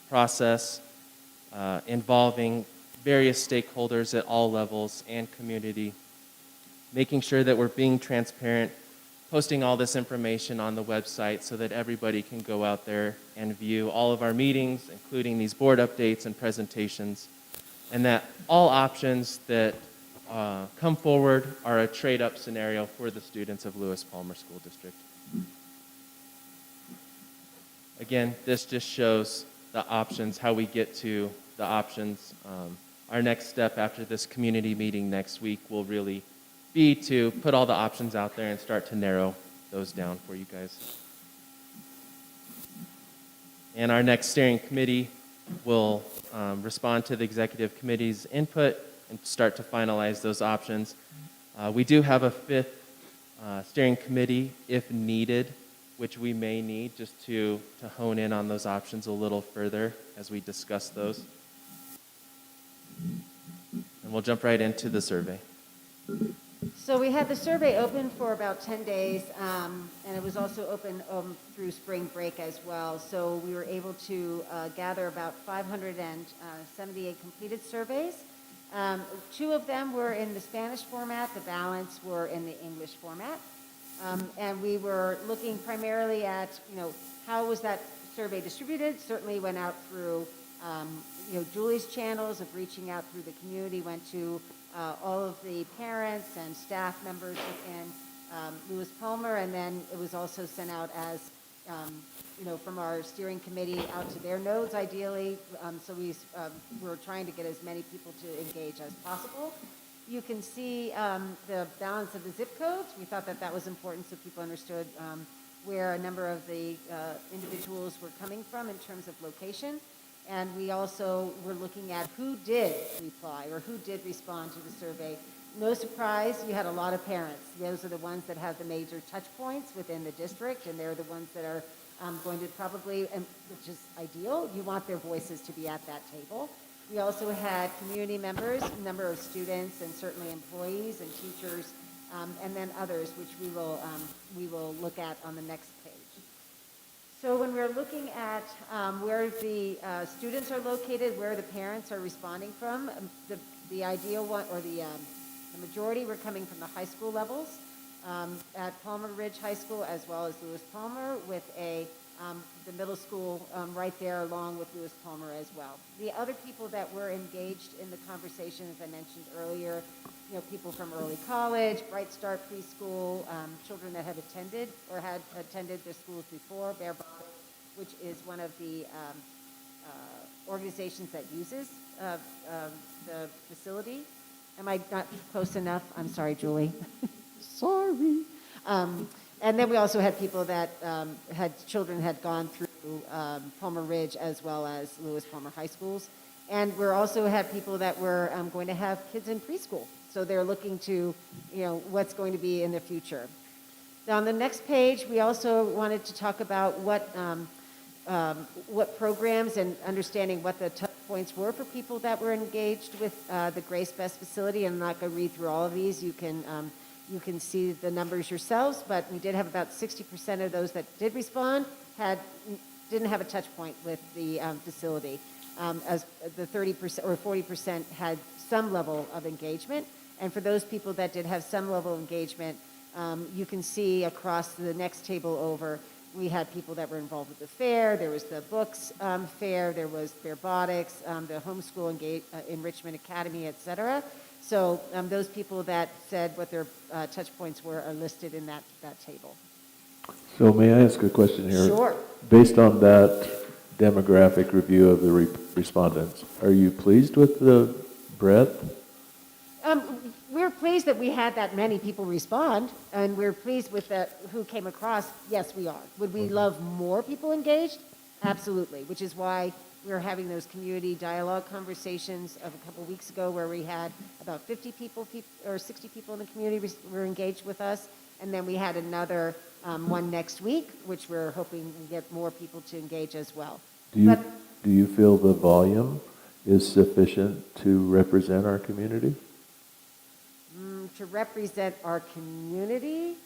process involving various stakeholders at all levels and community, making sure that we're being transparent, posting all this information on the website so that everybody can go out there and view all of our meetings, including these board updates and presentations, and that all options that come forward are a trade-up scenario for the students of Lewis Palmer School District. Again, this just shows the options, how we get to the options. Our next step after this community meeting next week will really be to put all the options out there and start to narrow those down for you guys. And our next steering committee will respond to the executive committee's input and start to finalize those options. We do have a fifth steering committee if needed, which we may need just to hone in on those options a little further as we discuss those. And we'll jump right into the survey. So we had the survey open for about 10 days, and it was also open through spring break as well. So we were able to gather about 578 completed surveys. 2 of them were in the Spanish format, the balance were in the English format. And we were looking primarily at, how was that survey distributed? Certainly went out through, Julie's channels of reaching out through the community, went to all of the parents and staff members within Lewis Palmer, and then it was also sent out as, from our steering committee out to their nodes ideally. So we were trying to get as many people to engage as possible. You can see the balance of the zip codes. We thought that that was important so people understood where a number of the individuals were coming from in terms of location. And we also were looking at who did reply or who did respond to the survey. No surprise, you had a lot of parents. Those are the ones that have the major touch points within the district, and they're the ones that are going to probably, which is ideal, you want their voices to be at that table. We also had community members, a number of students, and certainly employees and teachers, and then others, which we will look at on the next page. So when we're looking at where the students are located, where the parents are responding from, the ideal one, or the majority were coming from the high school levels at Palmer Ridge High School as well as Lewis Palmer, with the middle school right there along with Lewis Palmer as well. The other people that were engaged in the conversation, as I mentioned earlier, people from early college, Bright Start Preschool, children that have attended or had attended their schools before, Bear Bottom, which is one of the organizations that uses the facility. Am I not close enough? I'm sorry, Julie. Sorry. And then we also had people that had gone through Palmer Ridge as well as Lewis Palmer High Schools. And we also had people that were going to have kids in preschool. So they're looking to, what's going to be in the future. Now on the next page, we also wanted to talk about what programs and understanding what the touch points were for people that were engaged with the Grace Best facility. And I'm not going to read through all of these. You can see the numbers yourselves, but we did have about 60% of those that did respond didn't have a touch point with the facility, as the 30% or 40% had some level of engagement. And for those people that did have some level of engagement, you can see across the next table over, we had people that were involved with the fair. There was the books fair. There was robotics, the homeschool enrichment academy, et cetera. So those people that said what their touch points were are listed in that table. So may I ask a question here? Sure. Based on that demographic review of the respondents, are you pleased with the breadth? We're pleased that we had that many people respond, and we're pleased with who came across. Yes, we are. Would we love more people engaged? Absolutely, which is why we're having those community dialogue conversations of a couple weeks ago where we had about 50 people or 60 people in the community were engaged with us. And then we had another one next week, which we're hoping we get more people to engage as well. Do you feel the volume is sufficient to represent our community? To represent our community?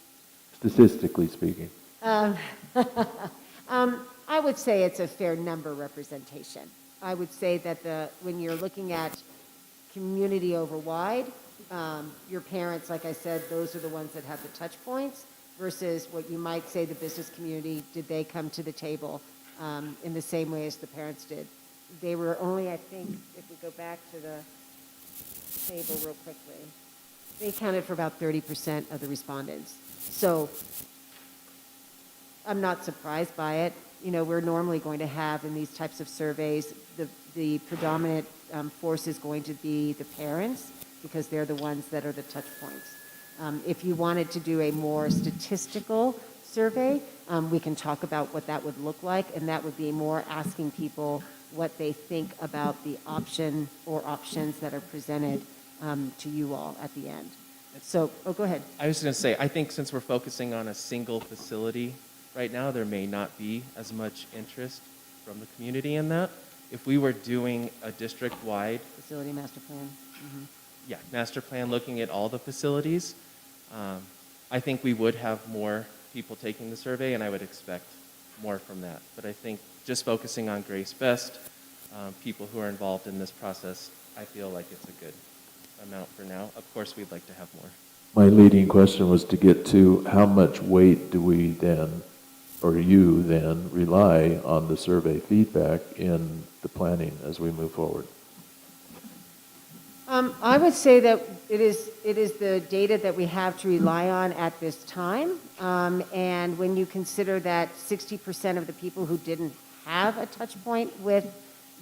Statistically speaking. I would say it's a fair number representation. I would say that when you're looking at community overwide, your parents, like I said, those are the ones that have the touch points, versus what you might say the business community, did they come to the table in the same way as the parents did? They were only, I think, if we go back to the table real quickly, they accounted for about 30% of the respondents. So I'm not surprised by it. You know, we're normally going to have in these types of surveys, the predominant force is going to be the parents, because they're the ones that are the touch points. If you wanted to do a more statistical survey, we can talk about what that would look like, and that would be more asking people what they think about the option or options that are presented to you all at the end. So, go ahead. I was going to say, I think since we're focusing on a single facility right now, there may not be as much interest from the community in that. If we were doing a district-wide Facility master plan. Mm-hmm. master plan looking at all the facilities, I think we would have more people taking the survey, and I would expect more from that. But I think just focusing on Grace Best, people who are involved in this process, I feel like it's a good amount for now. Of course, we'd like to have more. My leading question was to get to how much weight do we then, or you then, rely on the survey feedback in the planning as we move forward? I would say that it is the data that we have to rely on at this time. And when you consider that 60% of the people who didn't have a touch point with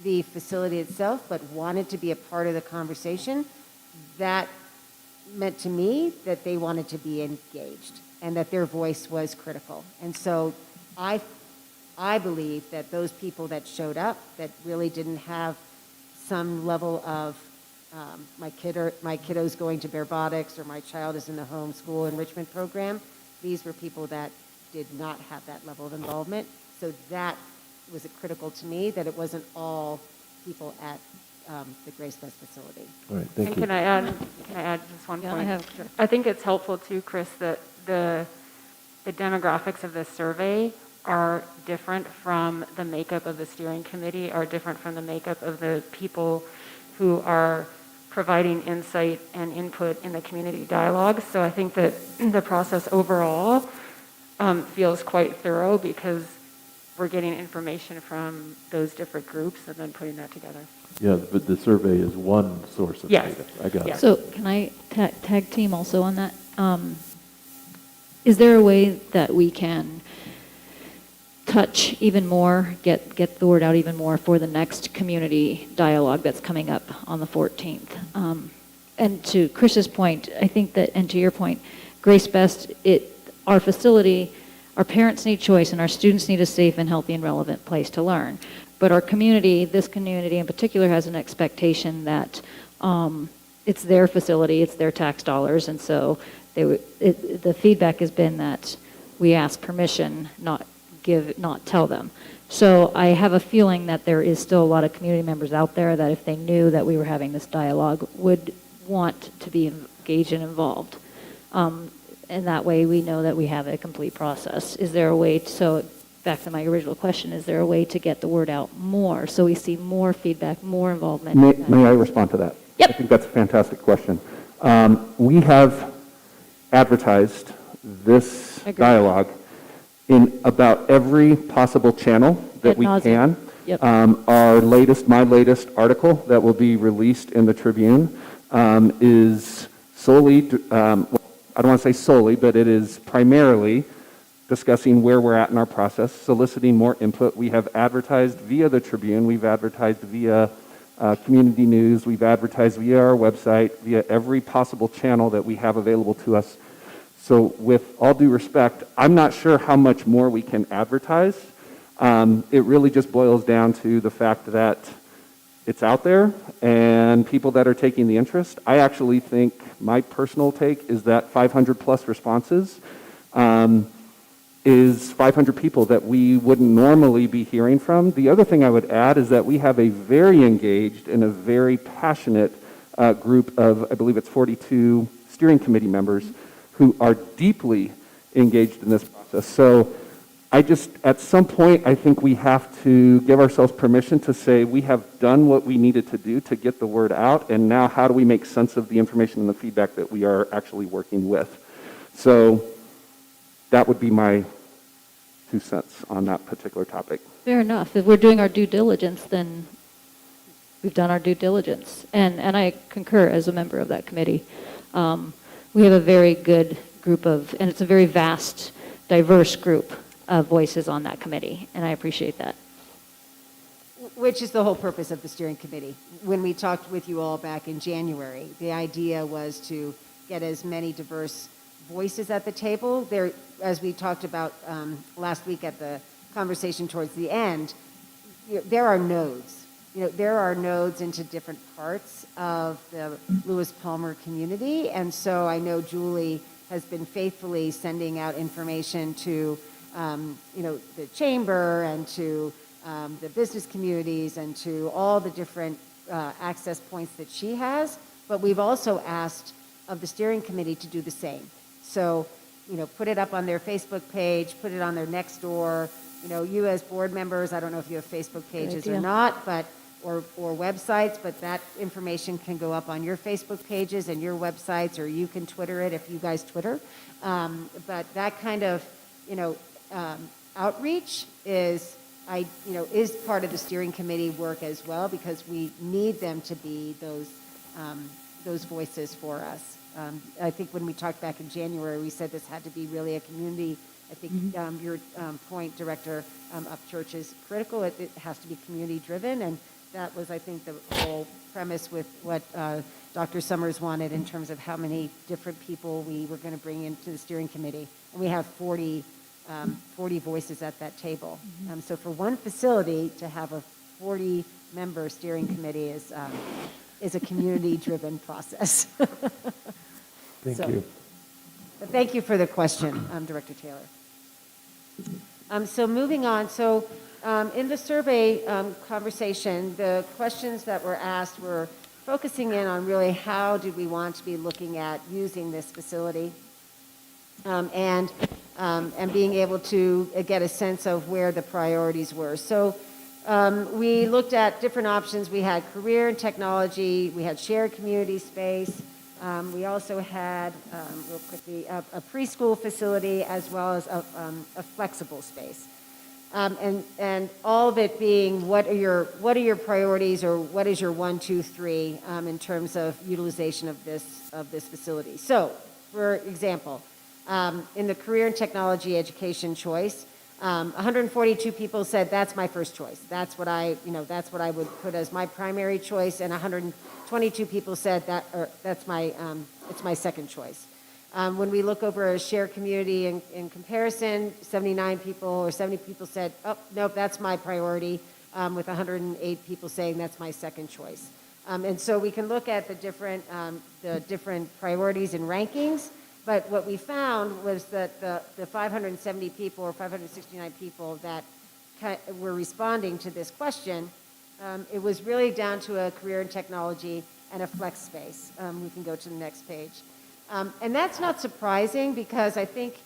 the facility itself, but wanted to be a part of the conversation, that meant to me that they wanted to be engaged and that their voice was critical. And so I believe that those people that showed up that really didn't have some level of my kiddo's going to Barebotics, or my child is in the homeschool enrichment program, these were people that did not have that level of involvement. So that was critical to me, that it wasn't all people at the Grace Best facility. All right, thank you. Can I add just one point? Sure. I think it's helpful too, Chris, that the demographics of this survey are different from the makeup of the steering committee, are different from the makeup of the people who are providing insight and input in the community dialogue. So I think that the process overall feels quite thorough, because we're getting information from those different groups and then putting that together. Yeah, but the survey is one source of Yes. data. I got it. So can I tag team also on that? Is there a way that we can touch even more, get the word out even more for the next community dialogue that's coming up on the 14th? And to Chris's point, I think that, and to your point, Grace Best, our facility, our parents need choice and our students need a safe and healthy and relevant place to learn. But our community, this community in particular, has an expectation that it's their facility, it's their tax dollars, and so the feedback has been that we ask permission, not tell them. So I have a feeling that there is still a lot of community members out there that if they knew that we were having this dialogue would want to be engaged and involved. And that way we know that we have a complete process. Is there a way so back to my original question, is there a way to get the word out more so we see more feedback, more involvement? May I respond to that? Yep. I think that's a fantastic question. We have advertised this dialogue in about every possible channel that Ad we nauseam. can. Yep. My latest article that will be released in the Tribune is solely, I don't want to say solely, but it is primarily discussing where we're at in our process, soliciting more input. We have advertised via the Tribune, we've advertised via community news, we've advertised via our website, via every possible channel that we have available to us. So with all due respect, I'm not sure how much more we can advertise. It really just boils down to the fact that it's out there and people that are taking the interest. I actually think my personal take is that 500 plus responses is 500 people that we wouldn't normally be hearing from. The other thing I would add is that we have a very engaged and a very passionate group of, I believe it's 42 steering committee members who are deeply engaged in this process. So I just, at some point, I think we have to give ourselves permission to say we have done what we needed to do to get the word out, and now how do we make sense of the information and the feedback that we are actually working with? So that would be my 2 cents on that particular topic. Fair enough. If we're doing our due diligence, then we've done our due diligence. And I concur as a member of that committee. We have a very good group of, and it's a very vast, diverse group of voices on that committee, and I appreciate that. Which is the whole purpose of the steering committee. When we talked with you all back in January, the idea was to get as many diverse voices at the table. There, as we talked about last week at the conversation towards the end, there are nodes. There are nodes into different parts of the Lewis Palmer community, and so I know Julie has been faithfully sending out information to the chamber and to the business communities and to all the different access points that she has. But we've also asked of the steering committee to do the same. So, put it up on their Facebook page, put it on their Nextdoor. You as board members, I don't know if you have Facebook pages or not, but or websites, but that information can go up on your Facebook pages and your websites, or you can Twitter it if you guys Twitter. But that kind of, outreach is part of the steering committee work as well, because we need them to be those voices for us. I think when we talked back in January, we said this had to be really a community. I think your point, Director Upchurch, is critical. It has to be community driven, and that was, I think, the whole premise with what Dr. Summers wanted in terms of how many different people we were going to bring into the steering committee. And we have 40 voices at that table. So for one facility to have a 40-member steering committee is a community-driven process. Thank you. But thank you for the question, Director Taylor. So moving on, in the survey conversation, the questions that were asked were focusing in on really how did we want to be looking at using this facility, and being able to get a sense of where the priorities were. So we looked at different options. We had career and technology. We had shared community space. We also had, real quickly, a preschool facility as well as a flexible space. And all of it being what are your priorities, or what is your 1, 2, 3 in terms of utilization of this facility. So, for example, in the career and technology education choice, 142 people said that's my first choice. That's what I would put as my primary choice, and 122 people said it's my second choice. When we look over a shared community in comparison, 79 people or 70 people said, oh, nope, that's my priority, with 108 people saying that's my second choice. And so we can look at the different priorities and rankings, but what we found was that the 570 people or 569 people that were responding to this question, it was really down to a career and technology and a flex space. We can go to the next page. And that's not surprising, because I think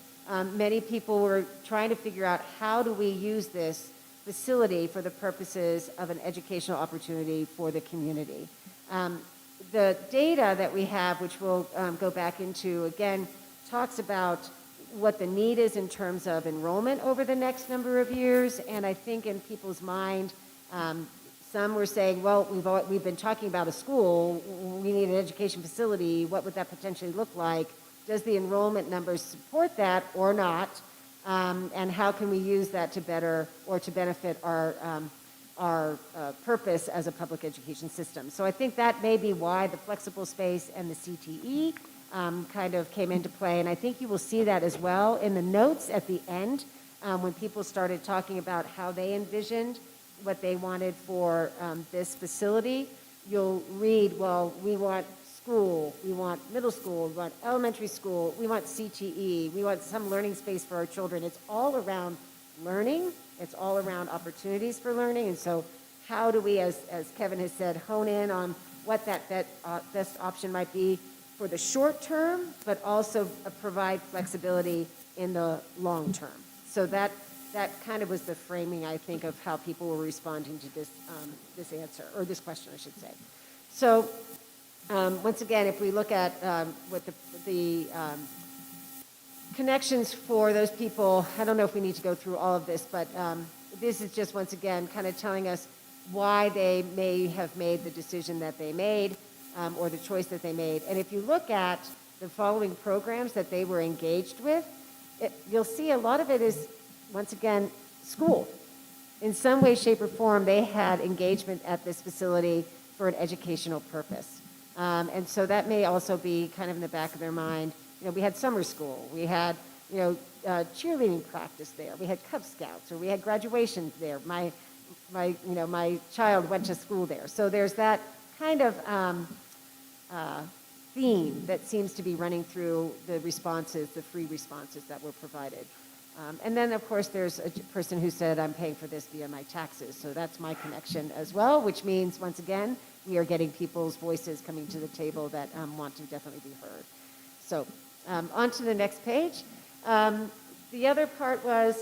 many people were trying to figure out how do we use this facility for the purposes of an educational opportunity for the community. The data that we have, which we'll go back into again, talks about what the need is in terms of enrollment over the next number of years. And I think in people's mind, some were saying, well, we've been talking about a school, we need an education facility, what would that potentially look like? Does the enrollment numbers support that or not? And how can we use that to better or to benefit our purpose as a public education system? So I think that may be why the flexible space and the CTE kind of came into play. And I think you will see that as well in the notes at the end, when people started talking about how they envisioned what they wanted for this facility. You'll read, well, we want school, we want middle school, we want elementary school, we want CTE, we want some learning space for our children. It's all around learning. It's all around opportunities for learning. And so how do we, as Kevin has said, hone in on what that best option might be for the short term, but also provide flexibility in the long term. So that that kind of was the framing, I think, of how people were responding to this, this answer, or this question, I should say. So, once again, if we look at what the connections for those people, I don't know if we need to go through all of this, but this is just, once again, kind of telling us why they may have made the decision that they made, or the choice that they made. And if you look at the following programs that they were engaged with, you'll see a lot of it is, once again, school. In some way, shape, or form, they had engagement at this facility for an educational purpose. And so that may also be kind of in the back of their mind. You know, we had summer school, we had, cheerleading practice there, we had Cub Scouts, or we had graduation there. My child went to school there. So there's that kind of theme that seems to be running through the responses, the free responses that were provided. And then, of course, there's a person who said, I'm paying for this via my taxes. So that's my connection as well, which means, once again, we are getting people's voices coming to the table that want to definitely be heard. So on to the next page. The other part was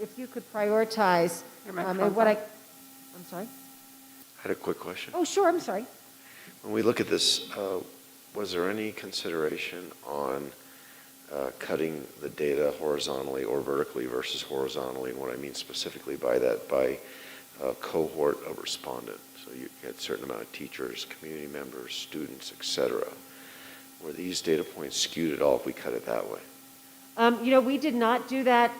if you could prioritize and what I'm sorry? I had a quick question. Oh, sure, I'm sorry. When we look at this, was there any consideration on cutting the data horizontally or vertically versus horizontally? And what I mean specifically by that, by cohort of respondent. So you had a certain amount of teachers, community members, students, et cetera. Were these data points skewed at all if we cut it that way? We did not do that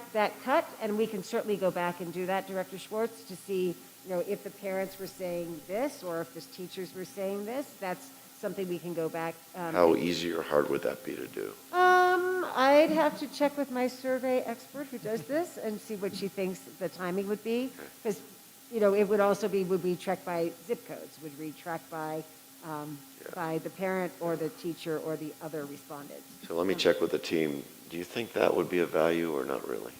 cut, and we can certainly go back and do that, Director Schwartz, to see, if the parents were saying this or if the teachers were saying this. That's something we can go back. How easy or hard would that be to do? I'd have to check with my survey expert who does this and see what she thinks the timing would be, because, it would also be, would we track by zip codes? Would we track by the parent or the teacher or the other respondents? So let me check with the team. Do you think that would be of value or not really?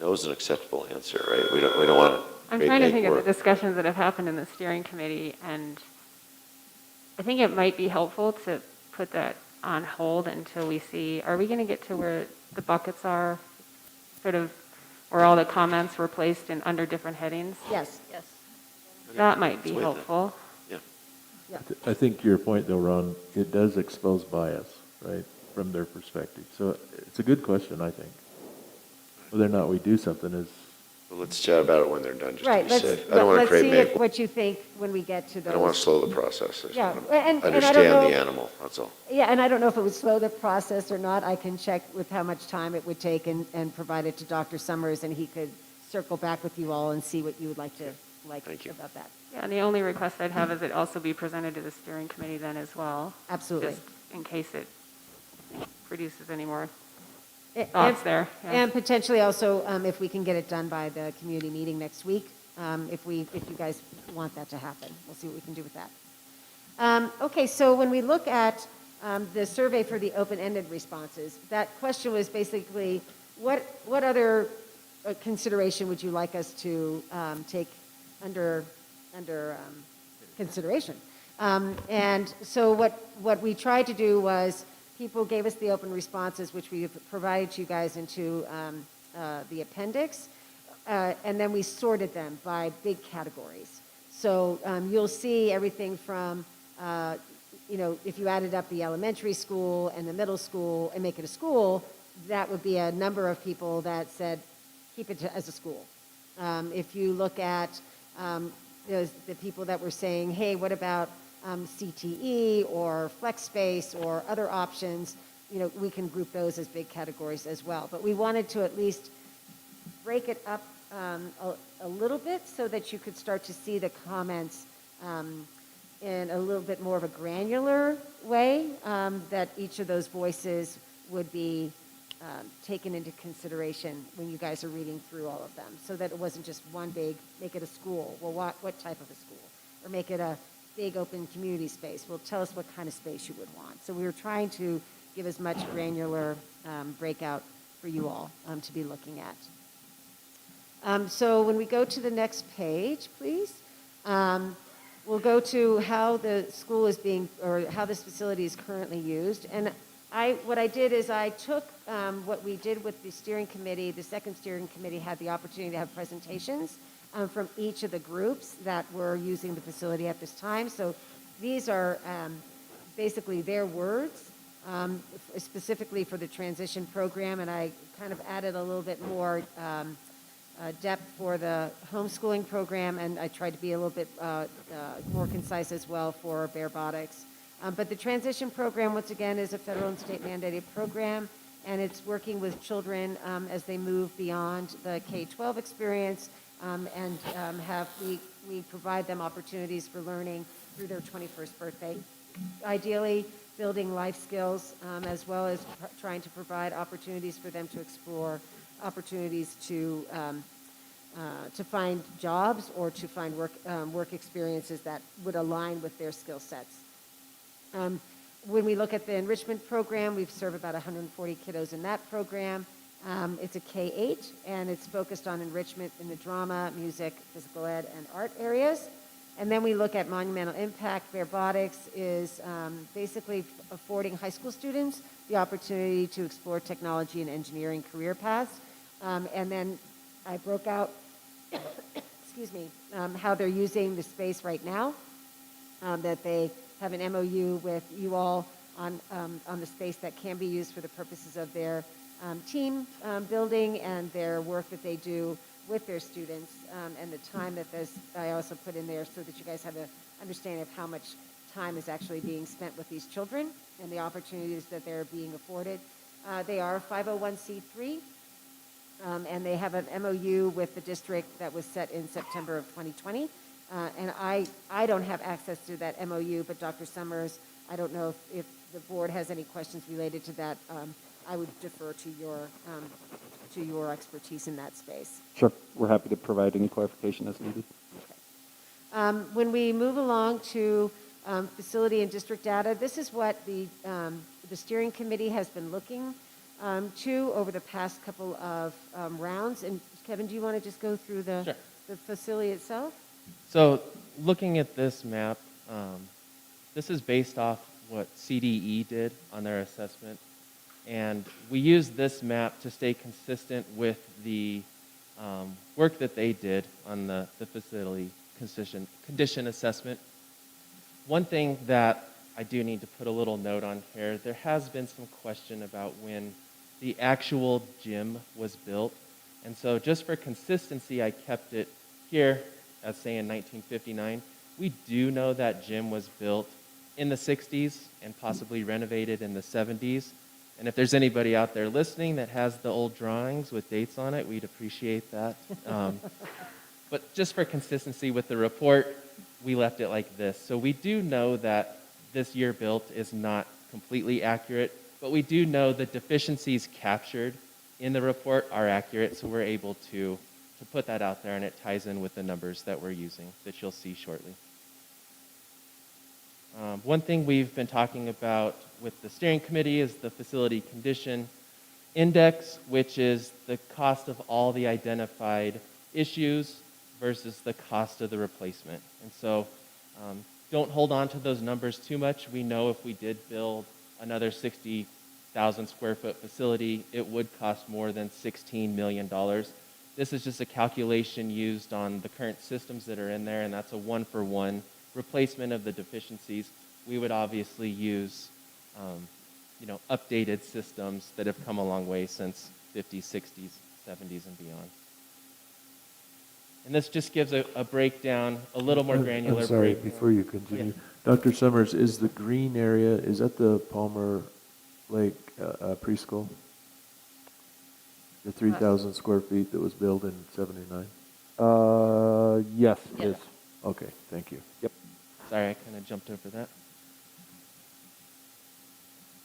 No is an acceptable answer, right? We don't want to. I'm trying to think of the discussions that have happened in the steering committee, and I think it might be helpful to put that on hold until we see, are we going to get to where the buckets are, sort of where all the comments were placed in under different headings? Yes. That might be Let's wait helpful. then. Yeah. I think to your point though, Ron, it does expose bias, right, from their perspective. So it's a good question, I think. Whether or not we do something is, Well, let's chat about it when they're done, just Right. to be safe. I don't want to create Let's see what you think when we get to those. I don't want to slow the process. I just Yeah, want to and I don't understand know- the animal, that's all. Yeah, and I don't know if it would slow the process or not. I can check with how much time it would take and provide it to Dr. Summers, and he could circle back with you all and see what you would like Thank you. about that. Yeah, and the only request I'd have is it also be presented to the steering committee then as well. Absolutely. Just in case it produces any more And- thoughts there. Yeah. And potentially also, if we can get it done by the community meeting next week, if you guys want that to happen. We'll see what we can do with that. Okay, so when we look at the survey for the open-ended responses, that question was basically, what other consideration would you like us to take under consideration? And so what we tried to do was, people gave us the open responses, which we have provided to you guys into the appendix, and then we sorted them by big categories. So you'll see everything from, if you added up the elementary school and the middle school and make it a school, that would be a number of people that said, keep it as a school. If you look at the people that were saying, hey, what about CTE or flex space or other options, we can group those as big categories as well. But we wanted to at least break it up a little bit so that you could start to see the comments in a little bit more of a granular way, that each of those voices would be taken into consideration when you guys are reading through all of them, so that it wasn't just one big, make it a school. Well, what type of a school? Or make it a big open community space. Well, tell us what kind of space you would want. So we were trying to give as much granular breakout for you all to be looking at. So when we go to the next page, please, we'll go to how the school is being, or how this facility is currently used. And What I did is I took what we did with the steering committee. The second steering committee had the opportunity to have presentations from each of the groups that were using the facility at this time. So these are basically their words, specifically for the transition program, and I kind of added a little bit more depth for the homeschooling program, and I tried to be a little bit more concise as well for Barebotics. But the transition program, once again, is a federal and state mandated program, and it's working with children as they move beyond the K-12 experience, and we provide them opportunities for learning through their 21st birthday. Ideally, building life skills, as well as trying to provide opportunities for them to explore opportunities to find jobs or to find work experiences that would align with their skill sets. When we look at the enrichment program, we've served about 140 kiddos in that program. It's a K-8, and it's focused on enrichment in the drama, music, physical ed, and art areas. And then we look at monumental impact. Barebotics is basically affording high school students the opportunity to explore technology and engineering career paths. And then I broke out, excuse me, how they're using the space right now, that they have an MOU with you all on the space that can be used for the purposes of their team building and their work that they do with their students, and the time that I also put in there so that you guys have an understanding of how much time is actually being spent with these children and the opportunities that they're being afforded. They are a 501c3, and they have an MOU with the district that was set in September of 2020. And I don't have access to that MOU, but Dr. Summers, I don't know if the board has any questions related to that. I would defer to your expertise in that space. Sure, we're happy to provide any clarification as needed. When we move along to facility and district data, this is what the steering committee has been looking to over the past couple of rounds. And Kevin, do you want to just go through Sure. the facility itself? So looking at this map, this is based off what CDE did on their assessment. And we use this map to stay consistent with the work that they did on the facility condition assessment. One thing that I do need to put a little note on here, there has been some question about when the actual gym was built. And so just for consistency, I kept it here as saying 1959. We do know that gym was built in the 60s and possibly renovated in the 70s. And if there's anybody out there listening that has the old drawings with dates on it, we'd appreciate that. But just for consistency with the report, we left it like this. So we do know that this year built is not completely accurate, but we do know the deficiencies captured in the report are accurate, so we're able to put that out there, and it ties in with the numbers that we're using that you'll see shortly. One thing we've been talking about with the steering committee is the facility condition index, which is the cost of all the identified issues versus the cost of the replacement. And so don't hold on to those numbers too much. We know if we did build another 60,000 square foot facility, it would cost more than $16 million. This is just a calculation used on the current systems that are in there, and that's a one-for-one replacement of the deficiencies. We would obviously use updated systems that have come a long way since 50s, 60s, 70s, and beyond. And this just gives a breakdown, a little more granular I'm sorry, breakdown. before you continue. Yeah. Dr. Summers, is the green area, is that the Palmer Lake preschool? The 3,000 square feet that was built in 79? Yes, it is. Okay, thank you. Yep. Sorry, I kind of jumped over that.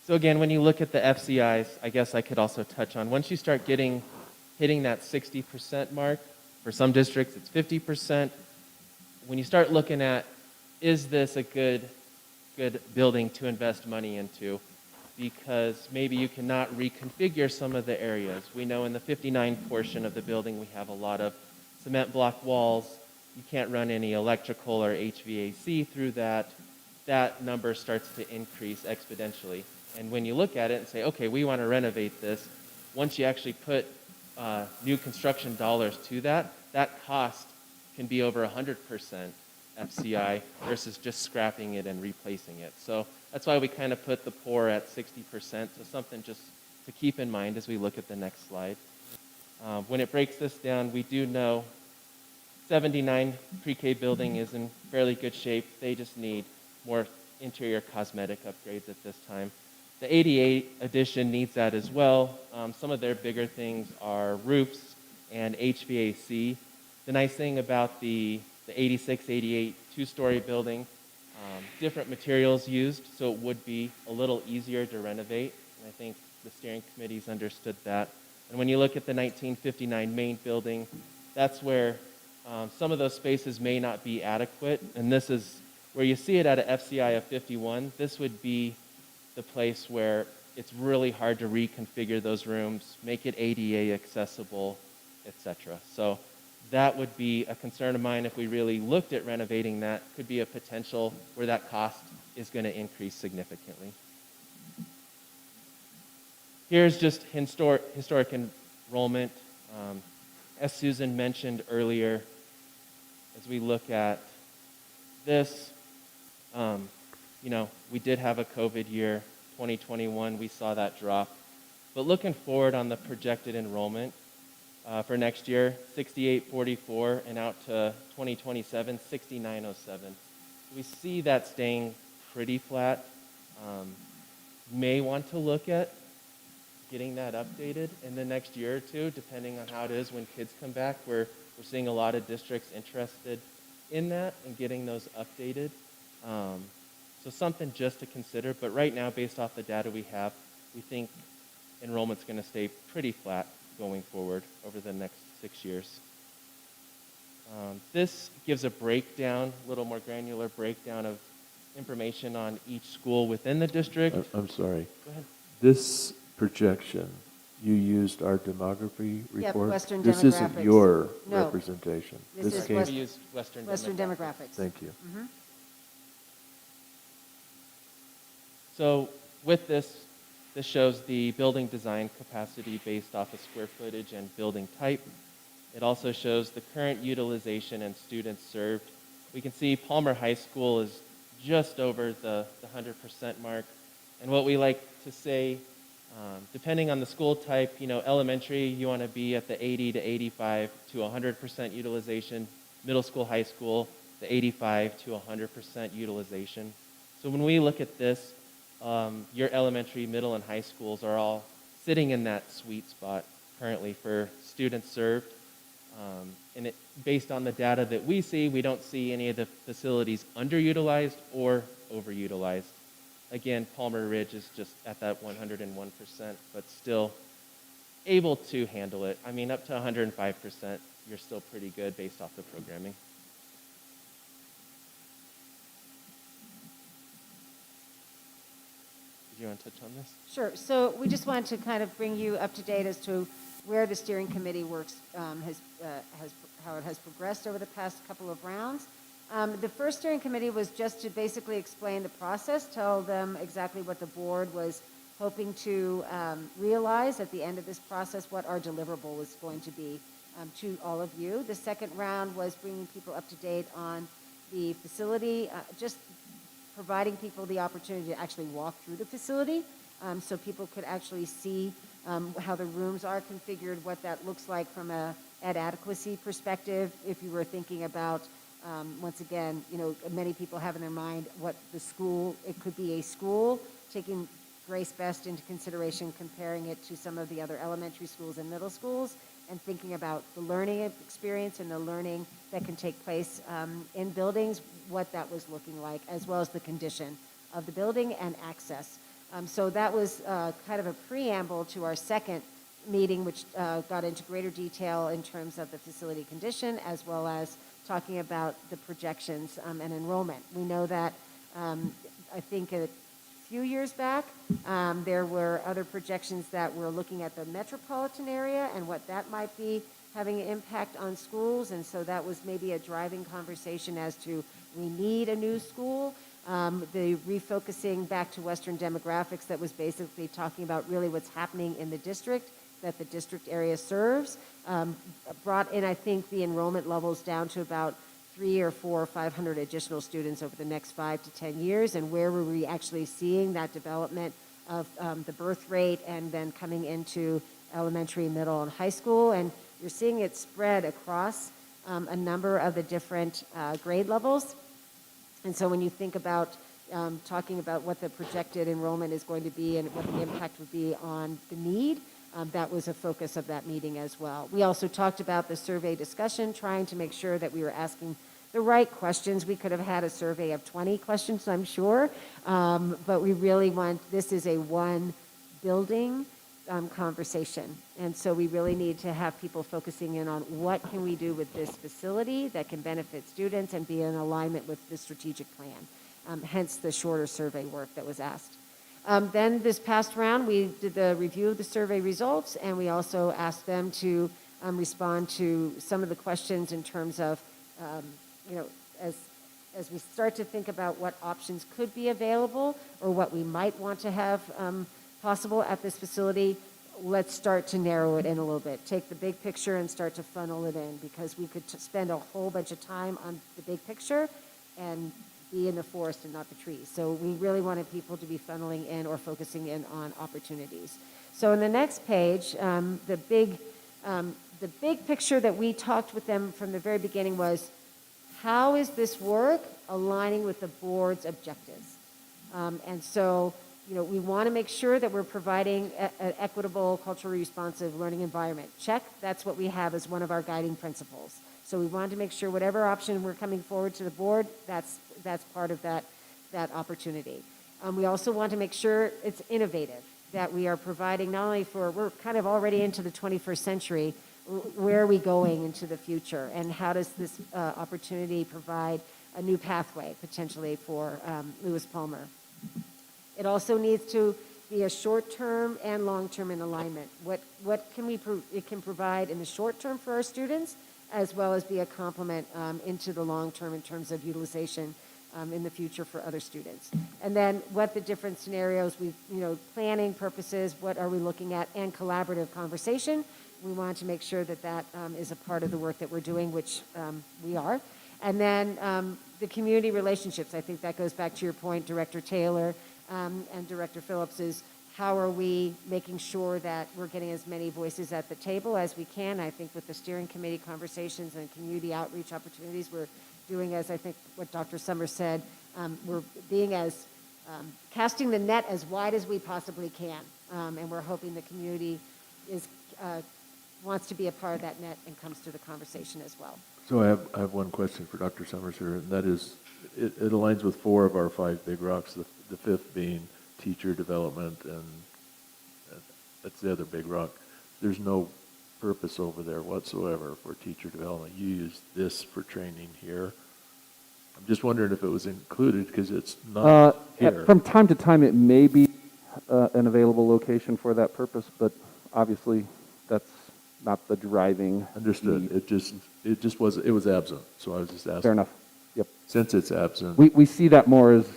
So again, when you look at the FCIs, I guess I could also touch on, once you start hitting that 60% mark, for some districts it's 50%, when you start looking at, is this a good building to invest money into? Because maybe you cannot reconfigure some of the areas. We know in the 59 portion of the building we have a lot of cement block walls. You can't run any electrical or HVAC through that. That number starts to increase exponentially. And when you look at it and say, okay, we want to renovate this, once you actually put new construction dollars to that, that cost can be over 100% FCI versus just scrapping it and replacing it. So that's why we kind of put the pour at 60%, so something just to keep in mind as we look at the next slide. When it breaks this down, we do know 79 pre-K building is in fairly good shape. They just need more interior cosmetic upgrades at this time. The 88 addition needs that as well. Some of their bigger things are roofs and HVAC. The nice thing about the 86, 88 two-story building, different materials used, so it would be a little easier to renovate. And I think the steering committee's understood that. And when you look at the 1959 main building, that's where some of those spaces may not be adequate. And this is where you see it at an FCI of 51. This would be the place where it's really hard to reconfigure those rooms, make it ADA accessible, etc. So that would be a concern of mine if we really looked at renovating that. Could be a potential where that cost is going to increase significantly. Here's just historic enrollment. As Susan mentioned earlier, as we look at this, we did have a COVID year, 2021, we saw that drop. But looking forward on the projected enrollment for next year, 6844, and out to 2027, 6907. We see that staying pretty flat. May want to look at getting that updated in the next year or two, depending on how it is when kids come back. We're seeing a lot of districts interested in that and getting those updated. So something just to consider, but right now, based off the data we have, we think enrollment's going to stay pretty flat going forward over the next 6 years. This gives a breakdown, a little more granular breakdown of information on each school within the district. I'm sorry. Go ahead. This projection, you used our demography Yep, report? Western This isn't demographics. your No. representation? This is came- West- We use Western Western demographics. demographics. Thank you. Mhm. So with this shows the building design capacity based off of square footage and building type. It also shows the current utilization and students served. We can see Palmer High School is just over the 100% mark. And what we like to say, depending on the school type, elementary, you want to be at the 80 to 85 to 100% utilization. Middle school, high school, the 85 to 100% utilization. So when we look at this, your elementary, middle, and high schools are all sitting in that sweet spot currently for students served. And based on the data that we see, we don't see any of the facilities underutilized or overutilized. Again, Palmer Ridge is just at that 101%, but still able to handle it. I mean, up to 105%, you're still pretty good based off the programming. Did you want to touch on this? Sure. So we just wanted to kind of bring you up to date as to where the steering committee works, how it has progressed over the past couple of rounds. The first steering committee was just to basically explain the process, tell them exactly what the board was hoping to realize at the end of this process, what our deliverable was going to be to all of you. The second round was bringing people up to date on the facility, just providing people the opportunity to actually walk through the facility so people could actually see how the rooms are configured, what that looks like from a ed adequacy perspective. If you were thinking about, once again, many people have in their mind what the school, it could be a school, taking Grace Best into consideration, comparing it to some of the other elementary schools and middle schools, and thinking about the learning experience and the learning that can take place in buildings, what that was looking like, as well as the condition of the building and access. So that was kind of a preamble to our second meeting, which got into greater detail in terms of the facility condition, as well as talking about the projections and enrollment. We know that I think a few years back, there were other projections that were looking at the metropolitan area and what that might be having an impact on schools, and so that was maybe a driving conversation as to we need a new school. the refocusing back to Western demographics that was basically talking about really what's happening in the district that the district area serves, brought in, I think, the enrollment levels down to about 300 or 400 or 500 additional students over the next 5 to 10 years, and where were we actually seeing that development of the birth rate and then coming into elementary, middle, and high school. And you're seeing it spread across a number of the different grade levels. And so when you think about talking about what the projected enrollment is going to be and what the impact would be on the need, that was a focus of that meeting as well. We also talked about the survey discussion, trying to make sure that we were asking the right questions. We could have had a survey of 20 questions, I'm sure, but we really want, this is a one building conversation. And so we really need to have people focusing in on what can we do with this facility that can benefit students and be in alignment with the strategic plan, hence the shorter survey work that was asked. Then this past round, we did the review of the survey results, and we also asked them to respond to some of the questions in terms of, as we start to think about what options could be available or what we might want to have possible at this facility, let's start to narrow it in a little bit. Take the big picture and start to funnel it in, because we could spend a whole bunch of time on the big picture and be in the forest and not the trees. So we really wanted people to be funneling in or focusing in on opportunities. So in the next page, the big picture that we talked with them from the very beginning was, how is this work aligning with the board's objectives? And so, we want to make sure that we're providing an equitable, culturally responsive learning environment. Check, that's what we have as one of our guiding principles. So we wanted to make sure whatever option we're coming forward to the board, that's part of that opportunity. We also want to make sure it's innovative, that we are providing not only we're kind of already into the 21st century, where are we going into the future, and how does this opportunity provide a new pathway potentially for Lewis Palmer? It also needs to be a short-term and long-term in alignment. What can it can provide in the short term for our students, as well as be a complement into the long term in terms of utilization in the future for other students. And then what the different scenarios, planning purposes, what are we looking at, and collaborative conversation. We want to make sure that is a part of the work that we're doing, which we are. And then the community relationships, I think that goes back to your point, Director Taylor and Director Phillips, is how are we making sure that we're getting as many voices at the table as we can. I think with the steering committee conversations and community outreach opportunities, we're doing, as I think what Dr. Summers said, we're being as, casting the net as wide as we possibly can. And we're hoping the community wants to be a part of that net and comes to the conversation as well. So I have one question for Dr. Summers here, and that is, it aligns with 4 of our 5 big rocks, the 5th being teacher development, and that's the other big rock. There's no purpose over there whatsoever for teacher development. You use this for training here. I'm just wondering if it was included, because it's not here. From time to time, it may be an available location for that purpose, but obviously that's not the driving Understood. need. It just was absent, so I was just asking. Fair enough. Yep. Since it's absent, We see that more as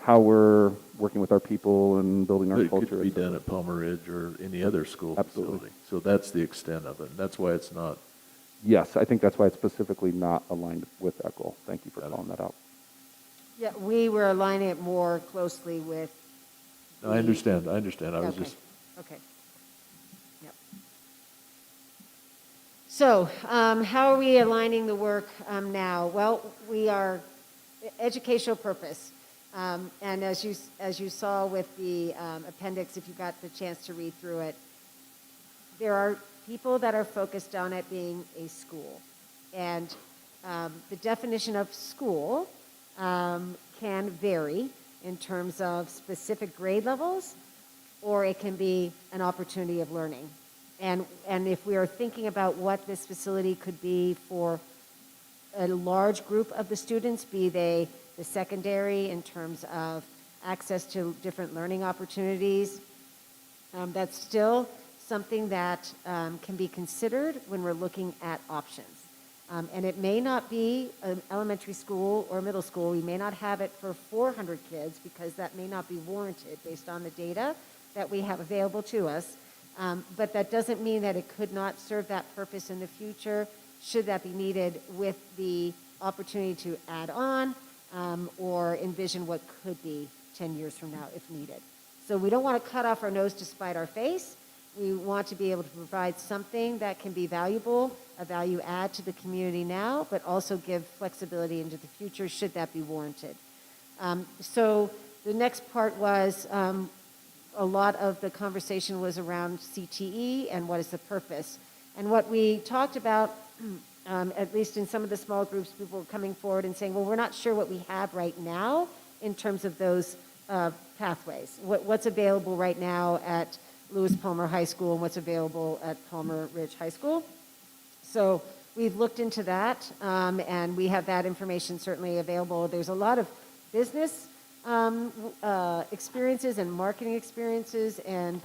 how we're working with our people and building our it culture. could be done at Palmer Ridge or any other school Absolutely. facility. So that's the extent of it. That's why it's not. Yes, I think that's why it's specifically not aligned with that goal. Thank you for calling that out. Yeah, we were aligning it more closely with. I understand. I was Okay. just. Okay. Yep. So, how are we aligning the work now? Well, we are educational purpose. And as you saw with the appendix, if you got the chance to read through it, there are people that are focused on it being a school. And the definition of school can vary in terms of specific grade levels, or it can be an opportunity of learning. And if we are thinking about what this facility could be for a large group of the students, be they the secondary in terms of access to different learning opportunities, that's still something that can be considered when we're looking at options. And it may not be an elementary school or middle school. We may not have it for 400 kids because that may not be warranted based on the data that we have available to us. But that doesn't mean that it could not serve that purpose in the future, should that be needed, with the opportunity to add on or envision what could be 10 years from now if needed. So we don't want to cut off our nose to spite our face. We want to be able to provide something that can be valuable, a value add to the community now, but also give flexibility into the future should that be warranted. So the next part was a lot of the conversation was around CTE and what is the purpose. And what we talked about, at least in some of the small groups, people were coming forward and saying, well, we're not sure what we have right now in terms of those pathways. What's available right now at Lewis Palmer High School and what's available at Palmer Ridge High School. So we've looked into that, and we have that information certainly available. There's a lot of business experiences and marketing experiences, and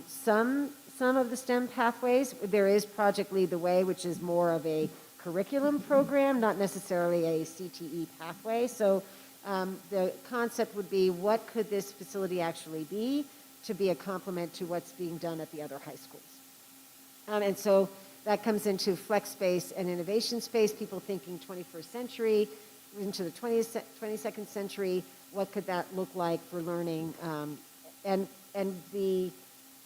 some of the STEM pathways. There is Project Lead the Way, which is more of a curriculum program, not necessarily a CTE pathway. So the concept would be, what could this facility actually be to be a complement to what's being done at the other high schools? And so that comes into flex space and innovation space, people thinking 21st century, into the 22nd century, what could that look like for learning? And the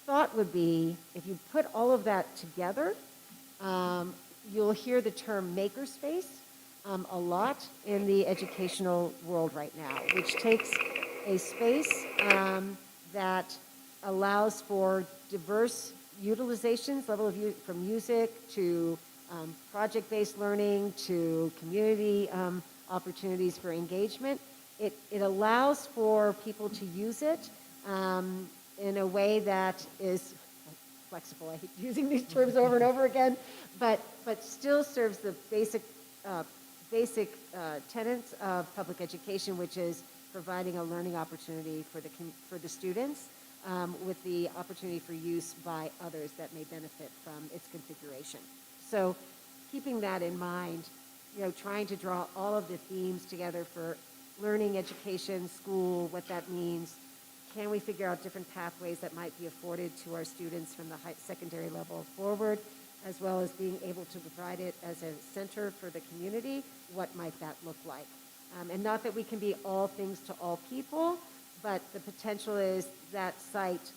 thought would be, if you put all of that together, you'll hear the term makerspace a lot in the educational world right now, which takes a space that allows for diverse utilizations, from music to project-based learning to community opportunities for engagement. It allows for people to use it in a way that is flexible. I hate using these terms over and over again, but still serves the basic tenets of public education, which is providing a learning opportunity for the students, with the opportunity for use by others that may benefit from its configuration. So keeping that in mind, trying to draw all of the themes together for learning, education, school, what that means. Can we figure out different pathways that might be afforded to our students from the secondary level forward, as well as being able to provide it as a center for the community? What might that look like? And not that we can be all things to all people, but the potential is that site,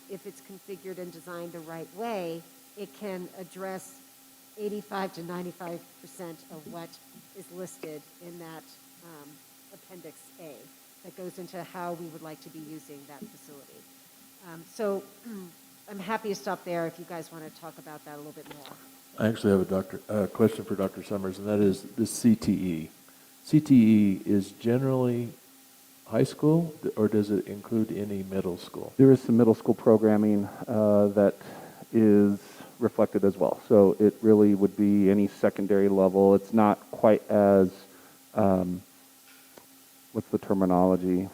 if it's configured and designed the right way, it can address 85 to 95% of what is listed in that Appendix A that goes into how we would like to be using that facility. So I'm happy to stop there if you guys want to talk about that a little bit more. I actually have a question for Dr. Summers, and that is the CTE. CTE is generally high school, or does it include any middle school? There is some middle school programming that is reflected as well. So it really would be any secondary level. It's not quite as, what's the terminology?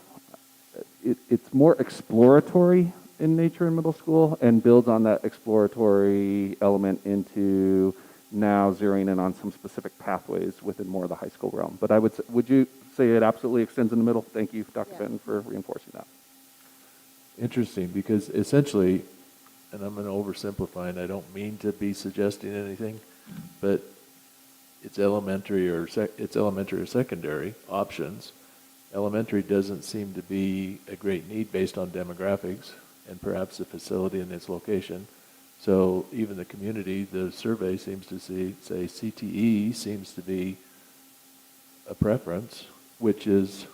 It's more exploratory in nature in middle school and builds on that exploratory element into now zeroing in on some specific pathways within more of the high school realm. But would you say it absolutely extends in the middle? Thank you, Dr. Benton, for reinforcing that. Interesting, because essentially, and I'm going to oversimplify, and I don't mean to be suggesting anything, but it's elementary or secondary options. Elementary doesn't seem to be a great need based on demographics and perhaps the facility and its location. So even the community, the survey seems to say CTE seems to be a preference, which is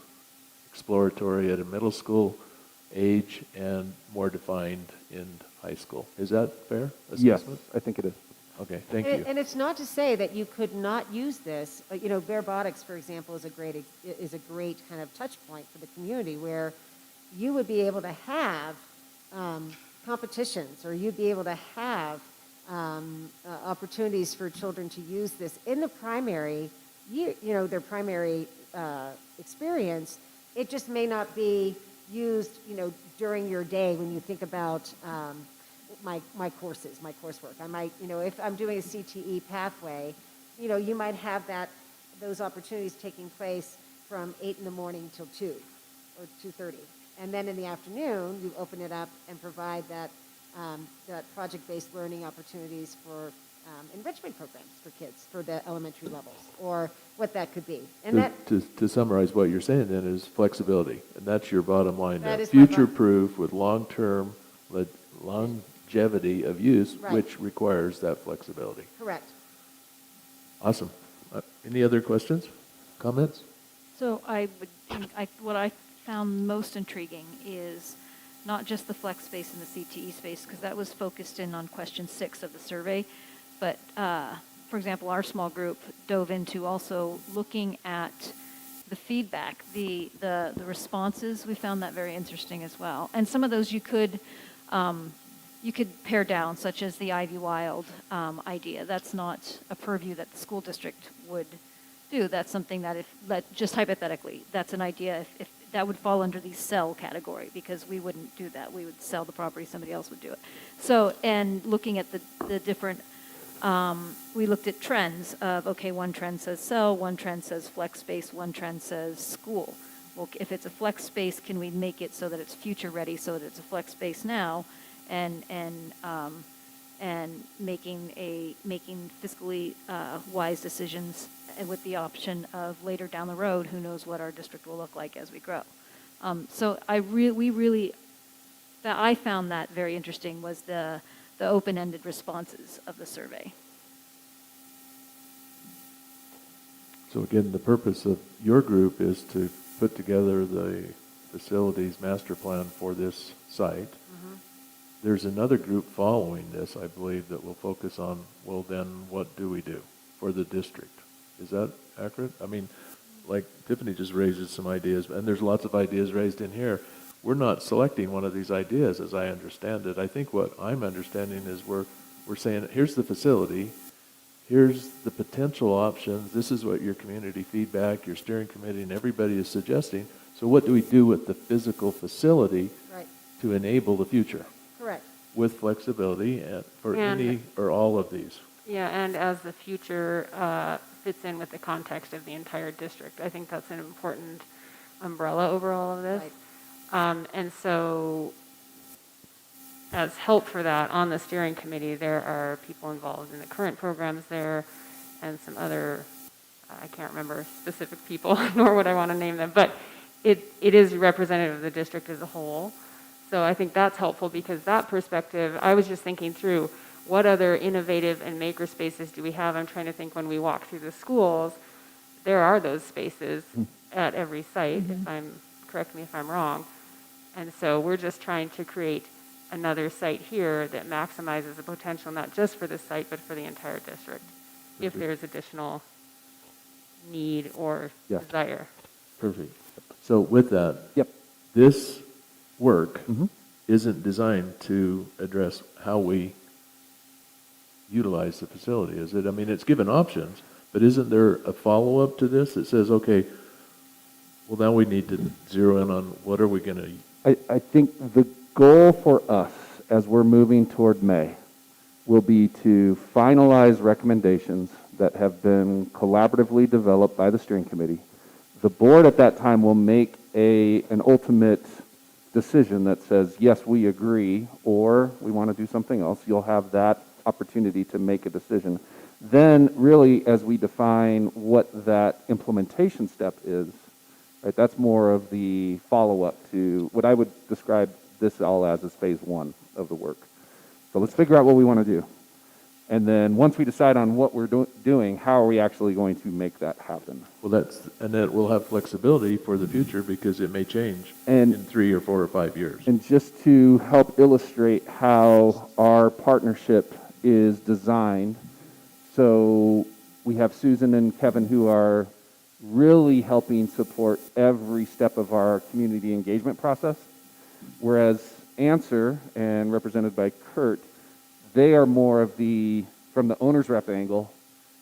exploratory at a middle school age and more defined in high school. Is that fair assessment? Yes, I think it is. Okay, thank you. And it's not to say that you could not use this. Barebotics, for example, is a great kind of touch point for the community, where you would be able to have competitions, or you'd be able to have opportunities for children to use this in the primary, their primary experience. It just may not be used, during your day when you think about my coursework. I might, if I'm doing a CTE pathway, you know, you might have those opportunities taking place from 8 in the morning till 2 or 2:30. And then in the afternoon, you open it up and provide that project-based learning opportunities for enrichment programs for kids for the elementary levels, or what that could be. And To summarize what you're saying then is flexibility, and that's your bottom line That now. is my bottom- Future-proof with long-term longevity of use, Right. which requires that flexibility. correct. Awesome. Any other questions, comments? So what I found most intriguing is not just the flex space and the CTE space, because that was focused in on question 6 of the survey, but for example, our small group dove into also looking at the feedback, the responses. We found that very interesting as well. And some of those you could pare down, such as the Ivy Wild idea. That's not a purview that the school district would do. That's something that just hypothetically, that's an idea if that would fall under the sell category, because we wouldn't do that. We would sell the property, somebody else would do it. So, and looking at the different, we looked at trends of, okay, one trend says sell, one trend says flex space, one trend says school. Well, if it's a flex space, can we make it so that it's future ready, so that it's a flex space now, and making fiscally wise decisions, and with the option of later down the road, who knows what our district will look like as we grow. So I found that very interesting, was the open-ended responses of the survey. So again, the purpose of your group is to put together the facilities master plan for this site. There's another group following this, I believe, that will focus on, well, then what do we do for the district? Is that accurate? I mean, like Tiffany just raises some ideas, and there's lots of ideas raised in here. We're not selecting one of these ideas, as I understand it. I think what I'm understanding is we're saying, here's the facility, here's the potential options, this is what your community feedback, your steering committee, and everybody is suggesting. So what do we do with the physical facility Right, to enable the future correct. with flexibility for any or all of these? Yeah, and as the future fits in with the context of the entire district. I think that's an important umbrella over all of this. Right. And so, as help for that, on the steering committee, there are people involved in the current programs there, and some other, I can't remember specific people, nor would I want to name them, but it is representative of the district as a whole. So I think that's helpful, because that perspective, I was just thinking through, what other innovative and maker spaces do we have? I'm trying to think, when we walk through the schools, there are those spaces at every site, correct me if I'm wrong. And so we're just trying to create another site here that maximizes the potential, not just for this site, but for the entire district, if there's additional need or Yeah. desire. Perfect. So with that, Yep. this work Mhm. isn't designed to address how we utilize the facility, is it? I mean, it's given options, but isn't there a follow-up to this that says, okay, well, now we need to zero in on what are we going to, I think the goal for us as we're moving toward May will be to finalize recommendations that have been collaboratively developed by the steering committee. The board at that time will make an ultimate decision that says, yes, we agree, or we want to do something else. You'll have that opportunity to make a decision. Then really, as we define what that implementation step is, right, that's more of the follow-up to what I would describe this all as phase 1 of the work. So let's figure out what we want to do. And then once we decide on what we're doing, how are we actually going to make that happen? well, and that we'll have flexibility for the future because it may change And- in 3 or 4 or 5 years. And just to help illustrate how our partnership is designed, so we have Susan and Kevin who are really helping support every step of our community engagement process, whereas Answer, and represented by Kurt, they are more of from the owner's rep angle.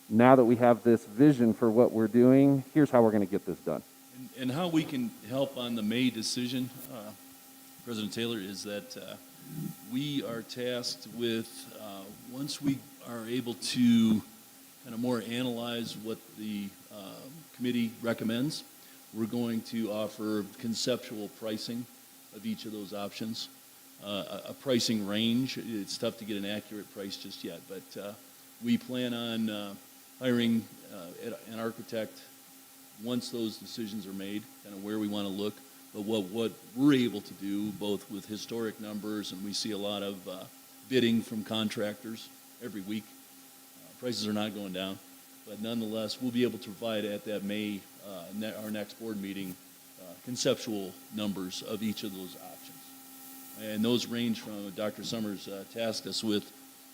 Now that we have this vision for what we're doing, here's how we're going to get this done. And how we can help on the May decision, President Taylor, is that we are tasked with, once we are able to kind of more analyze what the committee recommends. We're going to offer conceptual pricing of each of those options, a pricing range. It's tough to get an accurate price just yet, but we plan on hiring an architect once those decisions are made, kind of where we want to look. But what we're able to do, both with historic numbers, and we see a lot of bidding from contractors every week. Prices are not going down, but nonetheless, we'll be able to provide at that May, our next board meeting, conceptual numbers of each of those options. And those range from, Dr. Summers tasked us with,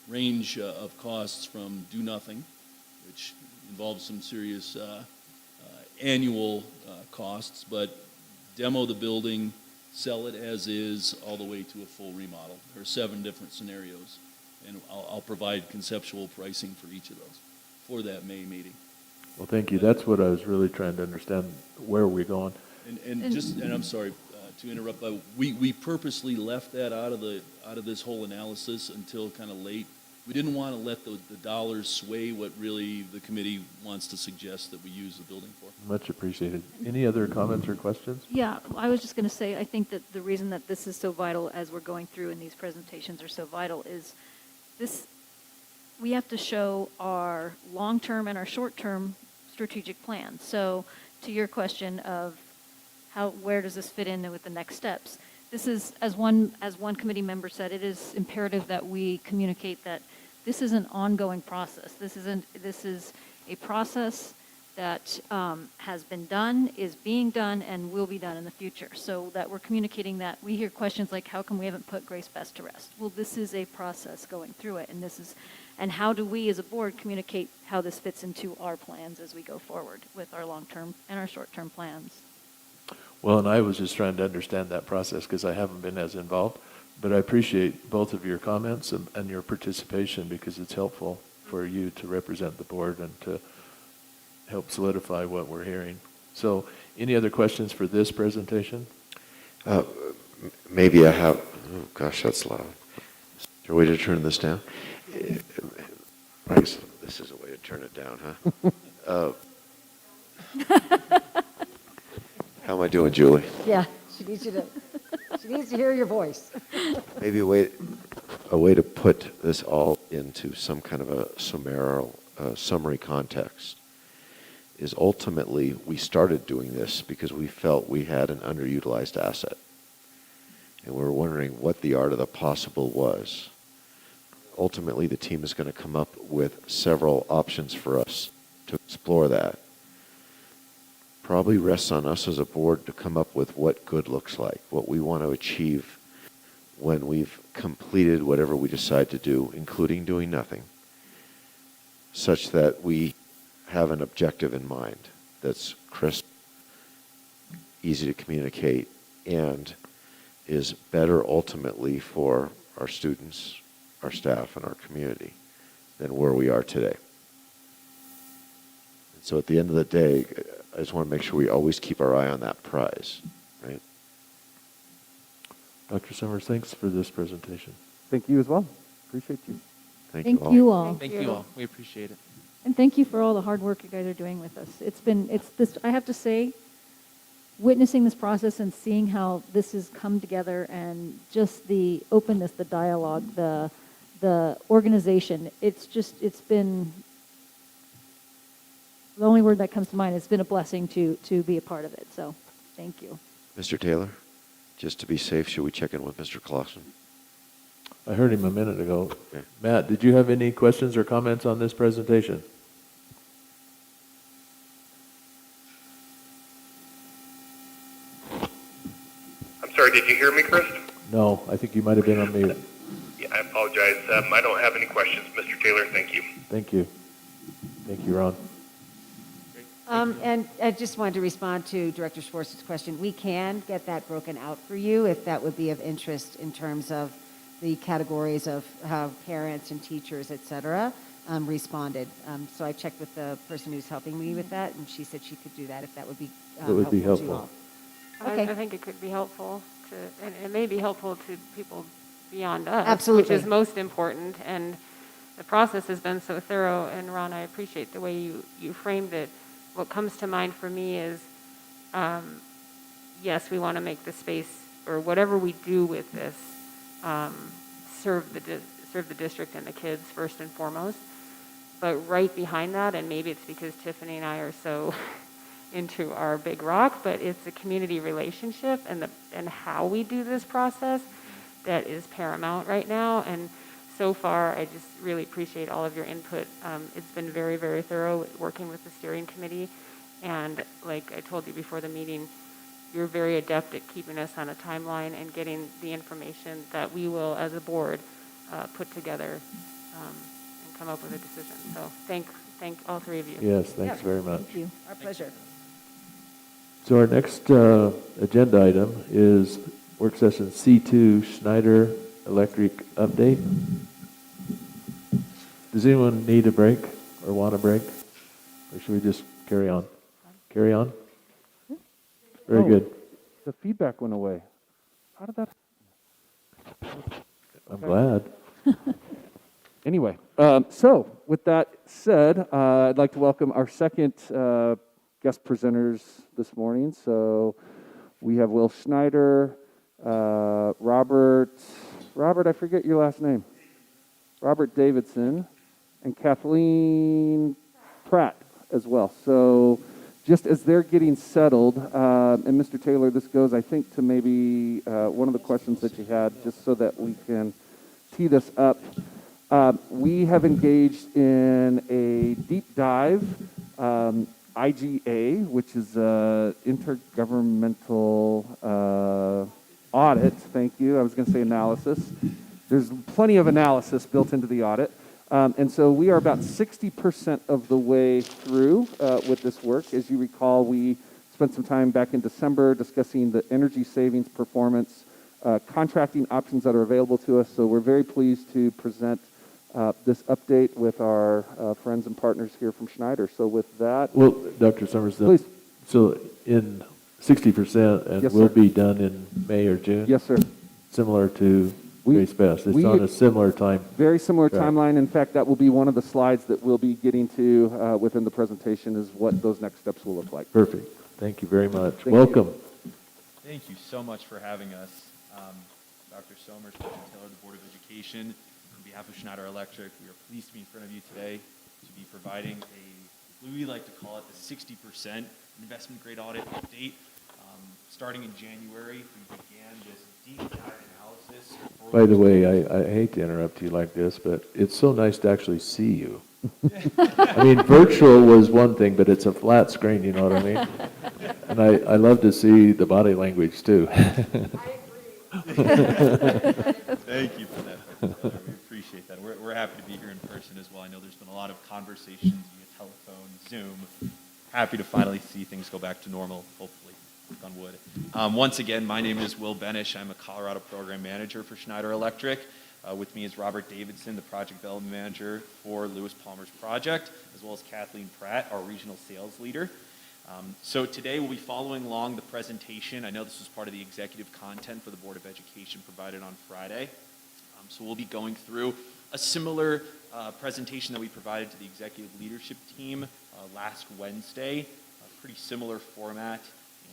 range of costs from do nothing, which involves some serious annual costs, but demo the building, sell it as is, all the way to a full remodel. There are 7 different scenarios, and I'll provide conceptual pricing for each of those for that May meeting. Well, thank you. That's what I was really trying to understand, where are we going? And I'm sorry to interrupt, but we purposely left that out of this whole analysis until kind of late. We didn't want to let the dollars sway what really the committee wants to suggest that we use the building for. Much appreciated. Any other comments or questions? Yeah, I was just going to say, I think that the reason that this is so vital as we're going through and these presentations are so vital is this, we have to show our long-term and our short-term strategic plan. So to your question of where does this fit in with the next steps? This is, as one committee member said, it is imperative that we communicate that this is an ongoing process. This is a process that has been done, is being done, and will be done in the future. So that we're communicating that. We hear questions like, how come we haven't put Grace Best to rest? Well, this is a process going through it, and how do we as a board communicate how this fits into our plans as we go forward with our long-term and our short-term plans? Well, and I was just trying to understand that process because I haven't been as involved, but I appreciate both of your comments and your participation because it's helpful for you to represent the board and to help solidify what we're hearing. So any other questions for this presentation? Maybe I have, oh gosh, that's loud. Is there a way to turn this down? Right, so this is a way to turn it down, huh? How am I doing, Julie? Yeah, she needs to hear your voice. Maybe a way to put this all into some kind of a summary context is ultimately we started doing this because we felt we had an underutilized asset. And we were wondering what the art of the possible was. Ultimately, the team is going to come up with several options for us to explore that. Probably rests on us as a board to come up with what good looks like, what we want to achieve when we've completed whatever we decide to do, including doing nothing, such that we have an objective in mind that's crisp, easy to communicate, and is better ultimately for our students, our staff, and our community than where we are today. And so at the end of the day, I just want to make sure we always keep our eye on that prize, right? Dr. Summers, thanks for this presentation. Thank you as well. Appreciate you. Thank you all. Thank you all. We appreciate it. And thank you for all the hard work you guys are doing with us. I have to say, witnessing this process and seeing how this has come together and just the openness, the dialogue, the organization, it's been, the only word that comes to mind, it's been a blessing to be a part of it. So thank you. Mr. Taylor, just to be safe, should we check in with Mr. Clausen? I heard him a minute ago. Okay. Matt, did you have any questions or comments on this presentation? I'm sorry, did you hear me, Chris? No, I think you might have been on mute. Yeah, I apologize. I don't have any questions, Mr. Taylor. Thank you. Thank you. Thank you, Ron. And I just wanted to respond to Director Schwartz's question. We can get that broken out for you if that would be of interest in terms of the categories of how parents and teachers, et cetera, responded. So I checked with the person who's helping me with that, and she said she could do that if that would be That would be helpful to you helpful. all. Okay. I think it could be helpful and it may be helpful to people beyond us. Absolutely. Which is most important. And the process has been so thorough, and Ron, I appreciate the way you framed it. What comes to mind for me is, yes, we want to make the space, or whatever we do with this, serve the district and the kids first and foremost. But right behind that, and maybe it's because Tiffany and I are so into our big rock, but it's the community relationship and how we do this process that is paramount right now. And so far, I just really appreciate all of your input. It's been very, very thorough working with the steering committee. And like I told you before the meeting, you're very adept at keeping us on a timeline and getting the information that we will, as a board, put together and come up with a decision. So thank all three of you. Yes, thanks very much. Thank you. Our pleasure. So our next agenda item is work session C2, Schneider Electric update. Does anyone need a break or want a break? Or should we just carry on? Carry on? Very Oh, good. The feedback went away. How did that? I'm glad. Anyway, so with that said, I'd like to welcome our second guest presenters this morning. So we have Will Schneider, Robert, I forget your last name. Robert Davidson, and Kathleen Pratt as well. So just as they're getting settled, and Mr. Taylor, this goes, I think, to maybe one of the questions that you had, just so that we can tee this up. We have engaged in a deep dive IGA, which is intergovernmental audit. Thank you. I was going to say analysis. There's plenty of analysis built into the audit. And so we are about 60% of the way through with this work. As you recall, we spent some time back in December discussing the energy savings performance, contracting options that are available to us. So we're very pleased to present this update with our friends and partners here from Schneider. So with that, Well, Dr. Summers, please. so in 60% and Yes, will sir. be done in May or June? Yes, sir. Similar to Grace Best. It's we- on a similar time. Very similar Right. timeline. In fact, that will be one of the slides that we'll be getting to within the presentation, is what those next steps will look like. Perfect. Thank you very much. Thank you. Welcome. Thank you so much for having us. Dr. Somers, Mr. Taylor, the Board of Education, on behalf of Schneider Electric, we are pleased to be in front of you today to be providing we like to call it the 60% investment grade audit update. Starting in January, we began this deep dive analysis. By the way, I hate to interrupt you like this, but it's so nice to actually see you. I mean, virtual was one thing, but it's a flat screen, you know what I mean? And I love to see the body language, too. Thank you for that. We appreciate that. We're happy to be here in person as well. I know there's been a lot of conversations via telephone, Zoom. Happy to finally see things go back to normal, hopefully, knock on wood. Once again, my name is Will Benish. I'm a Colorado Program Manager for Schneider Electric. With me is Robert Davidson, the Project Development Manager for Lewis Palmer's project, as well as Kathleen Pratt, our Regional Sales Leader. So today we'll be following along the presentation. I know this was part of the executive content for the Board of Education provided on Friday. So we'll be going through a similar presentation that we provided to the executive leadership team last Wednesday, a pretty similar format.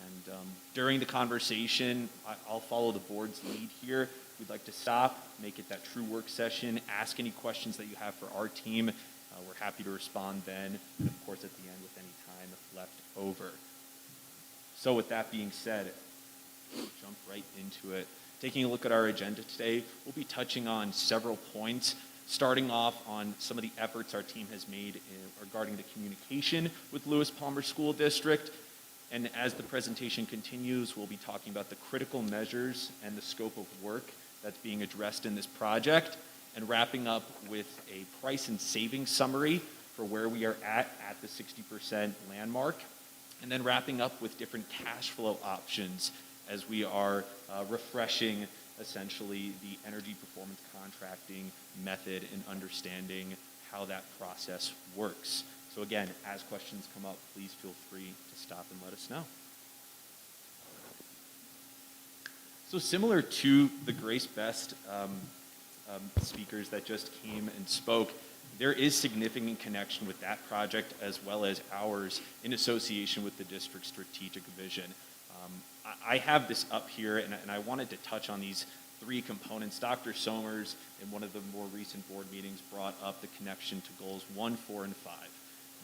And during the conversation, I'll follow the board's lead here. We'd like to stop, make it that true work session, ask any questions that you have for our team. We're happy to respond then, and of course at the end with any time left over. So with that being said, we'll jump right into it. Taking a look at our agenda today, we'll be touching on several points, starting off on some of the efforts our team has made regarding the communication with Lewis Palmer School District. And as the presentation continues, we'll be talking about the critical measures and the scope of work that's being addressed in this project, and wrapping up with a price and savings summary for where we are at the 60% landmark, and then wrapping up with different cash flow options as we are refreshing essentially the energy performance contracting method and understanding how that process works. So again, as questions come up, please feel free to stop and let us know. So similar to the Grace Best speakers that just came and spoke, there is significant connection with that project as well as ours in association with the district's strategic vision. I have this up here, and I wanted to touch on these three components. Dr. Somers, in one of the more recent board meetings, brought up the connection to goals 1, 4, and 5.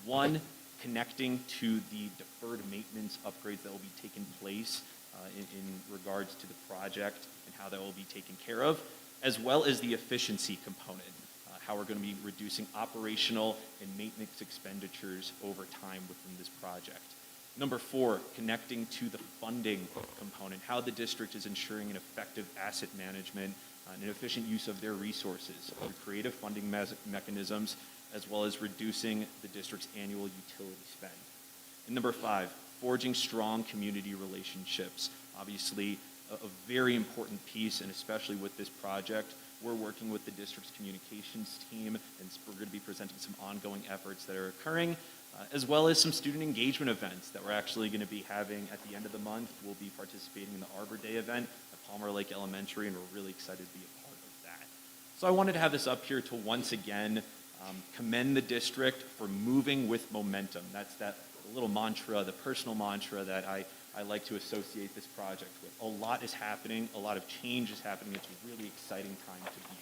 1, connecting to the deferred maintenance upgrades that will be taking place in regards to the project and how that will be taken care of, as well as the efficiency component, how we're going to be reducing operational and maintenance expenditures over time within this project. Number 4, connecting to the funding component, how the district is ensuring an effective asset management and an efficient use of their resources through creative funding mechanisms, as well as reducing the district's annual utility spend. And number 5, forging strong community relationships. Obviously, a very important piece, and especially with this project, we're working with the district's communications team, and we're going to be presenting some ongoing efforts that are occurring, as well as some student engagement events that we're actually going to be having at the end of the month. We'll be participating in the Arbor Day event at Palmer Lake Elementary, and we're really excited to be a part of that. So I wanted to have this up here to once again commend the district for moving with momentum. That's that little mantra, the personal mantra that I like to associate this project with. A lot is happening, a lot of change is happening. It's a really exciting time to be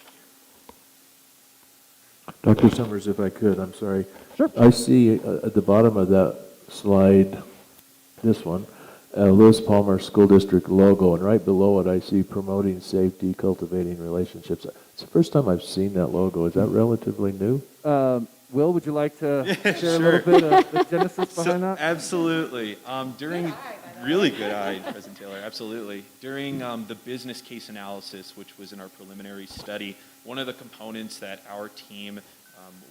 here. Dr. Summers, if I could, I'm sorry. Sure. I see at the bottom of that slide, this one, Lewis Palmer School District logo, and right below it I see promoting safety, cultivating relationships. It's the first time I've seen that logo. Is that relatively new? Will, would you like to share Sure. a little bit of the genesis behind that? Absolutely. Really good eye, President Taylor, absolutely. During the business case analysis, which was in our preliminary study, one of the components that our team,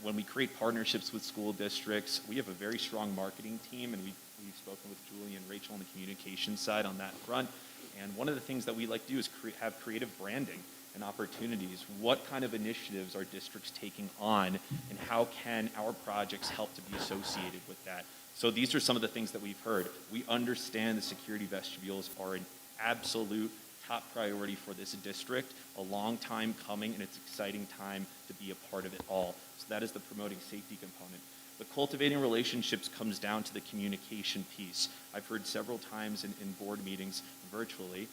when we create partnerships with school districts, we have a very strong marketing team, and we've spoken with Julie and Rachel on the communication side on that front. And one of the things that we like to do is have creative branding and opportunities. What kind of initiatives are districts taking on, and how can our projects help to be associated with that? So these are some of the things that we've heard. We understand the security vestibules are an absolute top priority for this district, a long time coming, and it's an exciting time to be a part of it all. So that is the promoting safety component. The cultivating relationships comes down to the communication piece. I've heard several times in board meetings virtually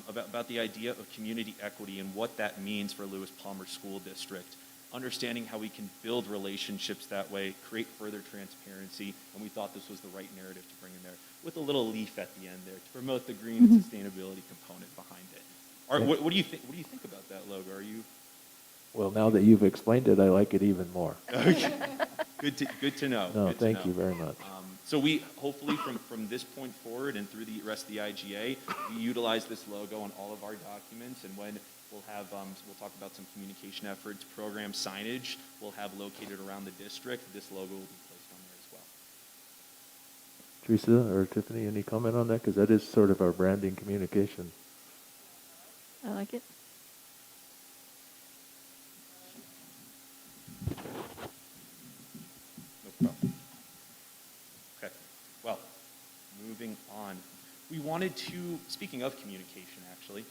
about the idea of community equity and what that means for Lewis Palmer School District. Understanding how we can build relationships that way, create further transparency, and we thought this was the right narrative to bring in there, with a little leaf at the end there to promote the green and sustainability component behind it. What do you think? What do you think about that logo? Are you? Well, now that you've explained it, I like it even more. Okay. Good to know. No, Good to thank know. you very much. So we hopefully from this point forward and through the rest of the IGA, we utilize this logo on all of our documents, and when we'll have we'll talk about some communication efforts, program signage we'll have located around the district. This logo will be placed on there as well. Teresa or Tiffany, any comment on that? Because that is sort of our branding communication. I like it. No problem. Okay. Well, moving on. We wanted to, speaking of communication actually,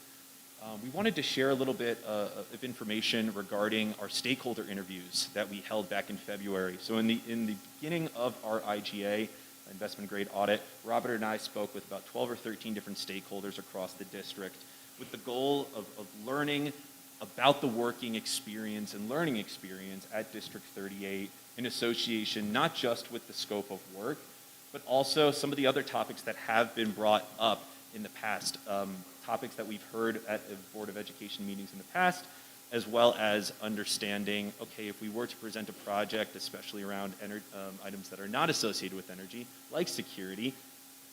we wanted to share a little bit of information regarding our stakeholder interviews that we held back in February. So in the beginning of our IGA, investment grade audit, Robert and I spoke with about 12 or 13 different stakeholders across the district with the goal of learning about the working experience and learning experience at District 38 in association not just with the scope of work, but also some of the other topics that have been brought up in the past, topics that we've heard at the Board of Education meetings in the past, as well as understanding, okay, if we were to present a project, especially around items that are not associated with energy, like security,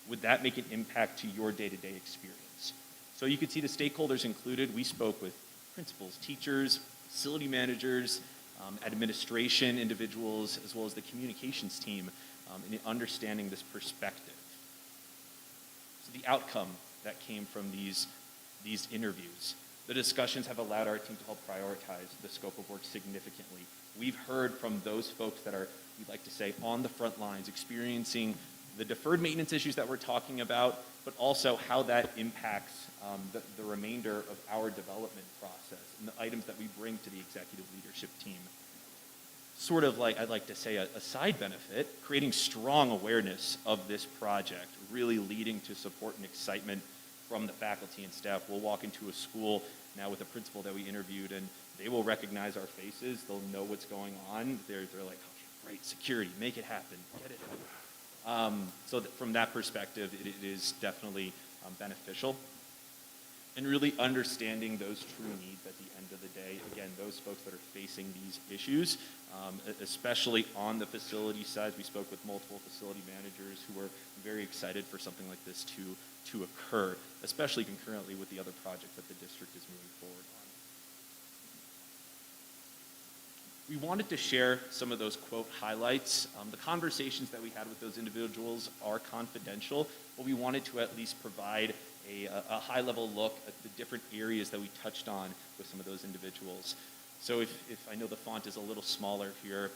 would that make an impact to your day-to-day experience? So you could see the stakeholders included. We spoke with principals, teachers, facility managers, administration individuals, as well as the communications team in understanding this perspective. So the outcome that came from these interviews, the discussions have allowed our team to help prioritize the scope of work significantly. We've heard from those folks that are, we'd like to say, on the front lines, experiencing the deferred maintenance issues that we're talking about, but also how that impacts the remainder of our development process and the items that we bring to the executive leadership team. sort of like, I'd like to say, a side benefit, creating strong awareness of this project, really leading to support and excitement from the faculty and staff. We'll walk into a school now with a principal that we interviewed, and they will recognize our faces. They'll know what's going on. They're like, oh, great, security, make it happen, get it happen. So from that perspective, it is definitely beneficial. And really understanding those true needs at the end of the day. Again, those folks that are facing these issues, especially on the facility side. We spoke with multiple facility managers who were very excited for something like this to occur, especially concurrently with the other projects that the district is moving forward on. We wanted to share some of those quote highlights. The conversations that we had with those individuals are confidential, but we wanted to at least provide a high-level look at the different areas that we touched on with some of those individuals. So if I know the font is a little smaller here,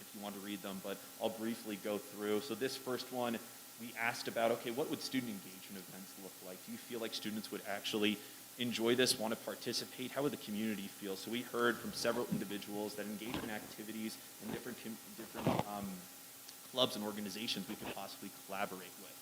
if you want to read them, but I'll briefly go through. So this first one, we asked about, okay, what would student engagement events look like? Do you feel like students would actually enjoy this, want to participate? How would the community feel? So we heard from several individuals that engagement activities and different clubs and organizations we could possibly collaborate with.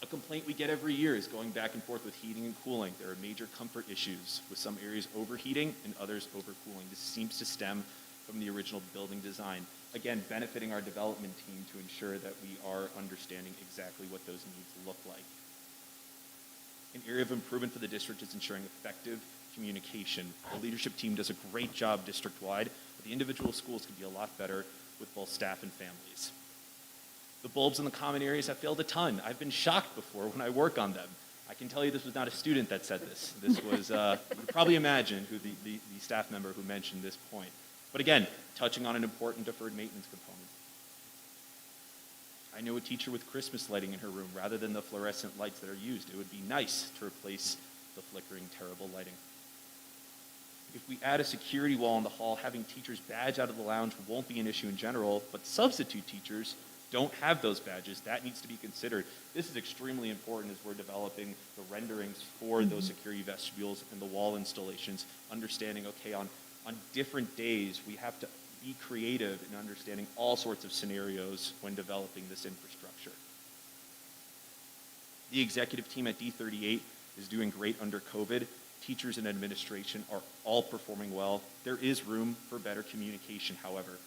A complaint we get every year is going back and forth with heating and cooling. There are major comfort issues, with some areas overheating and others overcooling. This seems to stem from the original building design. Again, benefiting our development team to ensure that we are understanding exactly what those needs look like. An area of improvement for the district is ensuring effective communication. The leadership team does a great job district-wide, but the individual schools could be a lot better with both staff and families. The bulbs in the common areas have failed a ton. I've been shocked before when I work on them. I can tell you this was not a student that said this. This was, you can probably imagine who the staff member who mentioned this point. But again, touching on an important deferred maintenance component. I know a teacher with Christmas lighting in her room rather than the fluorescent lights that are used. It would be nice to replace the flickering, terrible lighting. If we add a security wall in the hall, having teachers badge out of the lounge won't be an issue in general, but substitute teachers don't have those badges. That needs to be considered. This is extremely important as we're developing the renderings for those security vestibules and the wall installations, understanding, okay, on different days, we have to be creative in understanding all sorts of scenarios when developing this infrastructure. The executive team at D38 is doing great under COVID. Teachers and administration are all performing well. There is room for better communication, however.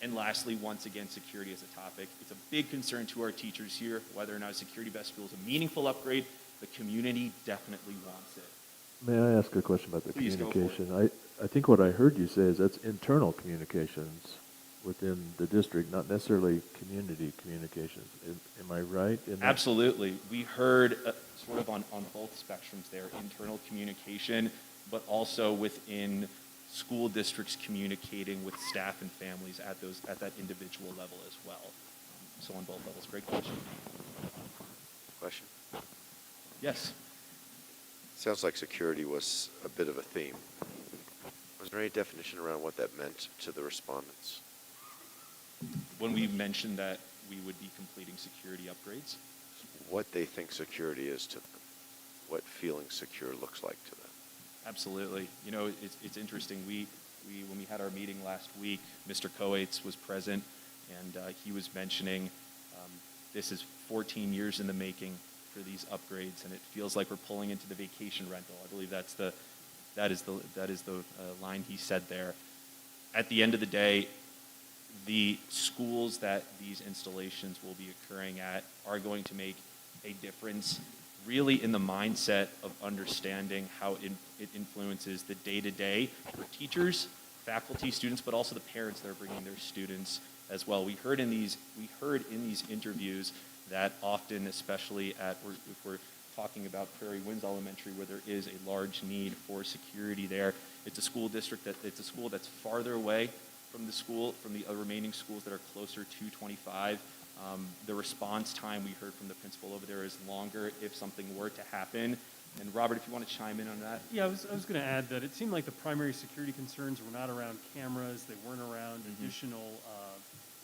And lastly, once again, security is a topic. It's a big concern to our teachers here, whether or not a security vestibule is a meaningful upgrade. The community definitely wants it. May I ask a question about the Please go for it. communication? I think what I heard you say is that's internal communications within the district, not necessarily community communications. Am I right in that? Absolutely. We heard sort of on both spectrums there, internal communication, but also within school districts communicating with staff and families at that individual level as well. So on both levels. Great question. Question? Yes. Sounds like security was a bit of a theme. Was there any definition around what that meant to the respondents? When we mentioned that we would be completing security upgrades. What they think security is to them? What feeling secure looks like to them? Absolutely. You know, it's interesting. We when we had our meeting last week, Mr. Coates was present, and he was mentioning this is 14 years in the making for these upgrades, and it feels like we're pulling into the vacation rental. I believe that is the line he said there. At the end of the day, the schools that these installations will be occurring at are going to make a difference really in the mindset of understanding how it influences the day-to-day for teachers, faculty, students, but also the parents that are bringing their students as well. We heard in these interviews that often, especially if we're talking about Prairie Winds Elementary, where there is a large need for security there, it's a school district it's a school that's farther away from the remaining schools that are closer to 25. The response time we heard from the principal over there is longer if something were to happen. And Robert, if you want to chime in on that. Yeah, I was going to add that it seemed like the primary security concerns were not around cameras, they weren't around additional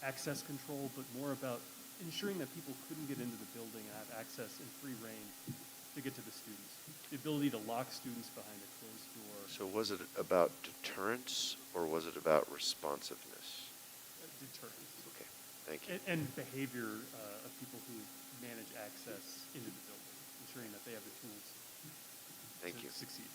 access control, but more about ensuring that people couldn't get into the building and have access in free reign to get to the students. The ability to lock students behind a closed door. So was it about deterrence or was it about responsiveness? Deterrence. Okay, thank you. And behavior of people who manage access into the building, ensuring that they have the tools Thank to you. succeed.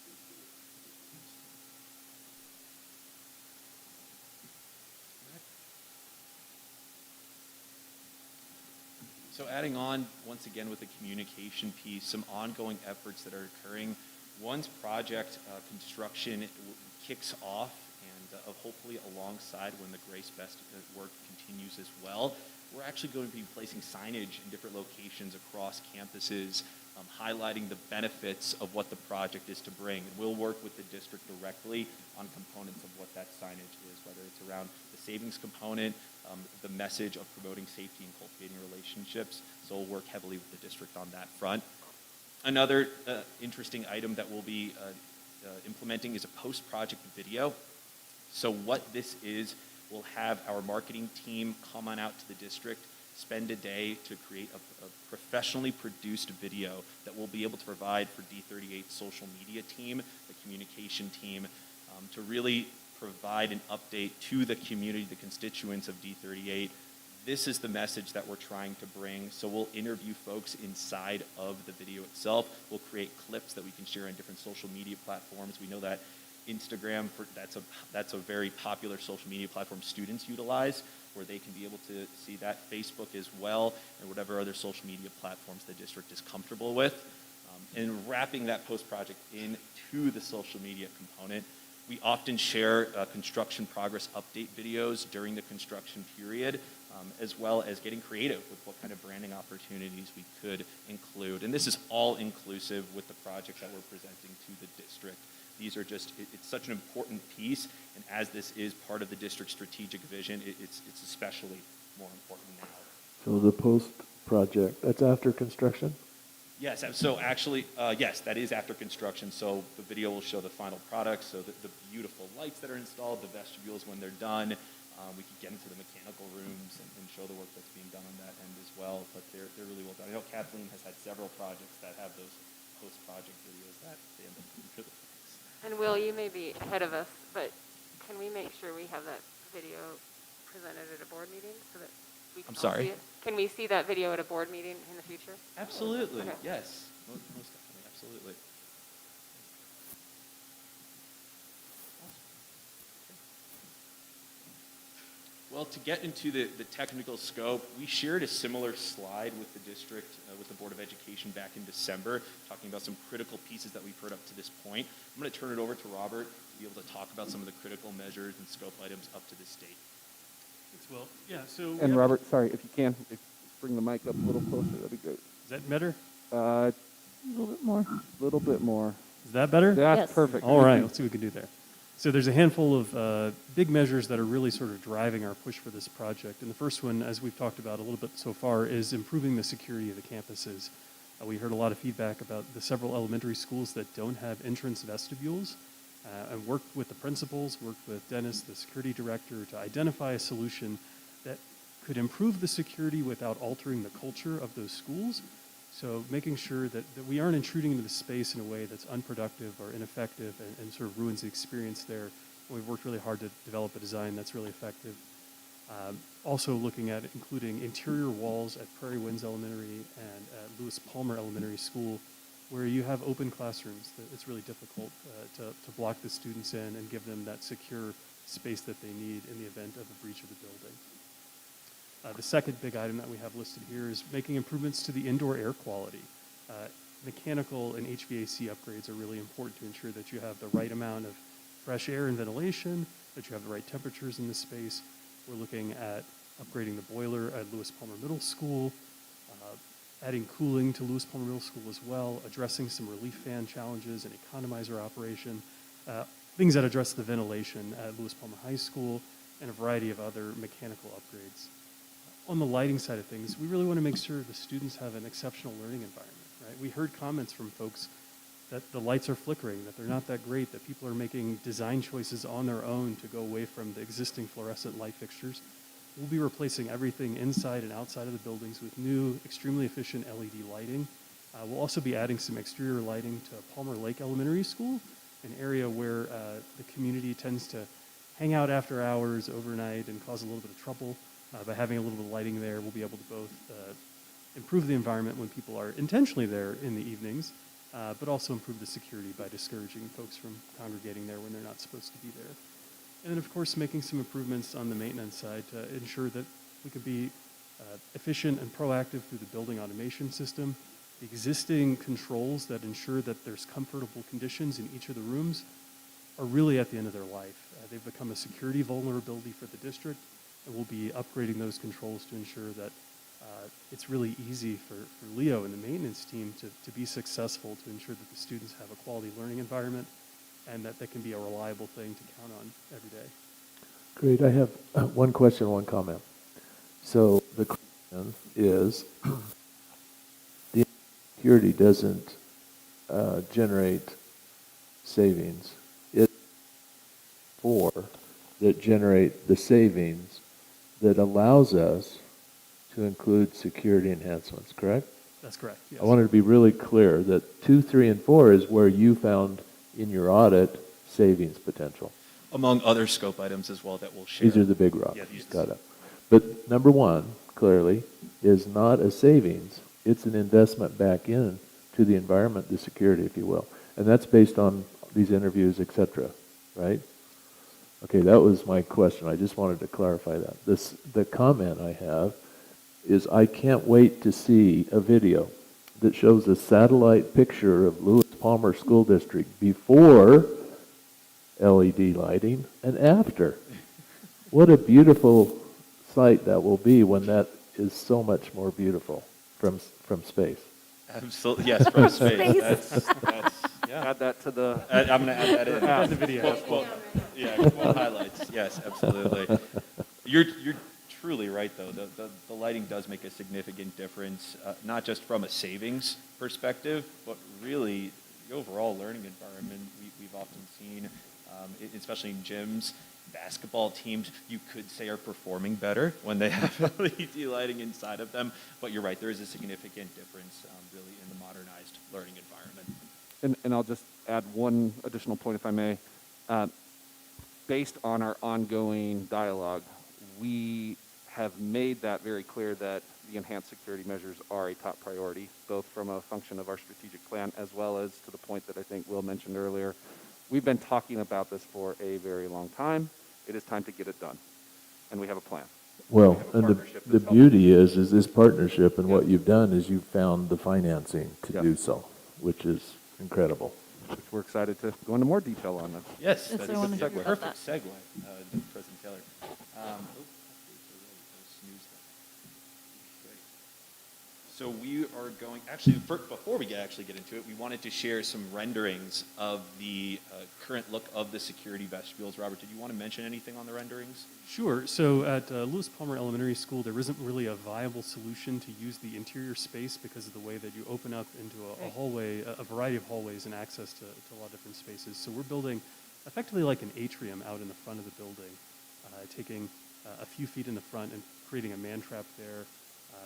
So adding on, once again, with the communication piece, some ongoing efforts that are occurring. Once project construction kicks off, and hopefully alongside when the Grace Best work continues as well, we're actually going to be placing signage in different locations across campuses, highlighting the benefits of what the project is to bring. And we'll work with the district directly on components of what that signage is, whether it's around the savings component, the message of promoting safety and cultivating relationships. So we'll work heavily with the district on that front. Another interesting item that we'll be implementing is a post-project video. So what this is, we'll have our marketing team come on out to the district, spend a day to create a professionally produced video that we'll be able to provide for D38's social media team, the communication team, to really provide an update to the community, the constituents of D38. This is the message that we're trying to bring. So we'll interview folks inside of the video itself. We'll create clips that we can share on different social media platforms. We know that Instagram, that's a very popular social media platform students utilize, where they can be able to see that. Facebook as well, and whatever other social media platforms the district is comfortable with. And wrapping that post-project into the social media component, we often share construction progress update videos during the construction period, as well as getting creative with what kind of branding opportunities we could include. And this is all inclusive with the project that we're presenting to the district. These are just, it's such an important piece, and as this is part of the district's strategic vision, it's especially more important now. So the post-project, that's after construction? Yes, so actually, yes, that is after construction. So the video will show the final product, so the beautiful lights that are installed, the vestibules when they're done. We could get into the mechanical rooms and show the work that's being done on that end as well, but they're really well done. I know Kathleen has had several projects that have those post-project videos that they end up doing for the folks. And Will, you may be ahead of us, but can we make sure we have that video presented at a board meeting so that we can I'm sorry? see it? Can we see that video at a board meeting in the future? Absolutely, Okay. yes, most definitely, absolutely. Well, to get into the technical scope, we shared a similar slide with the district, with the Board of Education back in December, talking about some critical pieces that we've heard up to this point. I'm going to turn it over to Robert to be able to talk about some of the critical measures and scope items up to this date. Thanks, Will. Yeah, so. we And have- Robert, sorry, if you can, bring the mic up a little closer, that'd be great. Is that better? A A little bit more. little bit more. Is that better? That's Yes. perfect. All right, let's see what we can do there. So there's a handful of big measures that are really sort of driving our push for this project. And the first one, as we've talked about a little bit so far, is improving the security of the campuses. We heard a lot of feedback about the several elementary schools that don't have entrance vestibules. And worked with the principals, worked with Dennis, the security director, to identify a solution that could improve the security without altering the culture of those schools. So making sure that we aren't intruding into the space in a way that's unproductive or ineffective and sort of ruins the experience there. And we've worked really hard to develop a design that's really effective. Also looking at including interior walls at Prairie Winds Elementary and at Lewis Palmer Elementary School, where you have open classrooms. It's really difficult to block the students in and give them that secure space that they need in the event of a breach of the building. The second big item that we have listed here is making improvements to the indoor air quality. Mechanical and HVAC upgrades are really important to ensure that you have the right amount of fresh air and ventilation, that you have the right temperatures in the space. We're looking at upgrading the boiler at Lewis Palmer Middle School, adding cooling to Lewis Palmer Middle School as well, addressing some relief fan challenges and economizer operation, things that address the ventilation at Lewis Palmer High School, and a variety of other mechanical upgrades. On the lighting side of things, we really want to make sure the students have an exceptional learning environment, right? We heard comments from folks that the lights are flickering, that they're not that great, that people are making design choices on their own to go away from the existing fluorescent light fixtures. We'll be replacing everything inside and outside of the buildings with new, extremely efficient LED lighting. We'll also be adding some exterior lighting to Palmer Lake Elementary School, an area where the community tends to hang out after hours, overnight, and cause a little bit of trouble. By having a little bit of lighting there, we'll be able to both improve the environment when people are intentionally there in the evenings, but also improve the security by discouraging folks from congregating there when they're not supposed to be there. And then, of course, making some improvements on the maintenance side to ensure that we could be efficient and proactive through the building automation system. The existing controls that ensure that there's comfortable conditions in each of the rooms are really at the end of their life. They've become a security vulnerability for the district, and we'll be upgrading those controls to ensure that it's really easy for Leo and the maintenance team to be successful, to ensure that the students have a quality learning environment and that they can be a reliable thing to count on every day. Great. I have one question, one comment. So the question is, the security doesn't generate savings. It's for that generate the savings that allows us to include security enhancements, correct? That's correct, yes. I wanted to be really clear that 2, 3, and 4 is where you found in your audit savings potential. Among other scope items as well that we'll share. These are the big rocks. Yeah, these- Got it. But number 1, clearly, is not a savings. It's an investment back in to the environment, the security, if you will. And that's based on these interviews, et cetera, right? Okay, that was my question. I just wanted to clarify that. The comment I have is I can't wait to see a video that shows a satellite picture of Lewis Palmer School District before LED lighting and after. What a beautiful sight that will be when that is so much more beautiful from space. Absolutely, yes, from space. That's yeah. Add that to the... I'm going to add that in. Add the video. Quote highlights. Yes, absolutely. You're truly right, though. The lighting does make a significant difference, not just from a savings perspective, but really the overall learning environment we've often seen, especially in gyms. Basketball teams, you could say, are performing better when they have LED lighting inside of them. But you're right, there is a significant difference, really, in the modernized learning environment. And I'll just add one additional point, if I may. Based on our ongoing dialogue, we have made that very clear that the enhanced security measures are a top priority, both from a function of our strategic plan as well as to the point that I think Will mentioned earlier. We've been talking about this for a very long time. It is time to get it done, and we have a plan. Well, and the beauty is this partnership, and what you've done is you've found the financing to do so, which is incredible. Which we're excited to go into more detail on. Yes, That's that what I is wanted to a hear about perfect segue, President Taylor. So we are going, actually, before we actually get into it, we wanted to share some renderings of the current look of the security vestibules. Robert, did you want to mention anything on the renderings? Sure. So at Lewis Palmer Elementary School, there isn't really a viable solution to use the interior space because of the way that you open up into a hallway, a variety of hallways and access to a lot of different spaces. So we're building effectively like an atrium out in the front of the building, taking a few feet in the front and creating a man trap there,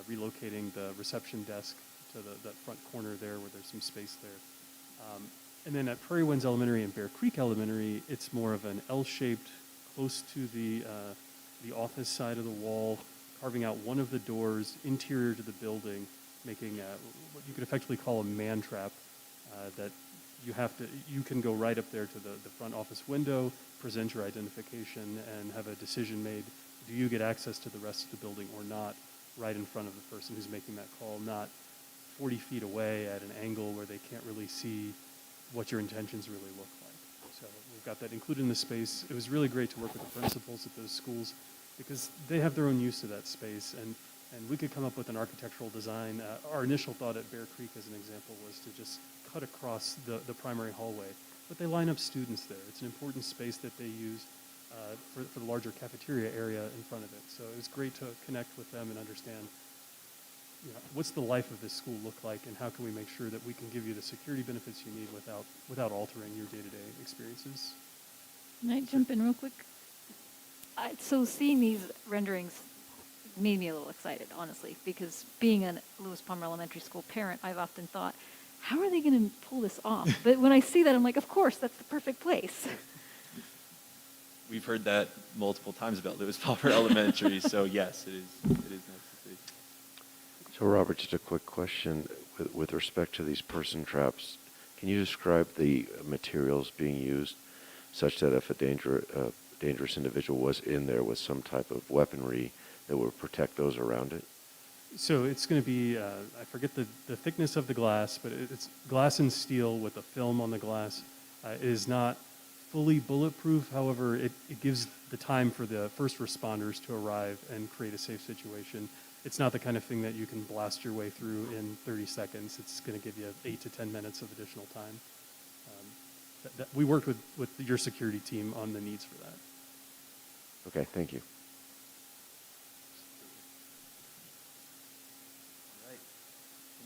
relocating the reception desk to that front corner there where there's some space there. And then at Prairie Winds Elementary and Bear Creek Elementary, it's more of an L-shaped, close to the office side of the wall, carving out one of the doors interior to the building, making what you could effectively call a man trap that you can go right up there to the front office window, present your identification, and have a decision made. Do you get access to the rest of the building or not? Right in front of the person who's making that call, not 40 feet away at an angle where they can't really see what your intentions really look like. So we've got that included in the space. It was really great to work with the principals at those schools because they have their own use of that space, and we could come up with an architectural design. Our initial thought at Bear Creek, as an example, was to just cut across the primary hallway, but they line up students there. It's an important space that they use for the larger cafeteria area in front of it. So it was great to connect with them and understand, what's the life of this school look like, and how can we make sure that we can give you the security benefits you need without altering your day-to-day experiences. Can I jump in real quick? So seeing these renderings made me a little excited, honestly, because being a Lewis Palmer Elementary School parent, I've often thought, how are they going to pull this off? But when I see that, I'm like, of course, that's the perfect place. We've heard that multiple times about Lewis Palmer Elementary, so yes, it is nice to see. So Robert, just a quick question with respect to these person traps. Can you describe the materials being used such that if a dangerous individual was in there with some type of weaponry that would protect those around it? So it's going to be, I forget the thickness of the glass, but it's glass and steel with a film on the glass. It is not fully bulletproof. However, it gives the time for the first responders to arrive and create a safe situation. It's not the kind of thing that you can blast your way through in 30 seconds. It's going to give you 8 to 10 minutes of additional time. We worked with your security team on the needs for that. Okay, thank you. All right.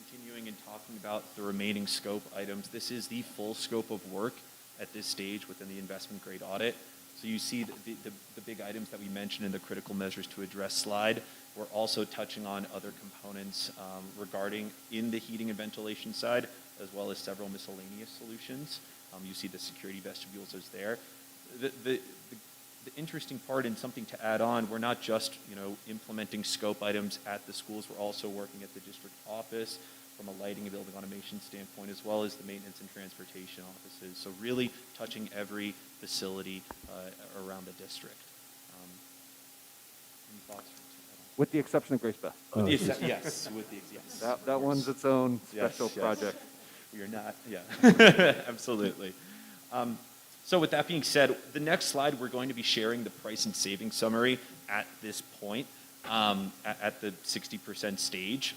Continuing and talking about the remaining scope items, this is the full scope of work at this stage within the investment grade audit. So you see the big items that we mentioned in the critical measures to address slide. We're also touching on other components regarding in the heating and ventilation side, as well as several miscellaneous solutions. You see the security vestibules is there. The interesting part and something to add on, we're not just implementing scope items at the schools, we're also working at the district office from a lighting and building automation standpoint, as well as the maintenance and transportation offices. So really touching every facility around the district. Any thoughts? With the exception of Grace Beth. Yes, yes. That one's its own special project. We are not, yeah, absolutely. So with that being said, the next slide, we're going to be sharing the price and savings summary at this point, at the 60% stage.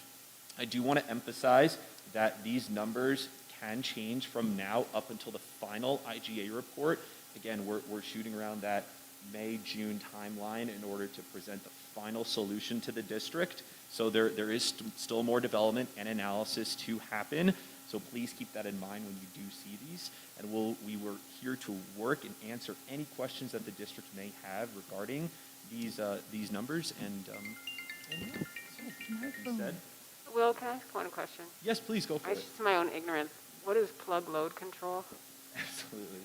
I do want to emphasize that these numbers can change from now up until the final IGA report. Again, we're shooting around that May, June timeline in order to present the final solution to the district. So there is still more development and analysis to happen. So please keep that in mind when you do see these. And we were here to work and answer any questions that the district may have regarding these numbers. And yeah, so that being said. Will, can I ask one question? Yes, please go for it. Just my own ignorance. What is plug load control? Absolutely.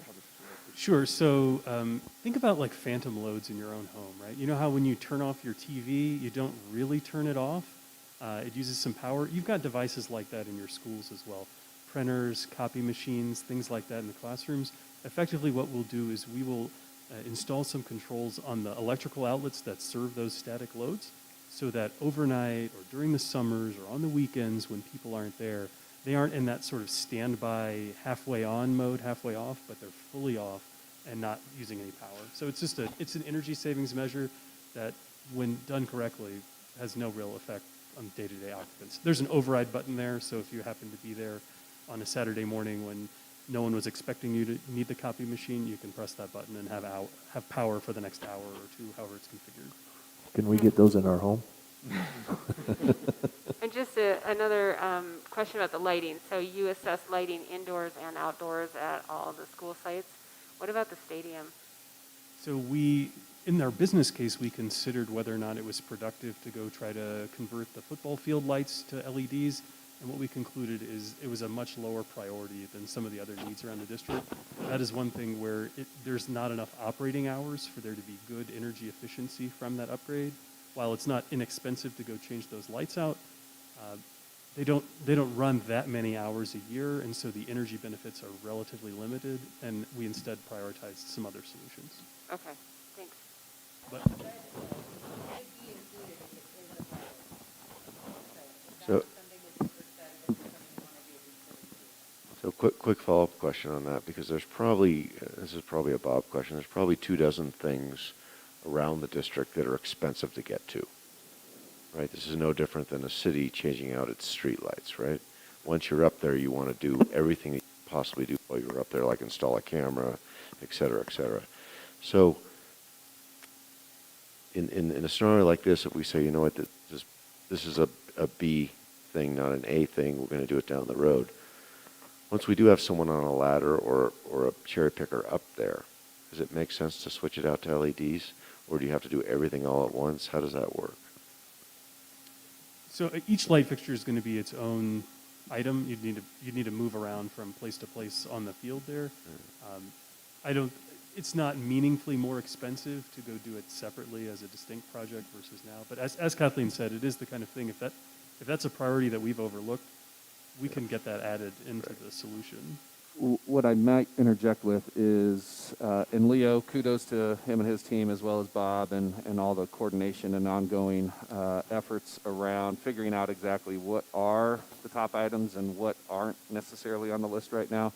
Sure. So think about like phantom loads in your own home, right? You know how when you turn off your TV, you don't really turn it off? It uses some power. You've got devices like that in your schools as well. Printers, copy machines, things like that in the classrooms. Effectively, what we'll do is we will install some controls on the electrical outlets that serve those static loads so that overnight or during the summers or on the weekends when people aren't there, they aren't in that sort of standby halfway on mode, halfway off, but they're fully off and not using any power. So it's just it's an energy savings measure that, when done correctly, has no real effect on day-to-day occupants. There's an override button there, so if you happen to be there on a Saturday morning when no one was expecting you to need the copy machine, you can press that button and have power for the next hour or two, however it's configured. Can we get those in our home? And just another question about the lighting. So you assess lighting indoors and outdoors at all the school sites. What about the stadium? So in our business case, we considered whether or not it was productive to go try to convert the football field lights to LEDs. And what we concluded is it was a much lower priority than some of the other needs around the district. That is one thing where there's not enough operating hours for there to be good energy efficiency from that upgrade. While it's not inexpensive to go change those lights out, they don't run that many hours a year, and so the energy benefits are relatively limited, and we instead prioritized some other solutions. Okay, thanks. But So quick follow-up question on that, because this is probably a Bob question, there's probably 24 things around the district that are expensive to get to, right? This is no different than a city changing out its streetlights, right? Once you're up there, you want to do everything that you can possibly do while you're up there, like install a camera, et cetera, et cetera. So in a scenario like this, if we say, you know what, this is a B thing, not an A thing, we're going to do it down the road. Once we do have someone on a ladder or a cherry picker up there, does it make sense to switch it out to LEDs? Or do you have to do everything all at once? How does that work? so each light fixture is going to be its own item. You'd need to move around from place to place on the field there. it's not meaningfully more expensive to go do it separately as a distinct project versus now. But as Kathleen said, it is the kind of thing, if that's a priority that we've overlooked, we can get that added into the solution. What I might interject with is, and Leo, kudos to him and his team, as well as Bob and all the coordination and ongoing efforts around figuring out exactly what are the top items and what aren't necessarily on the list right now.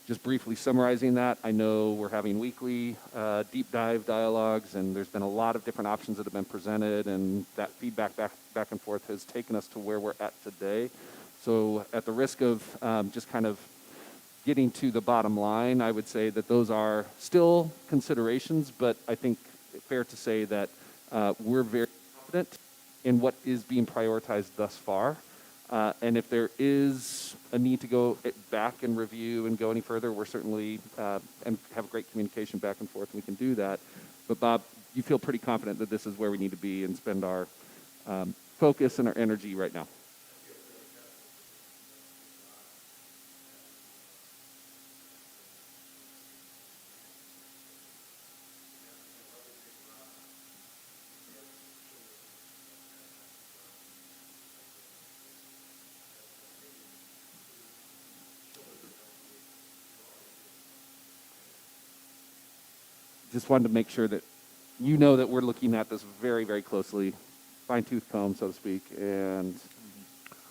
Just briefly summarizing that, I know we're having weekly deep dive dialogues, and there's been a lot of different options that have been presented, and that feedback back and forth has taken us to where we're at today. So at the risk of just kind of getting to the bottom line, I would say that those are still considerations, but I think fair to say that we're very confident in what is being prioritized thus far. And if there is a need to go back and review and go any further, we're certainly, and have great communication back and forth, and we can do that. But Bob, you feel pretty confident that this is where we need to be and spend our focus and our energy right now? Just wanted to make sure that you know that we're looking at this very, very closely, fine-tooth comb, so to speak, and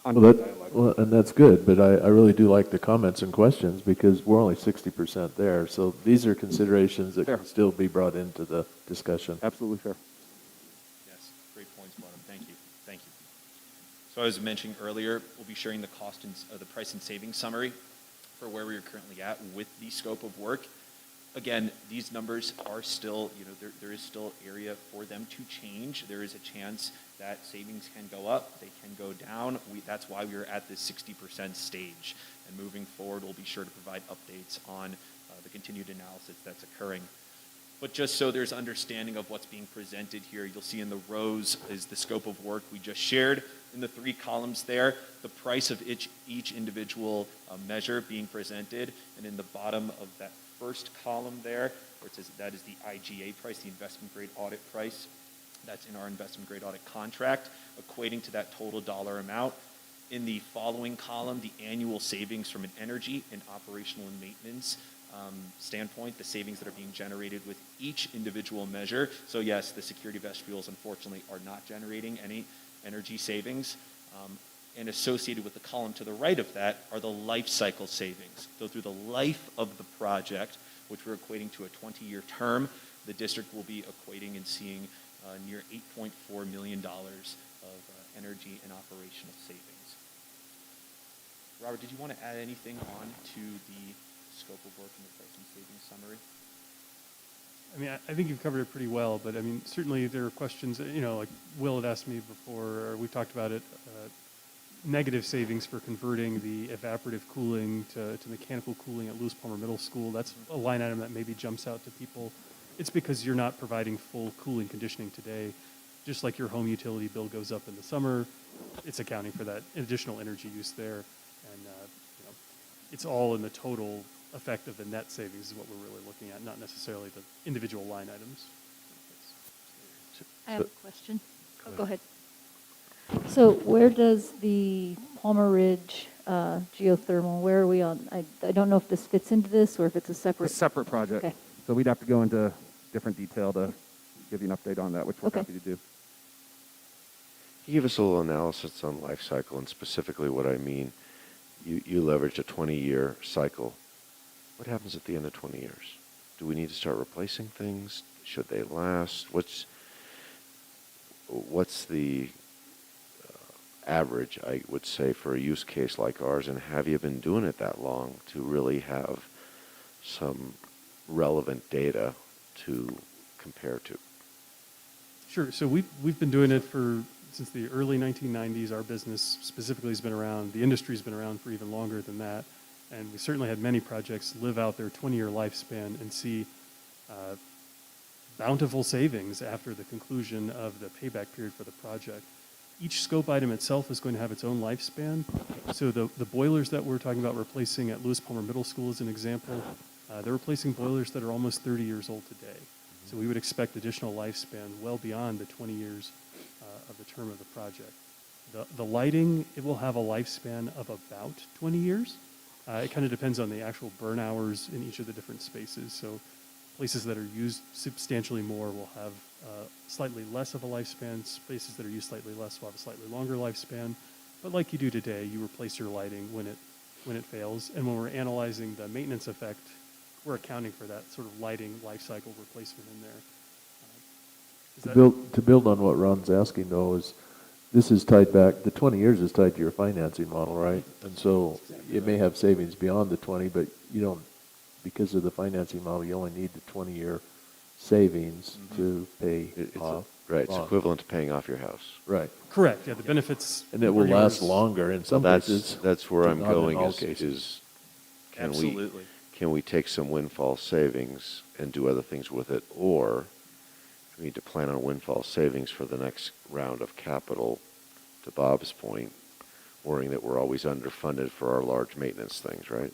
Well, and that's good, but I really do like the comments and questions because we're only 60% there. So these are considerations that Fair. can still be brought into the discussion. Absolutely fair. Yes, great points, Bottom. Thank you. Thank you. So as I was mentioning earlier, we'll be sharing the cost and the price and savings summary for where we are currently at with the scope of work. Again, these numbers are still, there is still area for them to change. There is a chance that savings can go up, they can go down. That's why we are at this 60% stage. And moving forward, we'll be sure to provide updates on the continued analysis that's occurring. But just so there's understanding of what's being presented here, you'll see in the rows is the scope of work we just shared. In the 3 columns there, the price of each individual measure being presented. And in the bottom of that first column there, where it says that is the IGA price, the investment grade audit price. That's in our investment grade audit contract, equating to that total dollar amount. In the following column, the annual savings from an energy and operational and maintenance standpoint, the savings that are being generated with each individual measure. So yes, the security vestibules unfortunately are not generating any energy savings. And associated with the column to the right of that are the life cycle savings. So through the life of the project, which we're equating to a 20-year term, the district will be equating and seeing near $8.4 million of energy and operational savings. Robert, did you want to add anything on to the scope of work and the price and savings summary? I mean, I think you've covered it pretty well, but I mean, certainly there are questions, like Will had asked me before, or we've talked about it, negative savings for converting the evaporative cooling to mechanical cooling at Lewis Palmer Middle School. That's a line item that maybe jumps out to people. It's because you're not providing full cooling conditioning today. Just like your home utility bill goes up in the summer, it's accounting for that additional energy use there. And it's all in the total effect of the net savings is what we're really looking at, not necessarily the individual line items. I have a question. Go ahead. So where does the Palmer Ridge geothermal, where are we on? I don't know if this fits into this or if it's a separate. A separate project. Okay. So we'd have to go into different detail to give you an update on that, which we're Okay. happy to do. Can you give us a little analysis on life cycle and specifically what I mean? You leveraged a 20-year cycle. What happens at the end of 20 years? Do we need to start replacing things? Should they last? What's the average, I would say, for a use case like ours, and have you been doing it that long to really have some relevant data to compare to? Sure. So we've been doing it since the early 1990s. Our business specifically has been around. The industry's been around for even longer than that. And we certainly had many projects live out their 20-year lifespan and see bountiful savings after the conclusion of the payback period for the project. Each scope item itself is going to have its own lifespan. So the boilers that we're talking about replacing at Lewis Palmer Middle School as an example, They're replacing boilers that are almost 30 years old today. So we would expect additional lifespan well beyond the 20 years of the term of the project. The lighting, it will have a lifespan of about 20 years. It kind of depends on the actual burn hours in each of the different spaces. So places that are used substantially more will have slightly less of a lifespan. Spaces that are used slightly less will have a slightly longer lifespan. But like you do today, you replace your lighting when it fails. And when we're analyzing the maintenance effect, we're accounting for that sort of lighting life cycle replacement in there. To build on what Ron's asking though is, this is tied back, the 20 years is tied to your financing model, right? And so it may have savings beyond the 20, but you don't, because of the financing model, you only need the 20-year savings to pay off. Right, it's equivalent to paying off your house. Right. Correct, yeah, the benefits. And it will last longer in some cases. That's where I'm not in going all is cases. Absolutely. Can we take some windfall savings and do other things with it? Or we need to plan on windfall savings for the next round of capital, to Bob's point, worrying that we're always underfunded for our large maintenance things, right?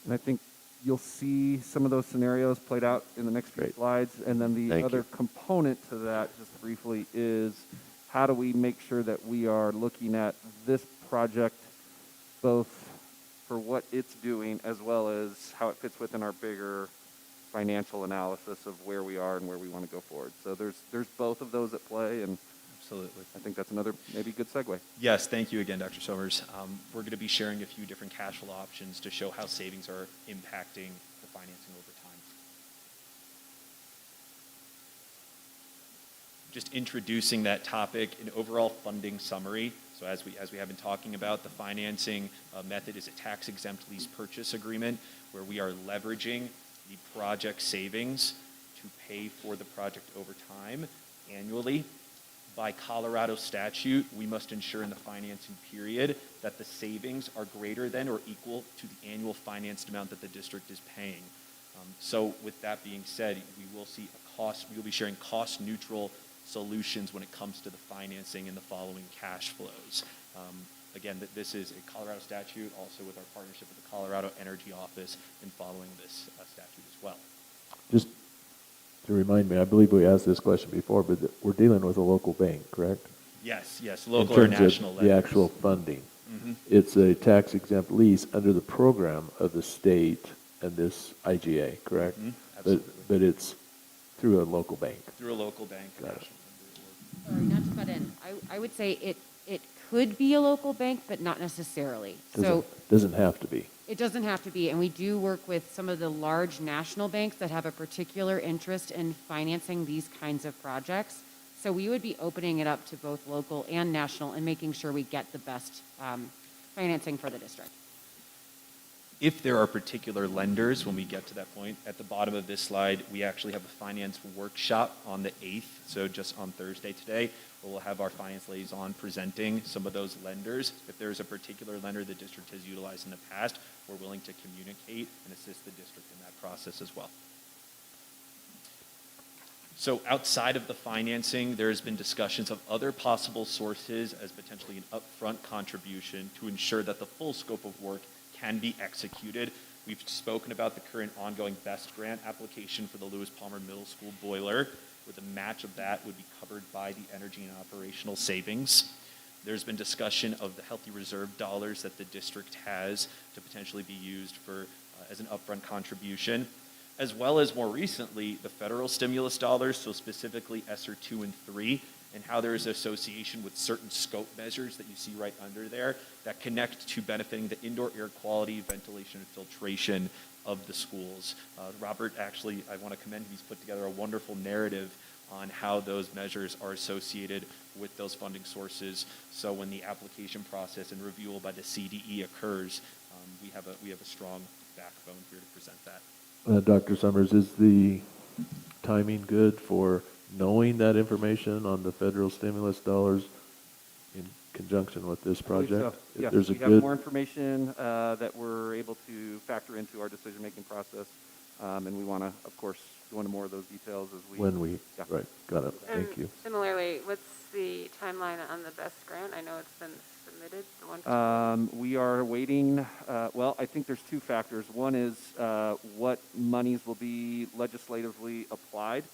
And I think you'll see some of those scenarios played out in the next few Great. slides. And then the Thank other you. component to that, just briefly, is how do we make sure that we are looking at this project both for what it's doing as well as how it fits within our bigger financial analysis of where we are and where we want to go forward. So there's both of those at play, and Absolutely. I think that's another maybe good segue. Yes, thank you again, Dr. Somers. We're going to be sharing a few different cash flow options to show how savings are impacting the financing over time. Just introducing that topic, an overall funding summary. So as we have been talking about, the financing method is a tax-exempt lease purchase agreement where we are leveraging the project savings to pay for the project over time annually. By Colorado statute, we must ensure in the financing period that the savings are greater than or equal to the annual financed amount that the district is paying. So with that being said, we will be sharing cost-neutral solutions when it comes to the financing and the following cash flows. Again, this is a Colorado statute, also with our partnership with the Colorado Energy Office in following this statute as well. Just to remind me, I believe we asked this question before, but we're dealing with a local bank, correct? Yes, local or in terms national of lenders. the actual funding. It's a tax-exempt lease under the program of the state and this IGA, correct? Absolutely. But it's through a local bank. Through a local bank. Got it. national lender, or- Sorry, not to butt in. I would say it could be a local bank, but not necessarily. So Doesn't have to be. it doesn't have to be, and we do work with some of the large national banks that have a particular interest in financing these kinds of projects. So we would be opening it up to both local and national and making sure we get the best financing for the district. If there are particular lenders, when we get to that point, at the bottom of this slide, we actually have a finance workshop on the 8th, so just on Thursday today, where we'll have our finance liaison presenting some of those lenders. If there's a particular lender the district has utilized in the past, we're willing to communicate and assist the district in that process as well. So outside of the financing, there has been discussions of other possible sources as potentially an upfront contribution to ensure that the full scope of work can be executed. We've spoken about the current ongoing BEST grant application for the Lewis Palmer Middle School boiler, where the match of that would be covered by the energy and operational savings. There's been discussion of the Healthy Reserve dollars that the district has to potentially be used for as an upfront contribution, as well as more recently the federal stimulus dollars, so specifically ESSER 2 and 3, and how there is association with certain scope measures that you see right under there that connect to benefiting the indoor air quality, ventilation, and filtration of the schools. Robert, actually, I want to commend him. He's put together a wonderful narrative on how those measures are associated with those funding sources. So when the application process and review by the CDE occurs, we have a strong backbone here to present that. Dr. Summers, is the timing good for knowing that information on the federal stimulus dollars in conjunction with this I believe project? so. Yes, There's a we have good, more information that we're able to factor into our decision-making process, and we want to, of course, go into more of those details as we. When we, Yeah. right, got it, And thank you. Similarly, what's the timeline on the BEST grant? I know it's been submitted, the one. We are waiting, well, I think there's two factors. One is what monies will be legislatively applied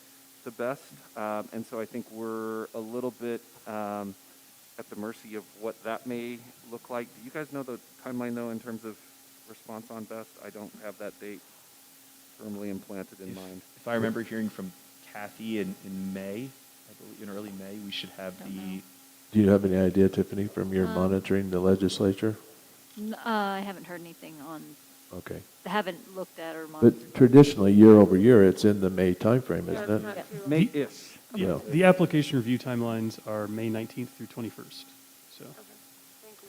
to BEST. And so I think we're a little bit at the mercy of what that may look like. Do you guys know the timeline, though, in terms of response on BEST? I don't have that date firmly implanted in mind. If I remember hearing from Kathy in May, I believe in early May, we should have the. Do you have any idea, Tiffany, from your monitoring the legislature? I haven't heard anything on, Okay. haven't looked at or monitored. But traditionally, year over year, it's in the May timeframe, isn't it? May-ish. Yeah. The application review timelines are May 19th through 21st, so. Okay, thank you.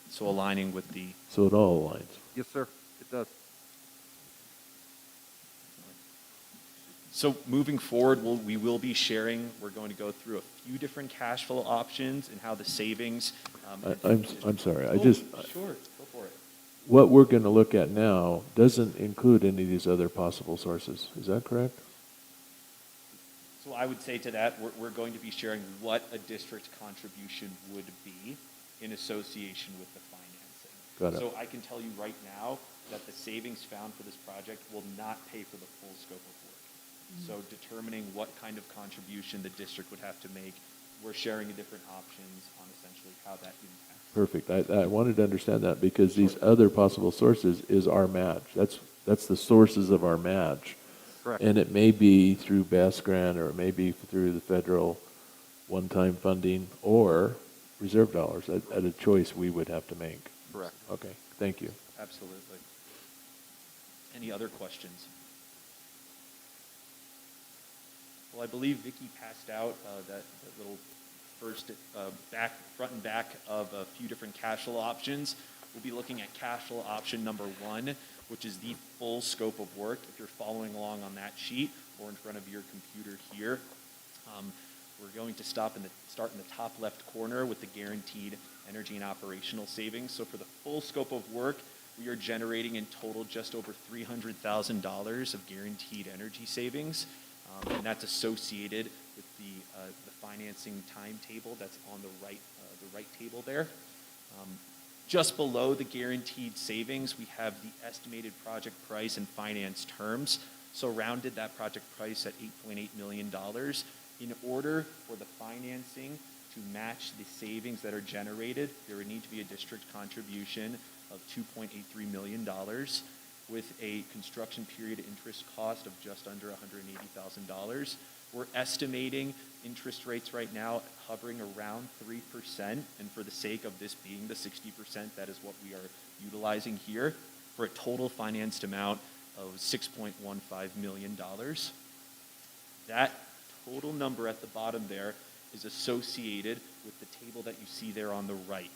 So aligning with the. So it all aligns. Yes, sir, it does. So moving forward, we will be sharing, we're going to go through a few different cash flow options and how the savings. I'm sorry, Sure, go for it. what we're going to look at now doesn't include any of these other possible sources. Is that correct? So I would say to that, we're going to be sharing what a district contribution would be in association with the financing. Got it. So I can tell you right now that the savings found for this project will not pay for the full scope of work. So determining what kind of contribution the district would have to make, we're sharing different options on essentially how that impacts. Perfect. I wanted to understand that because these other possible sources is our match. That's the sources of our match. Correct. And it may be through BAS grant, or it may be through the federal one-time funding, or reserve dollars at a choice we would have to make. Correct. Okay, thank you. Absolutely. Any other questions? Well, I believe Vicki passed out that little first front and back of a few different cash flow options. We'll be looking at cash flow option number 1, which is the full scope of work. If you're following along on that sheet or in front of your computer here, we're going to start in the top left corner with the guaranteed energy and operational savings. So for the full scope of work, we are generating in total just over $300,000 of guaranteed energy savings. And that's associated with the financing timetable that's on the right table there. Just below the guaranteed savings, we have the estimated project price and finance terms. So rounded that project price at $8.8 million. In order for the financing to match the savings that are generated, there would need to be a district contribution of $2.83 million. With a construction period interest cost of just under $180,000. We're estimating interest rates right now hovering around 3%, and for the sake of this being the 60%, that is what we are utilizing here, for a total financed amount of $6.15 million. That total number at the bottom there is associated with the table that you see there on the right.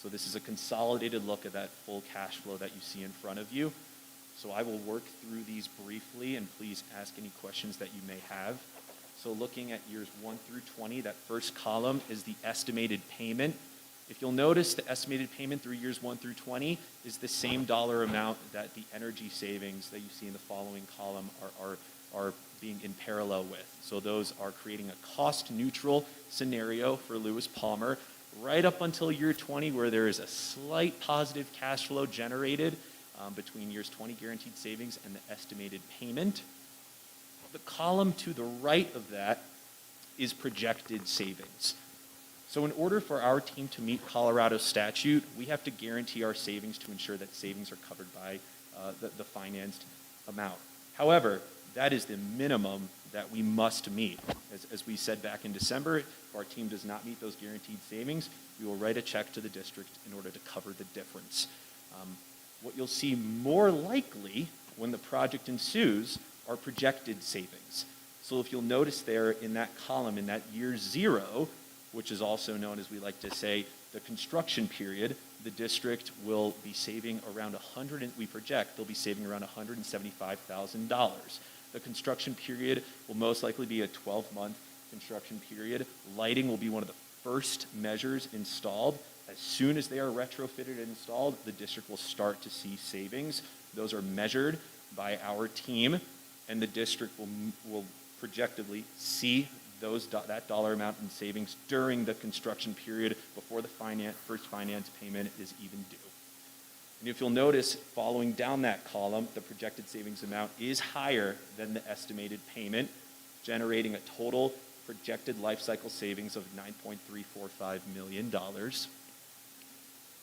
So this is a consolidated look at that full cash flow that you see in front of you. So I will work through these briefly, and please ask any questions that you may have. So looking at years 1 through 20, that first column is the estimated payment. If you'll notice, the estimated payment through years 1 through 20 is the same dollar amount that the energy savings that you see in the following column are being in parallel with. So those are creating a cost-neutral scenario for Lewis Palmer right up until year 20, where there is a slight positive cash flow generated between years 20 guaranteed savings and the estimated payment. The column to the right of that is projected savings. So in order for our team to meet Colorado statute, we have to guarantee our savings to ensure that savings are covered by the financed amount. However, that is the minimum that we must meet. As we said back in December, if our team does not meet those guaranteed savings, we will write a check to the district in order to cover the difference. What you'll see more likely when the project ensues are projected savings. So if you'll notice there in that column, in that year 0, which is also known as we like to say, the construction period, the district will be saving around we project they'll be saving around $175,000. The construction period will most likely be a 12-month construction period. Lighting will be one of the first measures installed. As soon as they are retrofitted and installed, the district will start to see savings. Those are measured by our team, and the district will projectively see that dollar amount in savings during the construction period before the first finance payment is even due. And if you'll notice, following down that column, the projected savings amount is higher than the estimated payment, generating a total projected life cycle savings of $9.345 million.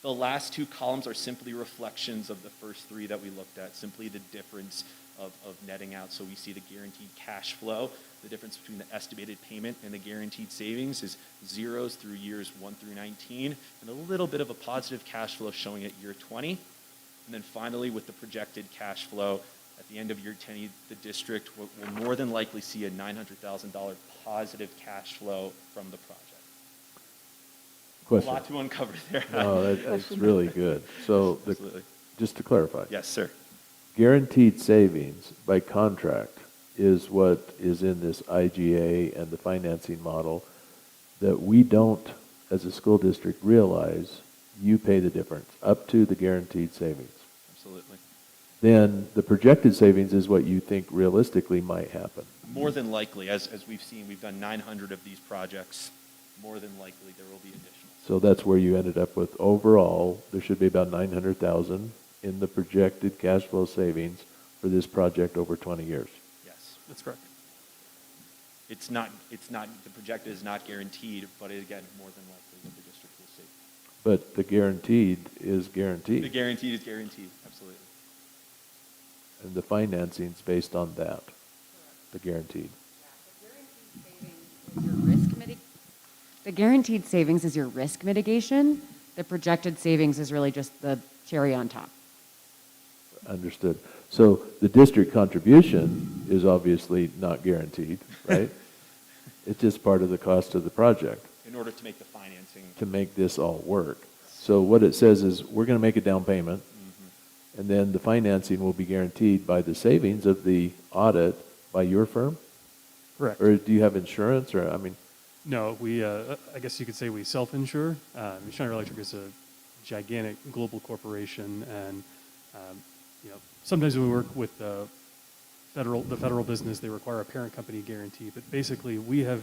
The last two columns are simply reflections of the first three that we looked at, simply the difference of netting out. So we see the guaranteed cash flow. The difference between the estimated payment and the guaranteed savings is zeros through years 1 through 19, and a little bit of a positive cash flow showing at year 20. And then finally, with the projected cash flow, at the end of year 10, the district will more than likely see a $900,000 positive cash flow from the project. Question. A lot to uncover there. No, that's really good. So Absolutely. just to clarify. Yes, sir. Guaranteed savings by contract is what is in this IGA and the financing model that we don't, as a school district, realize you pay the difference up to the guaranteed savings. Absolutely. Then the projected savings is what you think realistically might happen. More than likely, as we've seen, we've done 900 of these projects. More than likely, there will be additional. So that's where you ended up with overall, there should be about 900,000 in the projected cash flow savings for this project over 20 years. Yes. That's correct. It's not, the projected is not guaranteed, but again, more than likely what the district will see. But the guaranteed is guaranteed. The guaranteed is guaranteed, absolutely. And the financing's based on that, the guaranteed. The guaranteed savings is your risk mitigation. The projected savings is really just the cherry on top. Understood. So the district contribution is obviously not guaranteed, right? It's just part of the cost of the project In order to make the financing. to make this all work. So what it says is we're going to make a down payment, and then the financing will be guaranteed by the savings of the audit by your firm? Correct. Or do you have insurance? Or, I mean, No, we, I guess you could say we self-insure. Schneider Electric is a gigantic global corporation, and sometimes when we work with the federal business, they require a parent company guarantee. But basically, we have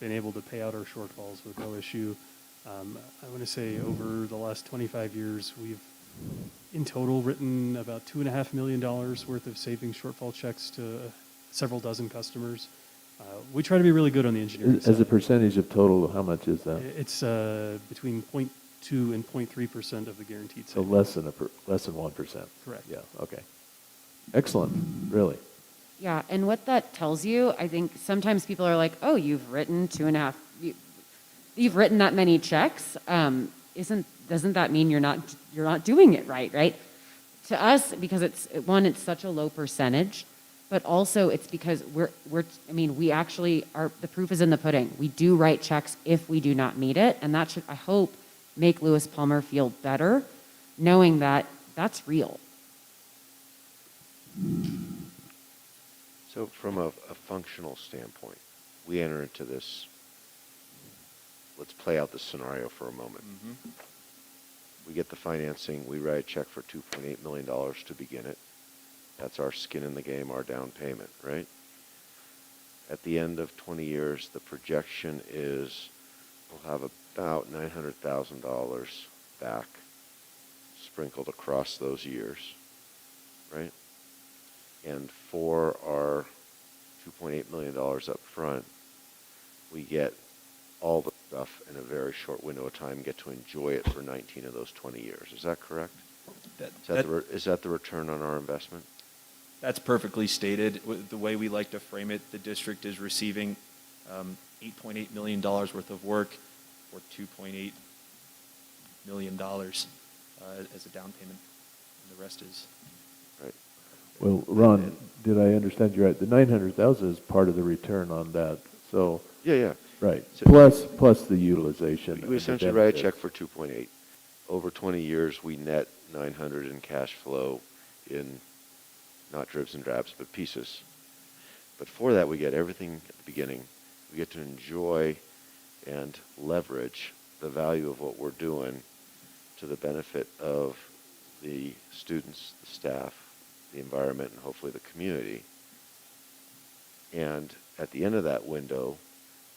been able to pay out our shortfalls with no issue. I want to say over the last 25 years, we've in total written about $2.5 million worth of savings shortfall checks to several dozen customers. We try to be really good on the engineering side. as a percentage of total, how much is that? It's between 0.2 and 0.3% of the guaranteed So savings. less than 1%. Correct. Yeah, okay. Excellent, really. Yeah, and what that tells you, I think sometimes people are like, oh, you've written you've written that many checks. Doesn't that mean you're not doing it right? To us, because it's such a low percentage, but also it's because we actually are, the proof is in the pudding. We do write checks if we do not meet it, and that should, I hope, make Lewis Palmer feel better, knowing that that's real. So from a functional standpoint, we enter into this, let's play out this scenario for a moment. We get the financing, we write a check for $2.8 million to begin it. That's our skin in the game, our down payment, right? At the end of 20 years, the projection is we'll have about $900,000 back sprinkled across those years, right? And for our $2.8 million up front, we get all the stuff in a very short window of time, get to enjoy it for 19 of those 20 years. Is that correct? Is that the return on our investment? That's perfectly stated. The way we like to frame it, the district is receiving $8.8 million worth of work for $2.8 million as a down payment, and the rest is. Right. Well, Ron, did I understand you right? The 900,000 is part of the return on that, so. Yeah. Right, So- plus the utilization. We and the essentially write a benefits. check for 2.8. Over 20 years, we net 900 in cash flow in not dribs and drabs, but pieces. But for that, we get everything at the beginning. We get to enjoy and leverage the value of what we're doing to the benefit of the students, the staff, the environment, and hopefully the community. And at the end of that window,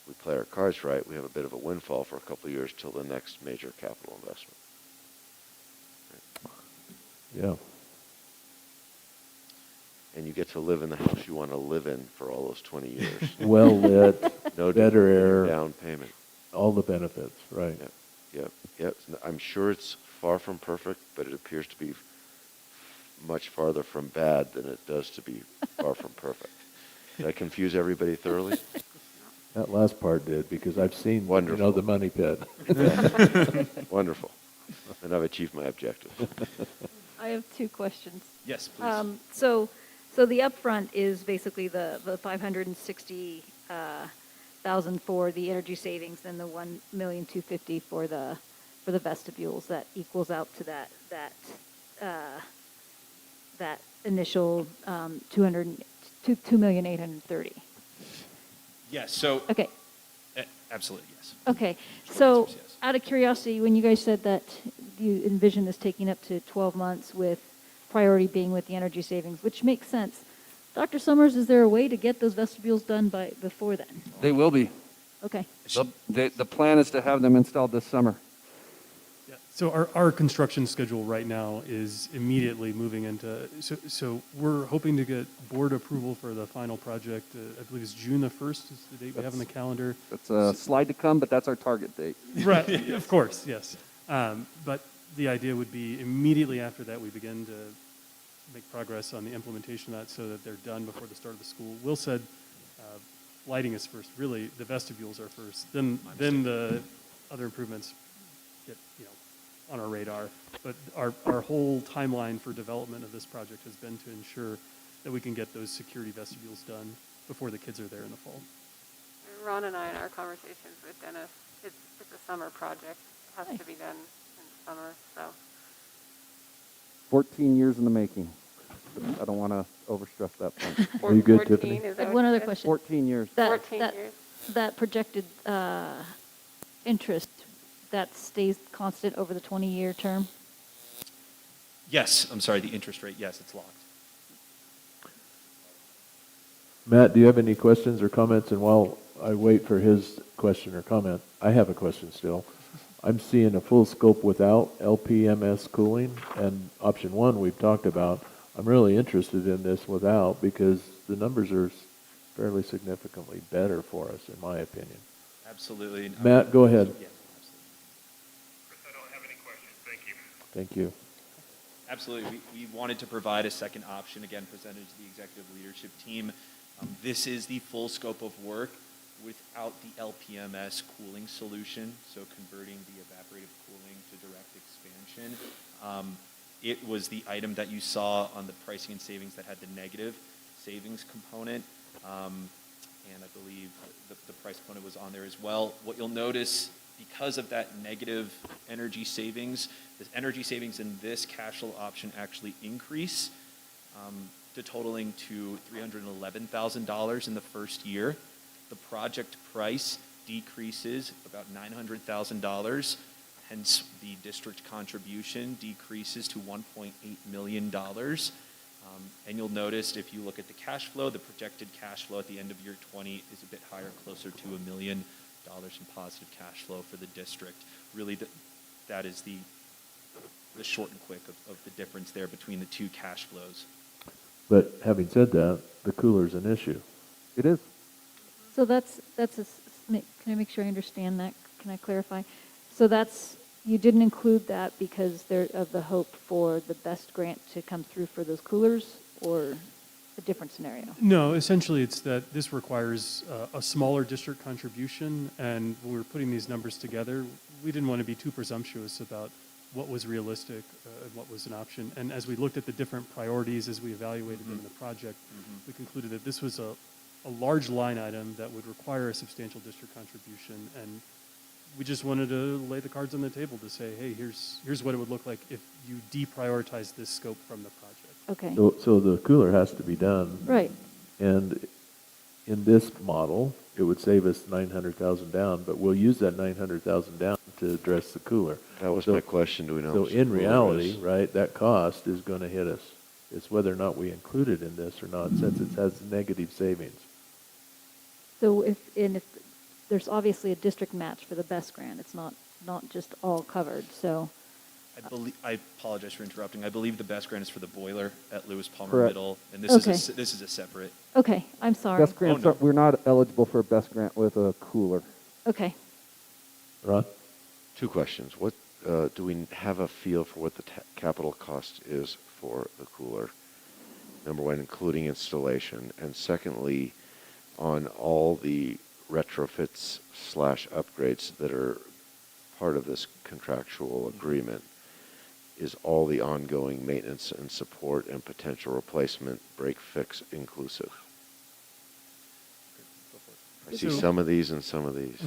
we play our cards right, we have a bit of a windfall for a couple of years till the next major capital investment. Yeah. And you get to live in the house you want to live in for all those 20 years. Well lit, No better different than your air, down payment. all the benefits, right? Yep. I'm sure it's far from perfect, but it appears to be much farther from bad than it does to be far from perfect. Did I confuse everybody thoroughly? That last part did, because I've seen, Wonderful. the money pit. Wonderful. And I've achieved my objective. I have two questions. Yes, please. So the upfront is basically the 560,000 for the energy savings, and the 1,250,000 for the vestibules. That equals out to that initial 2,830,000. Yes, so. Okay. Absolutely, yes. Okay, Short so answer is yes. out of curiosity, when you guys said that you envision this taking up to 12 months with priority being with the energy savings, which makes sense. Dr. Summers, is there a way to get those vestibules done before then? They will be. Okay. The plan is to have them installed this summer. Yeah, so our construction schedule right now is immediately moving into, so we're hoping to get board approval for the final project, I believe it's June the 1st is the date we have on the calendar. That's a slide to come, but that's our target date. Right, of course, yes. But the idea would be immediately after that, we begin to make progress on the implementation of that so that they're done before the start of the school. Will said lighting is first. Really, the vestibules are first. Then the other improvements get on our radar. But our whole timeline for development of this project has been to ensure that we can get those security vestibules done before the kids are there in the fall. Ron and I, in our conversations with Dennis, it's a summer project. It has to be done in summer, so. 14 years in the making. I don't want to overstress that point. Are you good, 14, Tiffany? is I that have what one you other said? question. 14 years. 14 years. That projected interest, that stays constant over the 20-year term? Yes, I'm sorry, the interest rate, yes, it's locked. Matt, do you have any questions or comments? And while I wait for his question or comment, I have a question still. I'm seeing a full scope without LPMS cooling, and option one we've talked about. I'm really interested in this without because the numbers are fairly significantly better for us, in my opinion. Absolutely. Matt, go ahead. Yeah, Chris, I don't have any questions. Thank you. Thank you. absolutely. We wanted to provide a second option, again, presented to the executive leadership team. This is the full scope of work without the LPMS cooling solution, so converting the evaporative cooling to direct expansion. It was the item that you saw on the pricing and savings that had the negative savings component, and I believe the price component was on there as well. What you'll notice, because of that negative energy savings, the energy savings in this cash flow option actually increase to totaling to $311,000 in the first year. The project price decreases about $900,000, hence the district contribution decreases to $1.8 million. And you'll notice if you look at the cash flow, the projected cash flow at the end of year 20 is a bit higher, closer to $1 million in positive cash flow for the district. Really, that is the short and quick of the difference there between the two cash flows. But having said that, the cooler's an issue. It is. So can I make sure I understand that? Can I clarify? So you didn't include that because of the hope for the best grant to come through for those coolers, or a different scenario? No, essentially it's that this requires a smaller district contribution, and when we were putting these numbers together, we didn't want to be too presumptuous about what was realistic and what was an option. And as we looked at the different priorities, as we evaluated them in the project, we concluded that this was a large line item that would require a substantial district contribution, and we just wanted to lay the cards on the table to say, hey, here's what it would look like if you deprioritize this scope from the project. Okay. So the cooler has to be done. Right. And in this model, it would save us $900,000 down, but we'll use that $900,000 down to address the cooler. That was my question. Do we know? So what the in cooler reality, is? right, that cost is going to hit us. It's whether or not we include it in this or not, since it has negative savings. So if there's obviously a district match for the best grant, it's not just all covered, so. I apologize for interrupting. I believe the best grant is for the boiler at Lewis Palmer Correct. Middle, and Okay. this is a separate. Okay, I'm sorry. Best grants, no. we're not eligible for a best grant with a cooler. Okay. Ron? Two questions. What, do we have a feel for what the capital cost is for the cooler? Number one, including installation. And secondly, on all the retrofits / upgrades that are part of this contractual agreement, is all the ongoing maintenance and support and potential replacement break fix inclusive? I see So- some of these and some of these.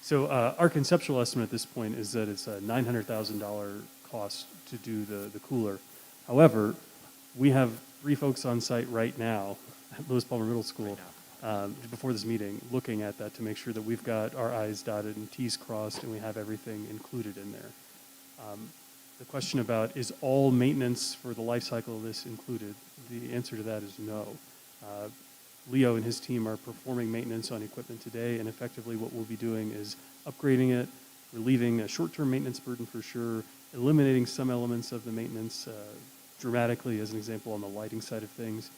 So our conceptual estimate at this point is that it's a $900,000 cost to do the cooler. However, we have 3 folks on site right now at Lewis Palmer Middle School before this meeting looking at that to make sure that we've got our I's dotted and T's crossed and we have everything included in there. The question about is all maintenance for the life cycle of this included? The answer to that is no. Leo and his team are performing maintenance on equipment today, and effectively what we'll be doing is upgrading it, relieving a short-term maintenance burden for sure, eliminating some elements of the maintenance dramatically, as an example, on the lighting side of things.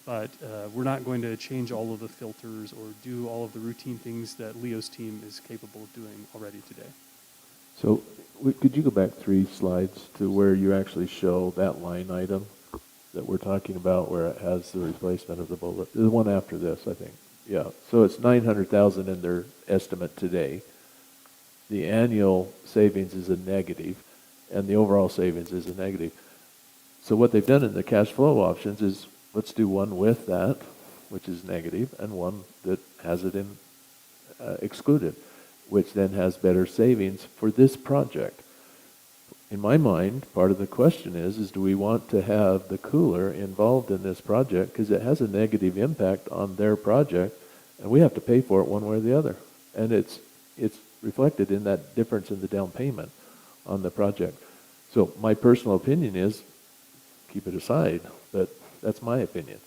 But we're not going to change all of the filters or do all of the routine things that Leo's team is capable of doing already today. So could you go back 3 slides to where you actually show that line item that we're talking about, where it has the replacement of the bullet? The one after this, I think. Yeah. So it's 900,000 in their estimate today. The annual savings is a negative, and the overall savings is a negative. So what they've done in the cash flow options is, let's do one with that, which is negative, and one that has it in excluded, which then has better savings for this project. In my mind, part of the question is do we want to have the cooler involved in this project because it has a negative impact on their project, and we have to pay for it one way or the other. And it's reflected in that difference in the down payment on the project. So my personal opinion is keep it aside, but that's my opinion.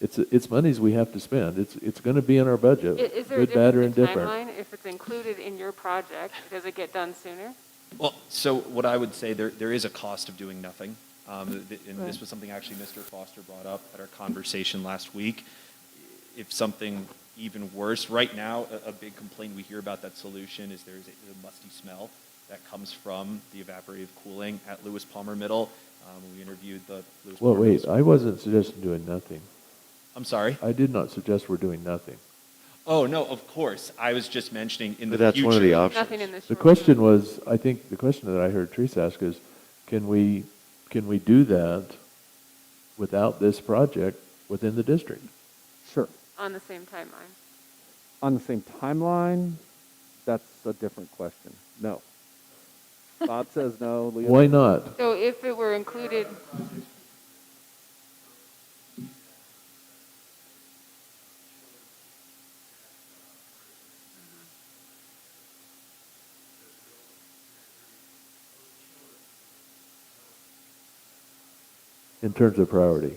It's monies we have to spend. It's going to be in our budget, Is there a good, bad, or difference in indifferent. timeline? If it's included in your project, does it get done sooner? Well, so what I would say, there is a cost of doing nothing. And Right. this was something actually Mr. Foster brought up at our conversation last week. If something even worse, right now, a big complaint we hear about that solution is there's a musty smell that comes from the evaporative cooling at Lewis Palmer Middle. We interviewed the Lewis Well, Palmer wait, Middle I wasn't suggesting doing nothing. I'm sorry? I did not suggest we're doing nothing. Oh, no, of course. I was just mentioning in the But that's future. one of the options. Nothing in the The short question term. was, I think the question that I heard Teresa ask is, can we do that without this project within the district? Sure. On the same timeline. On the same timeline, that's a different question. No. Bob says no. Leo Why not? So if it were included, In terms of priority.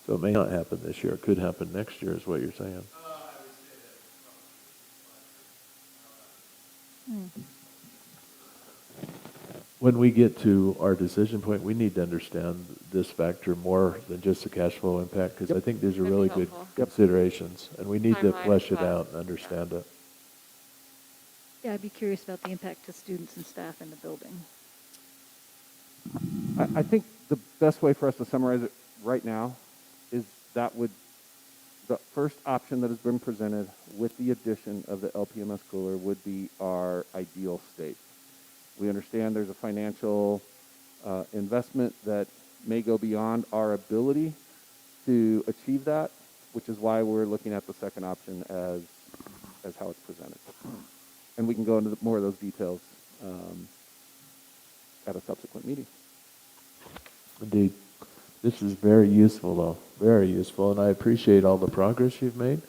So it may not happen this year. It could happen next year is what you're saying. When we get to our decision point, we need to understand this factor more than just the cash flow impact, because I think these are That'd be really good helpful. considerations, and we need to Timeline, flesh it cost. out and understand it. Yeah, I'd be curious about the impact to students and staff in the building. I think the best way for us to summarize it right now is the first option that has been presented with the addition of the LPMS cooler would be our ideal state. We understand there's a financial investment that may go beyond our ability to achieve that, which is why we're looking at the second option as how it's presented. And we can go into more of those details at a subsequent meeting. Indeed. This is very useful, though. Very useful, and I appreciate all the progress you've made.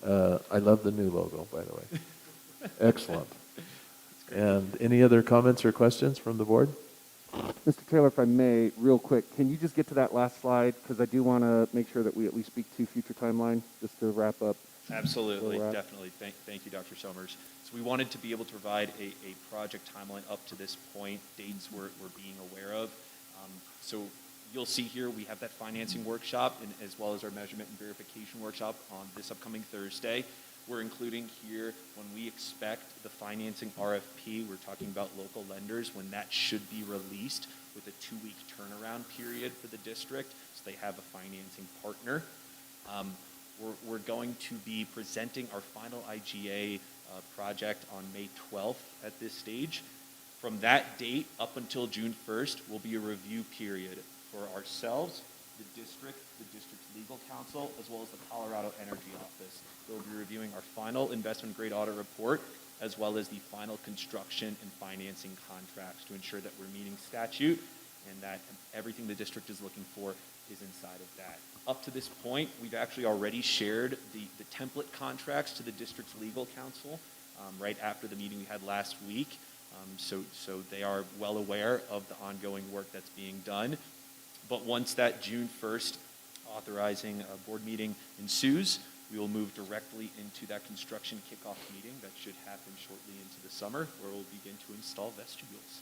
I love the new logo, by the way. Excellent. And any other comments or questions from the board? Mr. Taylor, if I may, real quick, can you just get to that last slide? Because I do want to make sure that we at least speak to future timeline, just to wrap up. Absolutely, Where we're at. definitely. Thank you, Dr. Somers. So we wanted to be able to provide a project timeline up to this point, dates we're being aware of. So you'll see here, we have that financing workshop and as well as our measurement and verification workshop on this upcoming Thursday. We're including here when we expect the financing RFP, we're talking about local lenders, when that should be released with a 2-week turnaround period for the district, so they have a financing partner. We're going to be presenting our final IGA project on May 12th at this stage. From that date up until June 1st will be a review period for ourselves, the district's legal counsel, as well as the Colorado Energy Office. They'll be reviewing our final investment grade audit report, as well as the final construction and financing contracts to ensure that we're meeting statute and that everything the district is looking for is inside of that. Up to this point, we've actually already shared the template contracts to the district's legal counsel right after the meeting we had last week. So they are well aware of the ongoing work that's being done. But once that June 1st authorizing board meeting ensues, we will move directly into that construction kickoff meeting that should happen shortly into the summer, where we'll begin to install vestibules.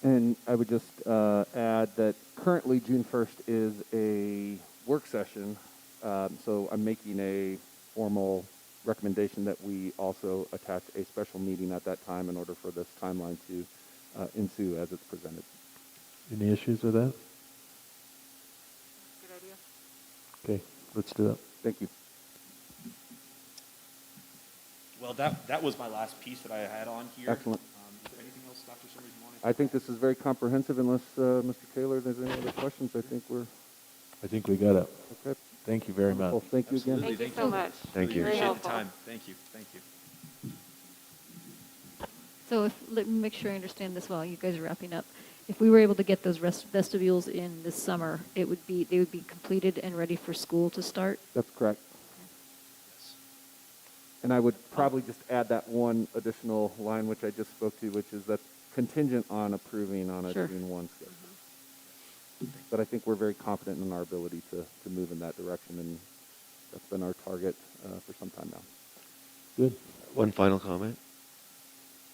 And I would just add that currently June 1st is a work session, so I'm making a formal recommendation that we also attach a special meeting at that time in order for this timeline to ensue as it's presented. Any issues with that? Good idea. Okay, let's do it. Thank you. Well, that was my last piece that I had on here. Excellent. Is there anything else, Dr. Summers, you wanted? I think this is very comprehensive. Unless Mr. Taylor, there's any other questions, I think we're I think we got it. okay. Thank you very Wonderful. much. Thank you again. Absolutely. Thank you so much. Thank you. Appreciate the helpful. time. Thank you. Thank you. So let me make sure I understand this while you guys are wrapping up. If we were able to get those vestibules in this summer, they would be completed and ready for school to start? That's correct. Yes. And I would probably just add that one additional line which I just spoke to, which is that's contingent on approving on a Sure. June 1 schedule. But I think we're very confident in our ability to move in that direction, and that's been our target for some time now. Good. One final comment.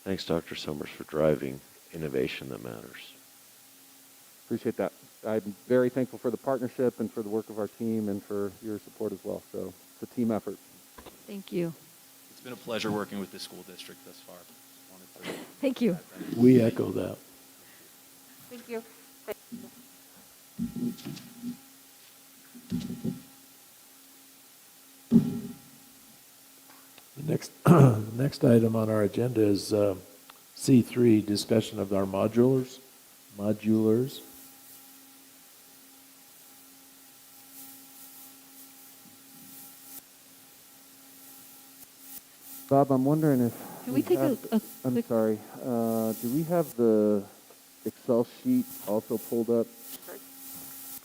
Thanks, Dr. Somers, for driving innovation that matters. Appreciate that. I'm very thankful for the partnership and for the work of our team and for your support as well. So it's a team effort. Thank you. It's been a pleasure working with the school district thus far. Just wanted to Thank you. add that. We echo that. Thank you. The next item on our agenda is C3, discussion of our modulars. Bob, I'm wondering if Can we take a I'm quick? sorry. Do we have the Excel sheet also pulled up?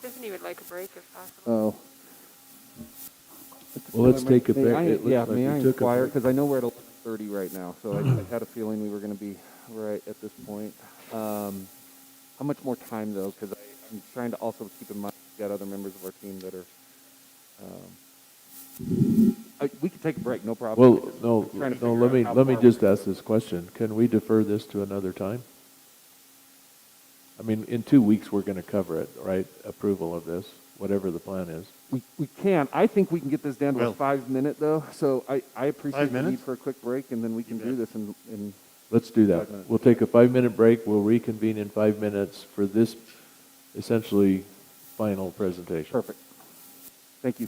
Tiffany would like a break if possible. Oh. Well, let's take a break. May It looks yeah, like may we I took a inquire, break. because I know we're at 11:30 right now, so I had a feeling we were going to be right at this point. How much more time, though? Because I'm trying to also keep in mind we've got other members of our team that are... we could take a break, no problem. Well, no, Trying to no, figure out how let me far just we're ask this question. Can we defer this to another time? I mean, in 2 weeks, we're going to cover it, right? Approval of this, whatever the plan is. We can. I think we can get this down to Well- a 5-minute, though, so I appreciate 5 the need minutes? for a quick break, and then we can You do bet. this in Let's do 5 that. minutes. We'll take a 5-minute break. We'll reconvene in 5 minutes for this essentially final presentation. Perfect. Thank you.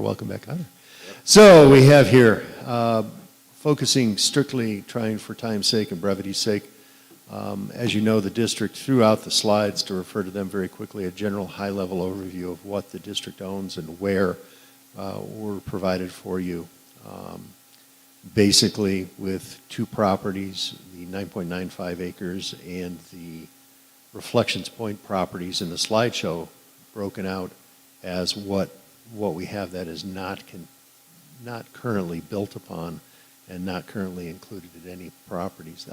welcome back, Connor. So we have here, focusing strictly, trying for time's sake and brevity's sake, as you know, the district threw out the slides to refer to them very quickly, a general high-level overview of what the district owns and where were provided for you. Basically, with two properties, the 9.95 acres and the Reflections Point properties in the slideshow broken out as what we have that is not currently built upon and not currently included in any properties.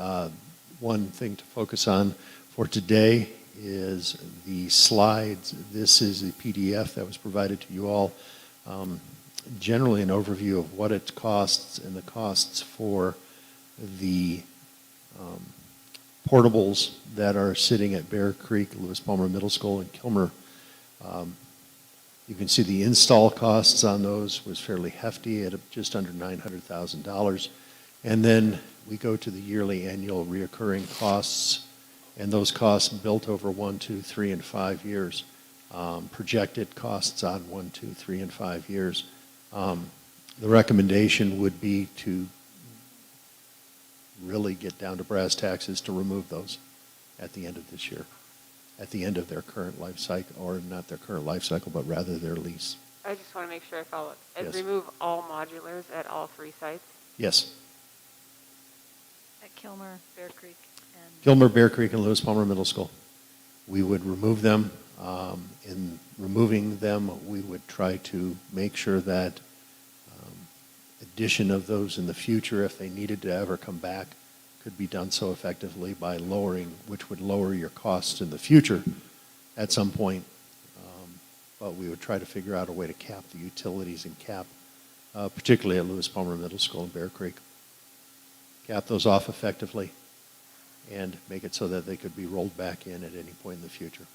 One thing to focus on for today is the slides. This is a PDF that was provided to you all. Generally an overview of what it costs and the costs for the portables that are sitting at Bear Creek, Lewis Palmer Middle School, and Kilmer. You can see the install costs on those was fairly hefty at just under $900,000. And then we go to the yearly annual reoccurring costs, and those costs built over 1, 2, 3, and 5 years. Projected costs on 1, 2, 3, and 5 years. The recommendation would be to really get down to brass taxes to remove those at the end of this year, at the end of their current life cycle, or not their current life cycle, but rather their lease. I just want to make sure I follow. And Yes. remove all modulars at all 3 sites? Yes. At Kilmer, Bear Creek, and... Kilmer, Bear Creek, and Lewis Palmer Middle School. We would remove them. In removing them, we would try to make sure that addition of those in the future, if they needed to ever come back, could be done so effectively by lowering, which would lower your costs in the future at some point. But we would try to figure out a way to cap the utilities and cap, particularly at Lewis Palmer Middle School and Bear Creek, cap those off effectively and make it so that they could be rolled back in at any point in the future.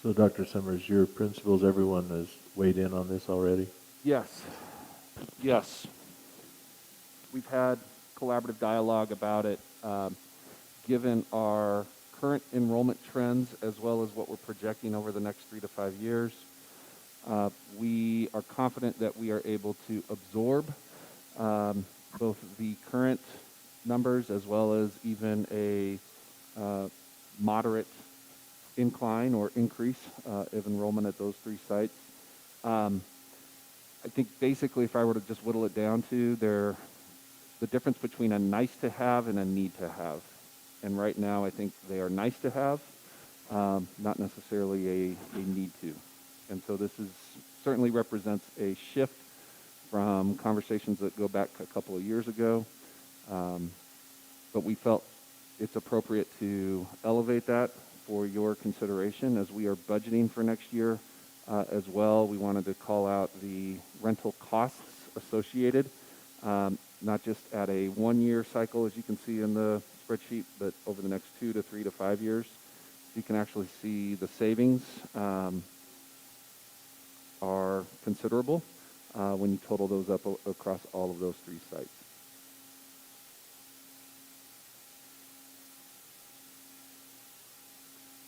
So Dr. Summers, your principals, everyone has weighed in on this already? Yes. Yes. We've had collaborative dialogue about it. Given our current enrollment trends as well as what we're projecting over the next 3 to 5 years, we are confident that we are able to absorb both the current numbers as well as even a moderate incline or increase of enrollment at those 3 sites. I think basically if I were to just whittle it down to the difference between a nice to have and a need to have. And right now I think they are nice to have, not necessarily a need to. And so this certainly represents a shift from conversations that go back a couple of years ago. But we felt it's appropriate to elevate that for your consideration as we are budgeting for next year as well. We wanted to call out the rental costs associated, not just at a 1-year cycle, as you can see in the spreadsheet, but over the next 2 to 3 to 5 years. You can actually see the savings are considerable when you total those up across all of those 3 sites.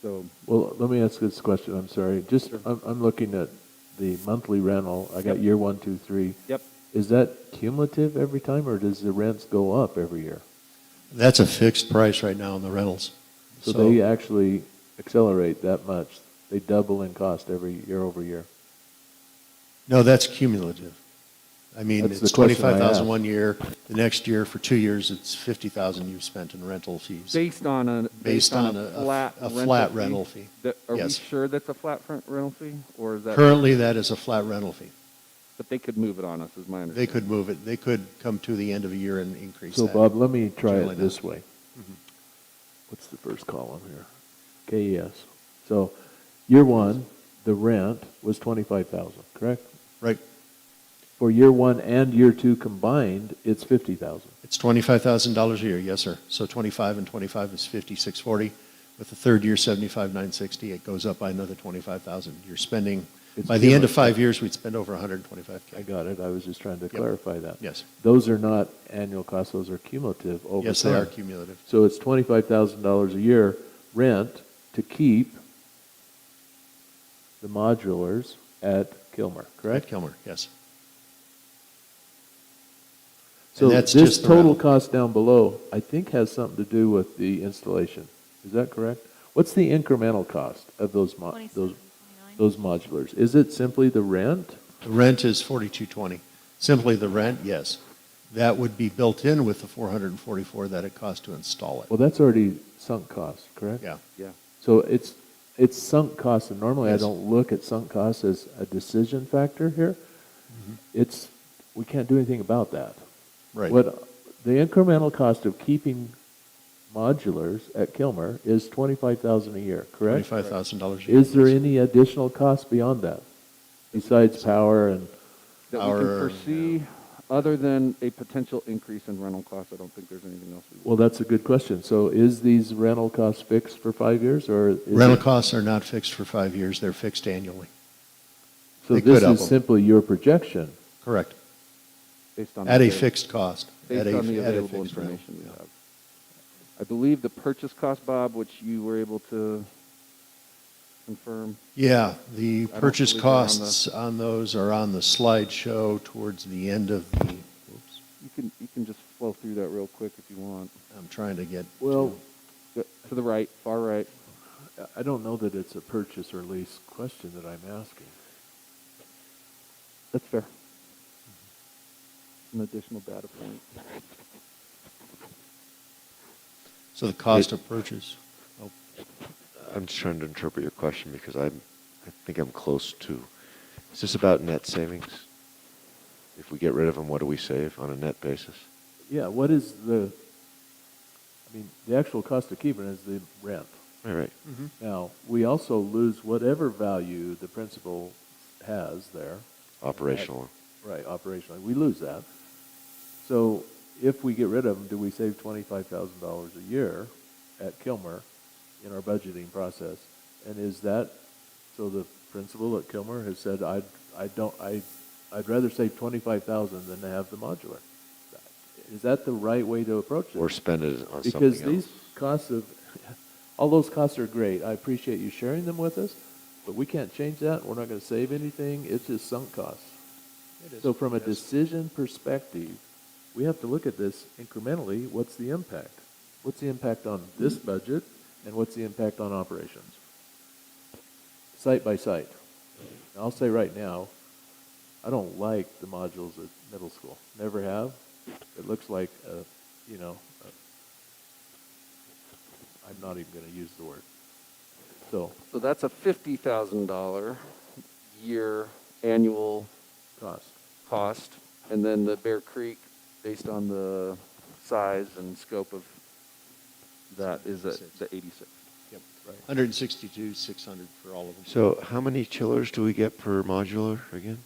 So, well, let me ask this question. I'm sorry. Just Sure. I'm looking at the monthly rental. I got year 1, 2, 3. Yep. Is that cumulative every time, or does the rents go up every year? That's a fixed price right now on the rentals. So they actually accelerate that much. They double in cost every year over year. No, that's cumulative. I mean, That's the it's question I 25,000 asked. 1 year. The next year, for 2 years, it's 50,000 you've spent in rental fees. based on a flat rental fee. Are Yes. we sure that's a flat rental fee, or is that Currently, that is a flat rental fee. But they could move it on us, is my understanding. They could move it. They could come to the end of a year and increase So that. Bob, let me try Generally it this not. way. What's the first column here? KES. So year 1, the rent was 25,000, correct? Right. For year 1 and year 2 combined, it's 50,000. It's $25,000 a year, yes, sir. So 25 and 25 is 5640. With the third year, 75,960, it goes up by another 25,000. You're spending, It's by the end of cumulative. 5 years, we'd spend over 125K. I got it. I was just trying to clarify that. Yes. Those are not annual costs. Those are cumulative over Yes, time. they are cumulative. So it's $25,000 a year rent to keep the modulars at Kilmer, correct? At Kilmer, yes. So that's this just the total rental. cost down below, I think, has something to do with the installation. Is that correct? What's the incremental cost of those those modulars? Is it simply the rent? The rent is 4220. Simply the rent, yes. That would be built in with the 444 that it cost to install it. Well, that's already sunk cost, correct? Yeah. Yeah. So it's sunk cost, and normally I Yes. don't look at sunk cost as a decision factor here. We can't do anything about that. Right. What the incremental cost of keeping modulars at Kilmer is $25,000 a year, correct? $25,000 a year. Is there any additional cost beyond that, besides power and? That we can Our- foresee, other than a potential increase in rental costs, I don't think there's anything else. Well, that's a good question. So is these rental costs fixed for 5 years, or is Rental it- costs are not fixed for 5 years, they're fixed annually. So they this could up is them. simply your projection. Correct. Based on At the a avail- fixed cost. Based At a- on the at a available fixed rental. information we have. I believe the purchase cost, Bob, which you were able to confirm. Yeah, the don't purchase believe they're on the- costs on those are on the slideshow towards the end of the, oops, You can just flow through that real quick if you want. I'm trying to get. Well, To the right, far right. I don't know that it's a purchase or lease question that I'm asking. That's fair. An additional data point. So the cost of purchase. Oh, I'm just trying to interpret your question because I think I'm close to. Is this about net savings? If we get rid of them, what do we save on a net basis? Yeah, what is the actual cost of keeping is the rent. Right. Now, we also lose whatever value the principal has there. Operational. Right, operationally. We lose that. So if we get rid of them, do we save $25,000 a year at Kilmer in our budgeting process? And is that, so the principal at Kilmer has said, I'd rather save $25,000 than to have the modular. Is that the right way to approach it? Or spend it on something Because else. these costs all those costs are great. I appreciate you sharing them with us, but we can't change that. We're not going to save anything. It's just sunk costs. So from a decision perspective, we have to look at this incrementally. What's the impact? What's the impact on this budget, and what's the impact on operations? Site by site. And I'll say right now, I don't like the modules at middle school. Never have. It looks like, I'm not even going to use the word. So So that's a $50,000 year annual cost. And then the Bear Creek, based on the size and scope of that, is at the 86. Yep. 162,600 for all of them. So how many chillers do we get per modular again?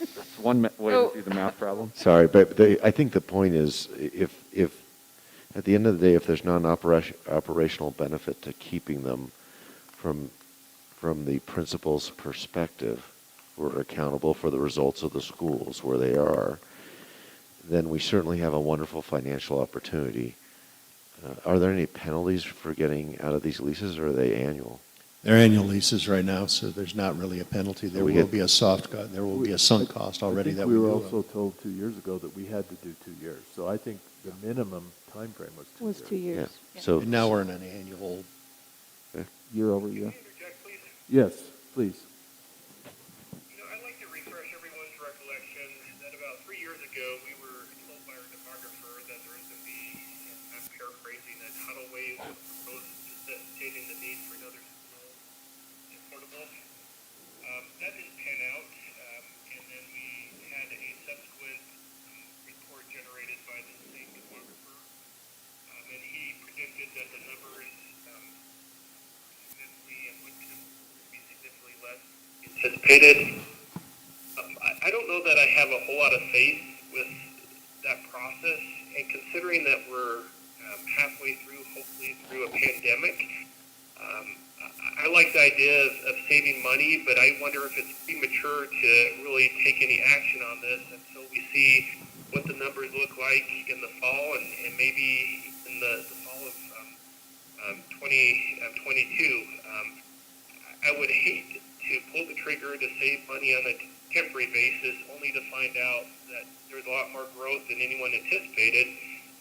That's one way to do the math problem. Sorry, but I think the point is, if at the end of the day, if there's not an operational benefit to keeping them from the principal's perspective, we're accountable for the results of the schools where they are, then we certainly have a wonderful financial opportunity. Are there any penalties for getting out of these leases, or are they annual? They're annual leases right now, so there's not really a penalty. There We will get- be a there will be a sunk cost already that we we were do. also told 2 years ago that we had to do 2 years. So I think the minimum time frame was 2 years. 2 years. Yeah. So And now we're in an annual. Year over year. Interject, please. Yes, please. I'd like to refresh everyone's recollection that about 3 years ago, we were told by our demographer that there was going to be, and I'm paraphrasing, a tidal wave of growth necessitating the need for another school in Portable. That didn't pan out, and then we had a subsequent report generated by the same demographer, and he predicted that the numbers significantly and would be significantly less anticipated. I don't know that I have a whole lot of faith with that process, and considering that we're halfway through, hopefully through a pandemic, I like the idea of saving money, but I wonder if it's premature to really take any action on this until we see what the numbers look like in the fall and maybe in the fall of 2022. I would hate to pull the trigger to save money on a temporary basis, only to find out that there's a lot more growth than anyone anticipated,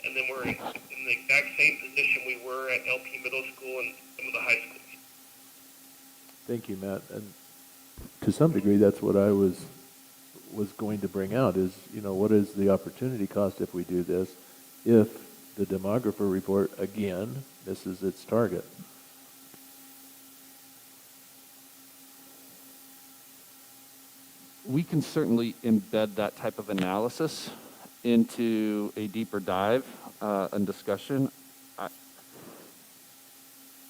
and then we're in the exact same position we were at LP Middle School and some of the high schools. Thank you, Matt. And to some degree, that's what I was going to bring out is, what is the opportunity cost if we do this, if the demographer report, again, misses its target? We can certainly embed that type of analysis into a deeper dive and discussion.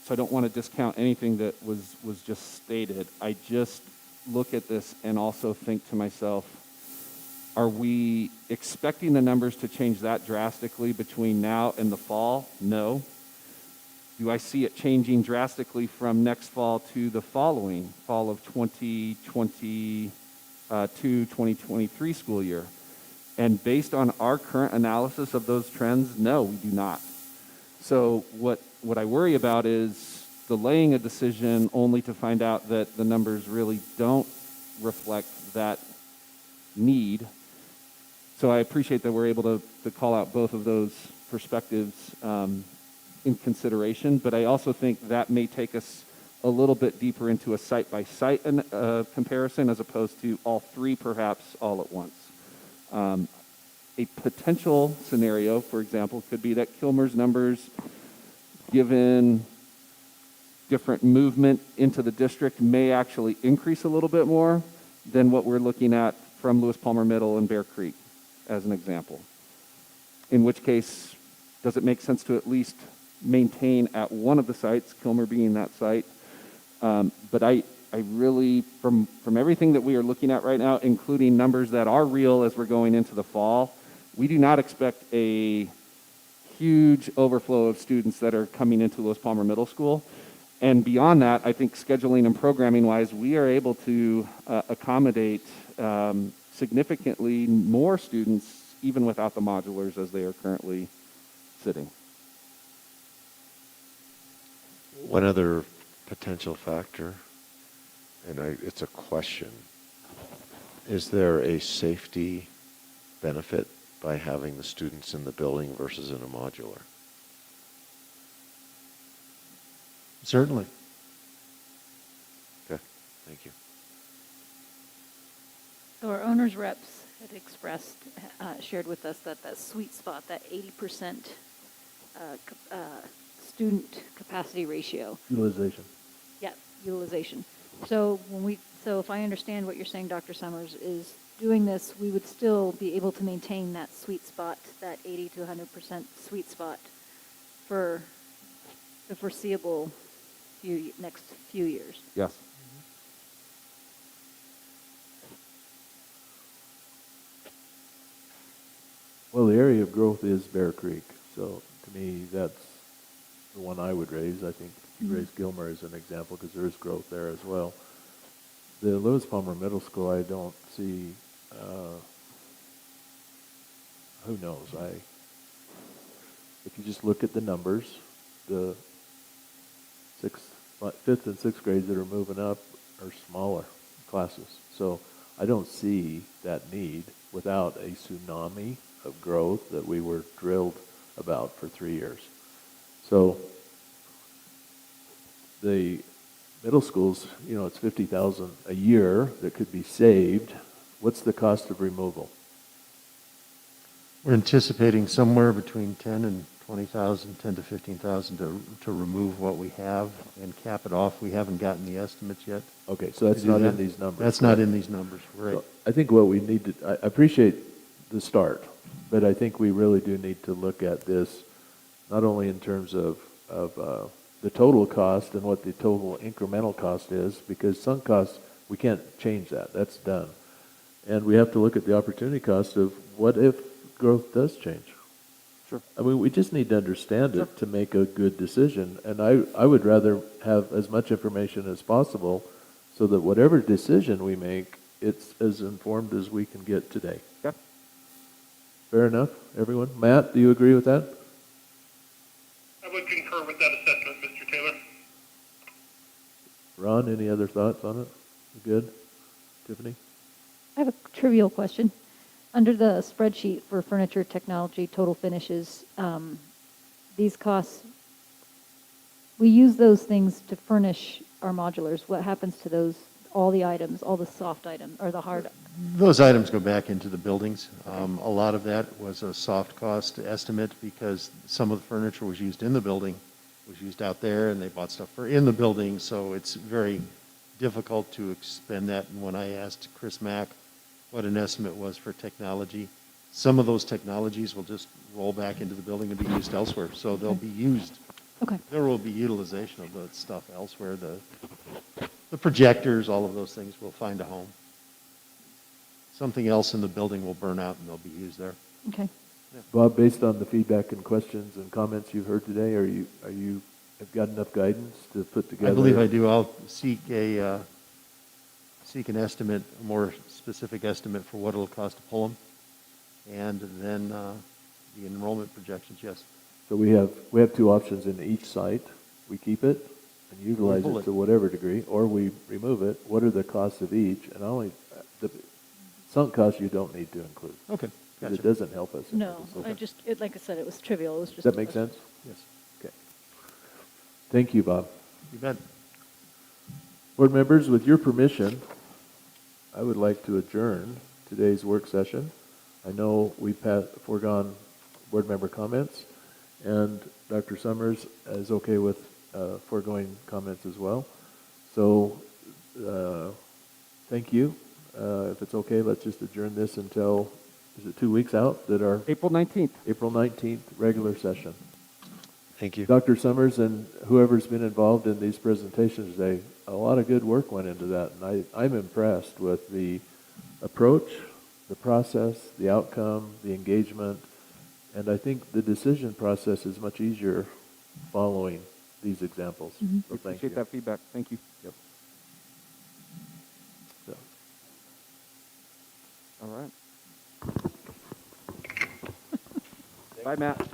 So I don't want to discount anything that was just stated. I just look at this and also think to myself, are we expecting the numbers to change that drastically between now and the fall? No. Do I see it changing drastically from next fall to the following fall of 2023 school year? And based on our current analysis of those trends, no, we do not. So what I worry about is delaying a decision only to find out that the numbers really don't reflect that need. So I appreciate that we're able to call out both of those perspectives in consideration, but I also think that may take us a little bit deeper into a site-by-site comparison as opposed to all three perhaps all at once. A potential scenario, for example, could be that Kilmer's numbers, given different movement into the district, may actually increase a little bit more than what we're looking at from Lewis Palmer Middle and Bear Creek, as an example. In which case, does it make sense to at least maintain at one of the sites, Kilmer being that site? But I really, from everything that we are looking at right now, including numbers that are real as we're going into the fall, we do not expect a huge overflow of students that are coming into Lewis Palmer Middle School. And beyond that, I think scheduling and programming wise, we are able to accommodate significantly more students even without the modulars as they are currently sitting. One other potential factor, and it's a question, is there a safety benefit by having the students in the building versus in a modular? Certainly. Okay, thank you. So our owner's reps had expressed, shared with us that sweet spot, that 80% student capacity ratio. Utilization. Yeah, utilization. So so if I understand what you're saying, Dr. Summers, is doing this, we would still be able to maintain that sweet spot, that 80 to 100% sweet spot for the foreseeable next few years. Yes. Well, the area of growth is Bear Creek. So to me, that's the one I would raise. I think you raise Gilmer as an example because there is growth there as well. The Lewis Palmer Middle School, I don't see, who knows? If you just look at the numbers, the fifth and sixth grades that are moving up are smaller classes. So I don't see that need without a tsunami of growth that we were drilled about for 3 years. So the middle schools, it's $50,000 a year that could be saved. What's the cost of removal? We're anticipating somewhere between 10 and 20,000, 10 to 15,000 to remove what we have and cap it off. We haven't gotten the estimates yet. Okay, so that's not in these numbers. That's not in these numbers, right? So I think what we need to, I appreciate the start, but I think we really do need to look at this not only in terms of the total cost and what the total incremental cost is, because sunk costs, we can't change that. That's done. And we have to look at the opportunity cost of what if growth does change. Sure. I mean, we just need to understand it to make a good decision. And I would rather have as much information as possible so that whatever decision we make, it's as informed as we can get today. Yep. Fair enough, everyone? Matt, do you agree with that? I would concur with that assessment, Mr. Taylor. Ron, any other thoughts on it? You good? Tiffany? I have a trivial question. Under the spreadsheet for furniture, technology, total finishes, these costs, we use those things to furnish our modulars. What happens to those, all the items, all the soft items, or the hard? Those items go back into the buildings. A lot of that was a soft cost estimate because some of the furniture was used in the building, was used out there, and they bought stuff for in the building, so it's very difficult to expend that. And when I asked Chris Mack what an estimate was for technology, some of those technologies will just roll back into the building and be used elsewhere, so they'll be used. Okay. There will be utilization of that stuff elsewhere. The projectors, all of those things will find a home. Something else in the building will burn out and they'll be used there. Okay. Bob, based on the feedback and questions and comments you've heard today, have got enough guidance to put together? I believe I do. I'll seek an estimate, a more specific estimate for what it'll cost to pull them. And then the enrollment projections, yes. So we have two options in each site. We keep it and utilize pull it it. to whatever degree, or we remove it. What are the costs of each? And the sunk costs you don't need to include. Okay. 'Cause Gotcha. it doesn't help us. No, Okay. like I said, it was trivial. It was just. Does that make sense? Yes. Okay. Thank you, Bob. You bet. Board members, with your permission, I would like to adjourn today's work session. I know we've foregone board member comments, and Dr. Summers is okay with foregoing comments as well. So, thank you. If it's okay, let's just adjourn this until, is it 2 weeks out that our April 19th. April 19th regular session. Thank you. Dr. Summers and whoever's been involved in these presentations today, a lot of good work went into that, and I'm impressed with the approach, the process, the outcome, the engagement, and I think the decision process is much easier following these examples. Mm-hmm. So thank Appreciate you. that feedback. Thank you. Yep. So. All right. Bye, Matt.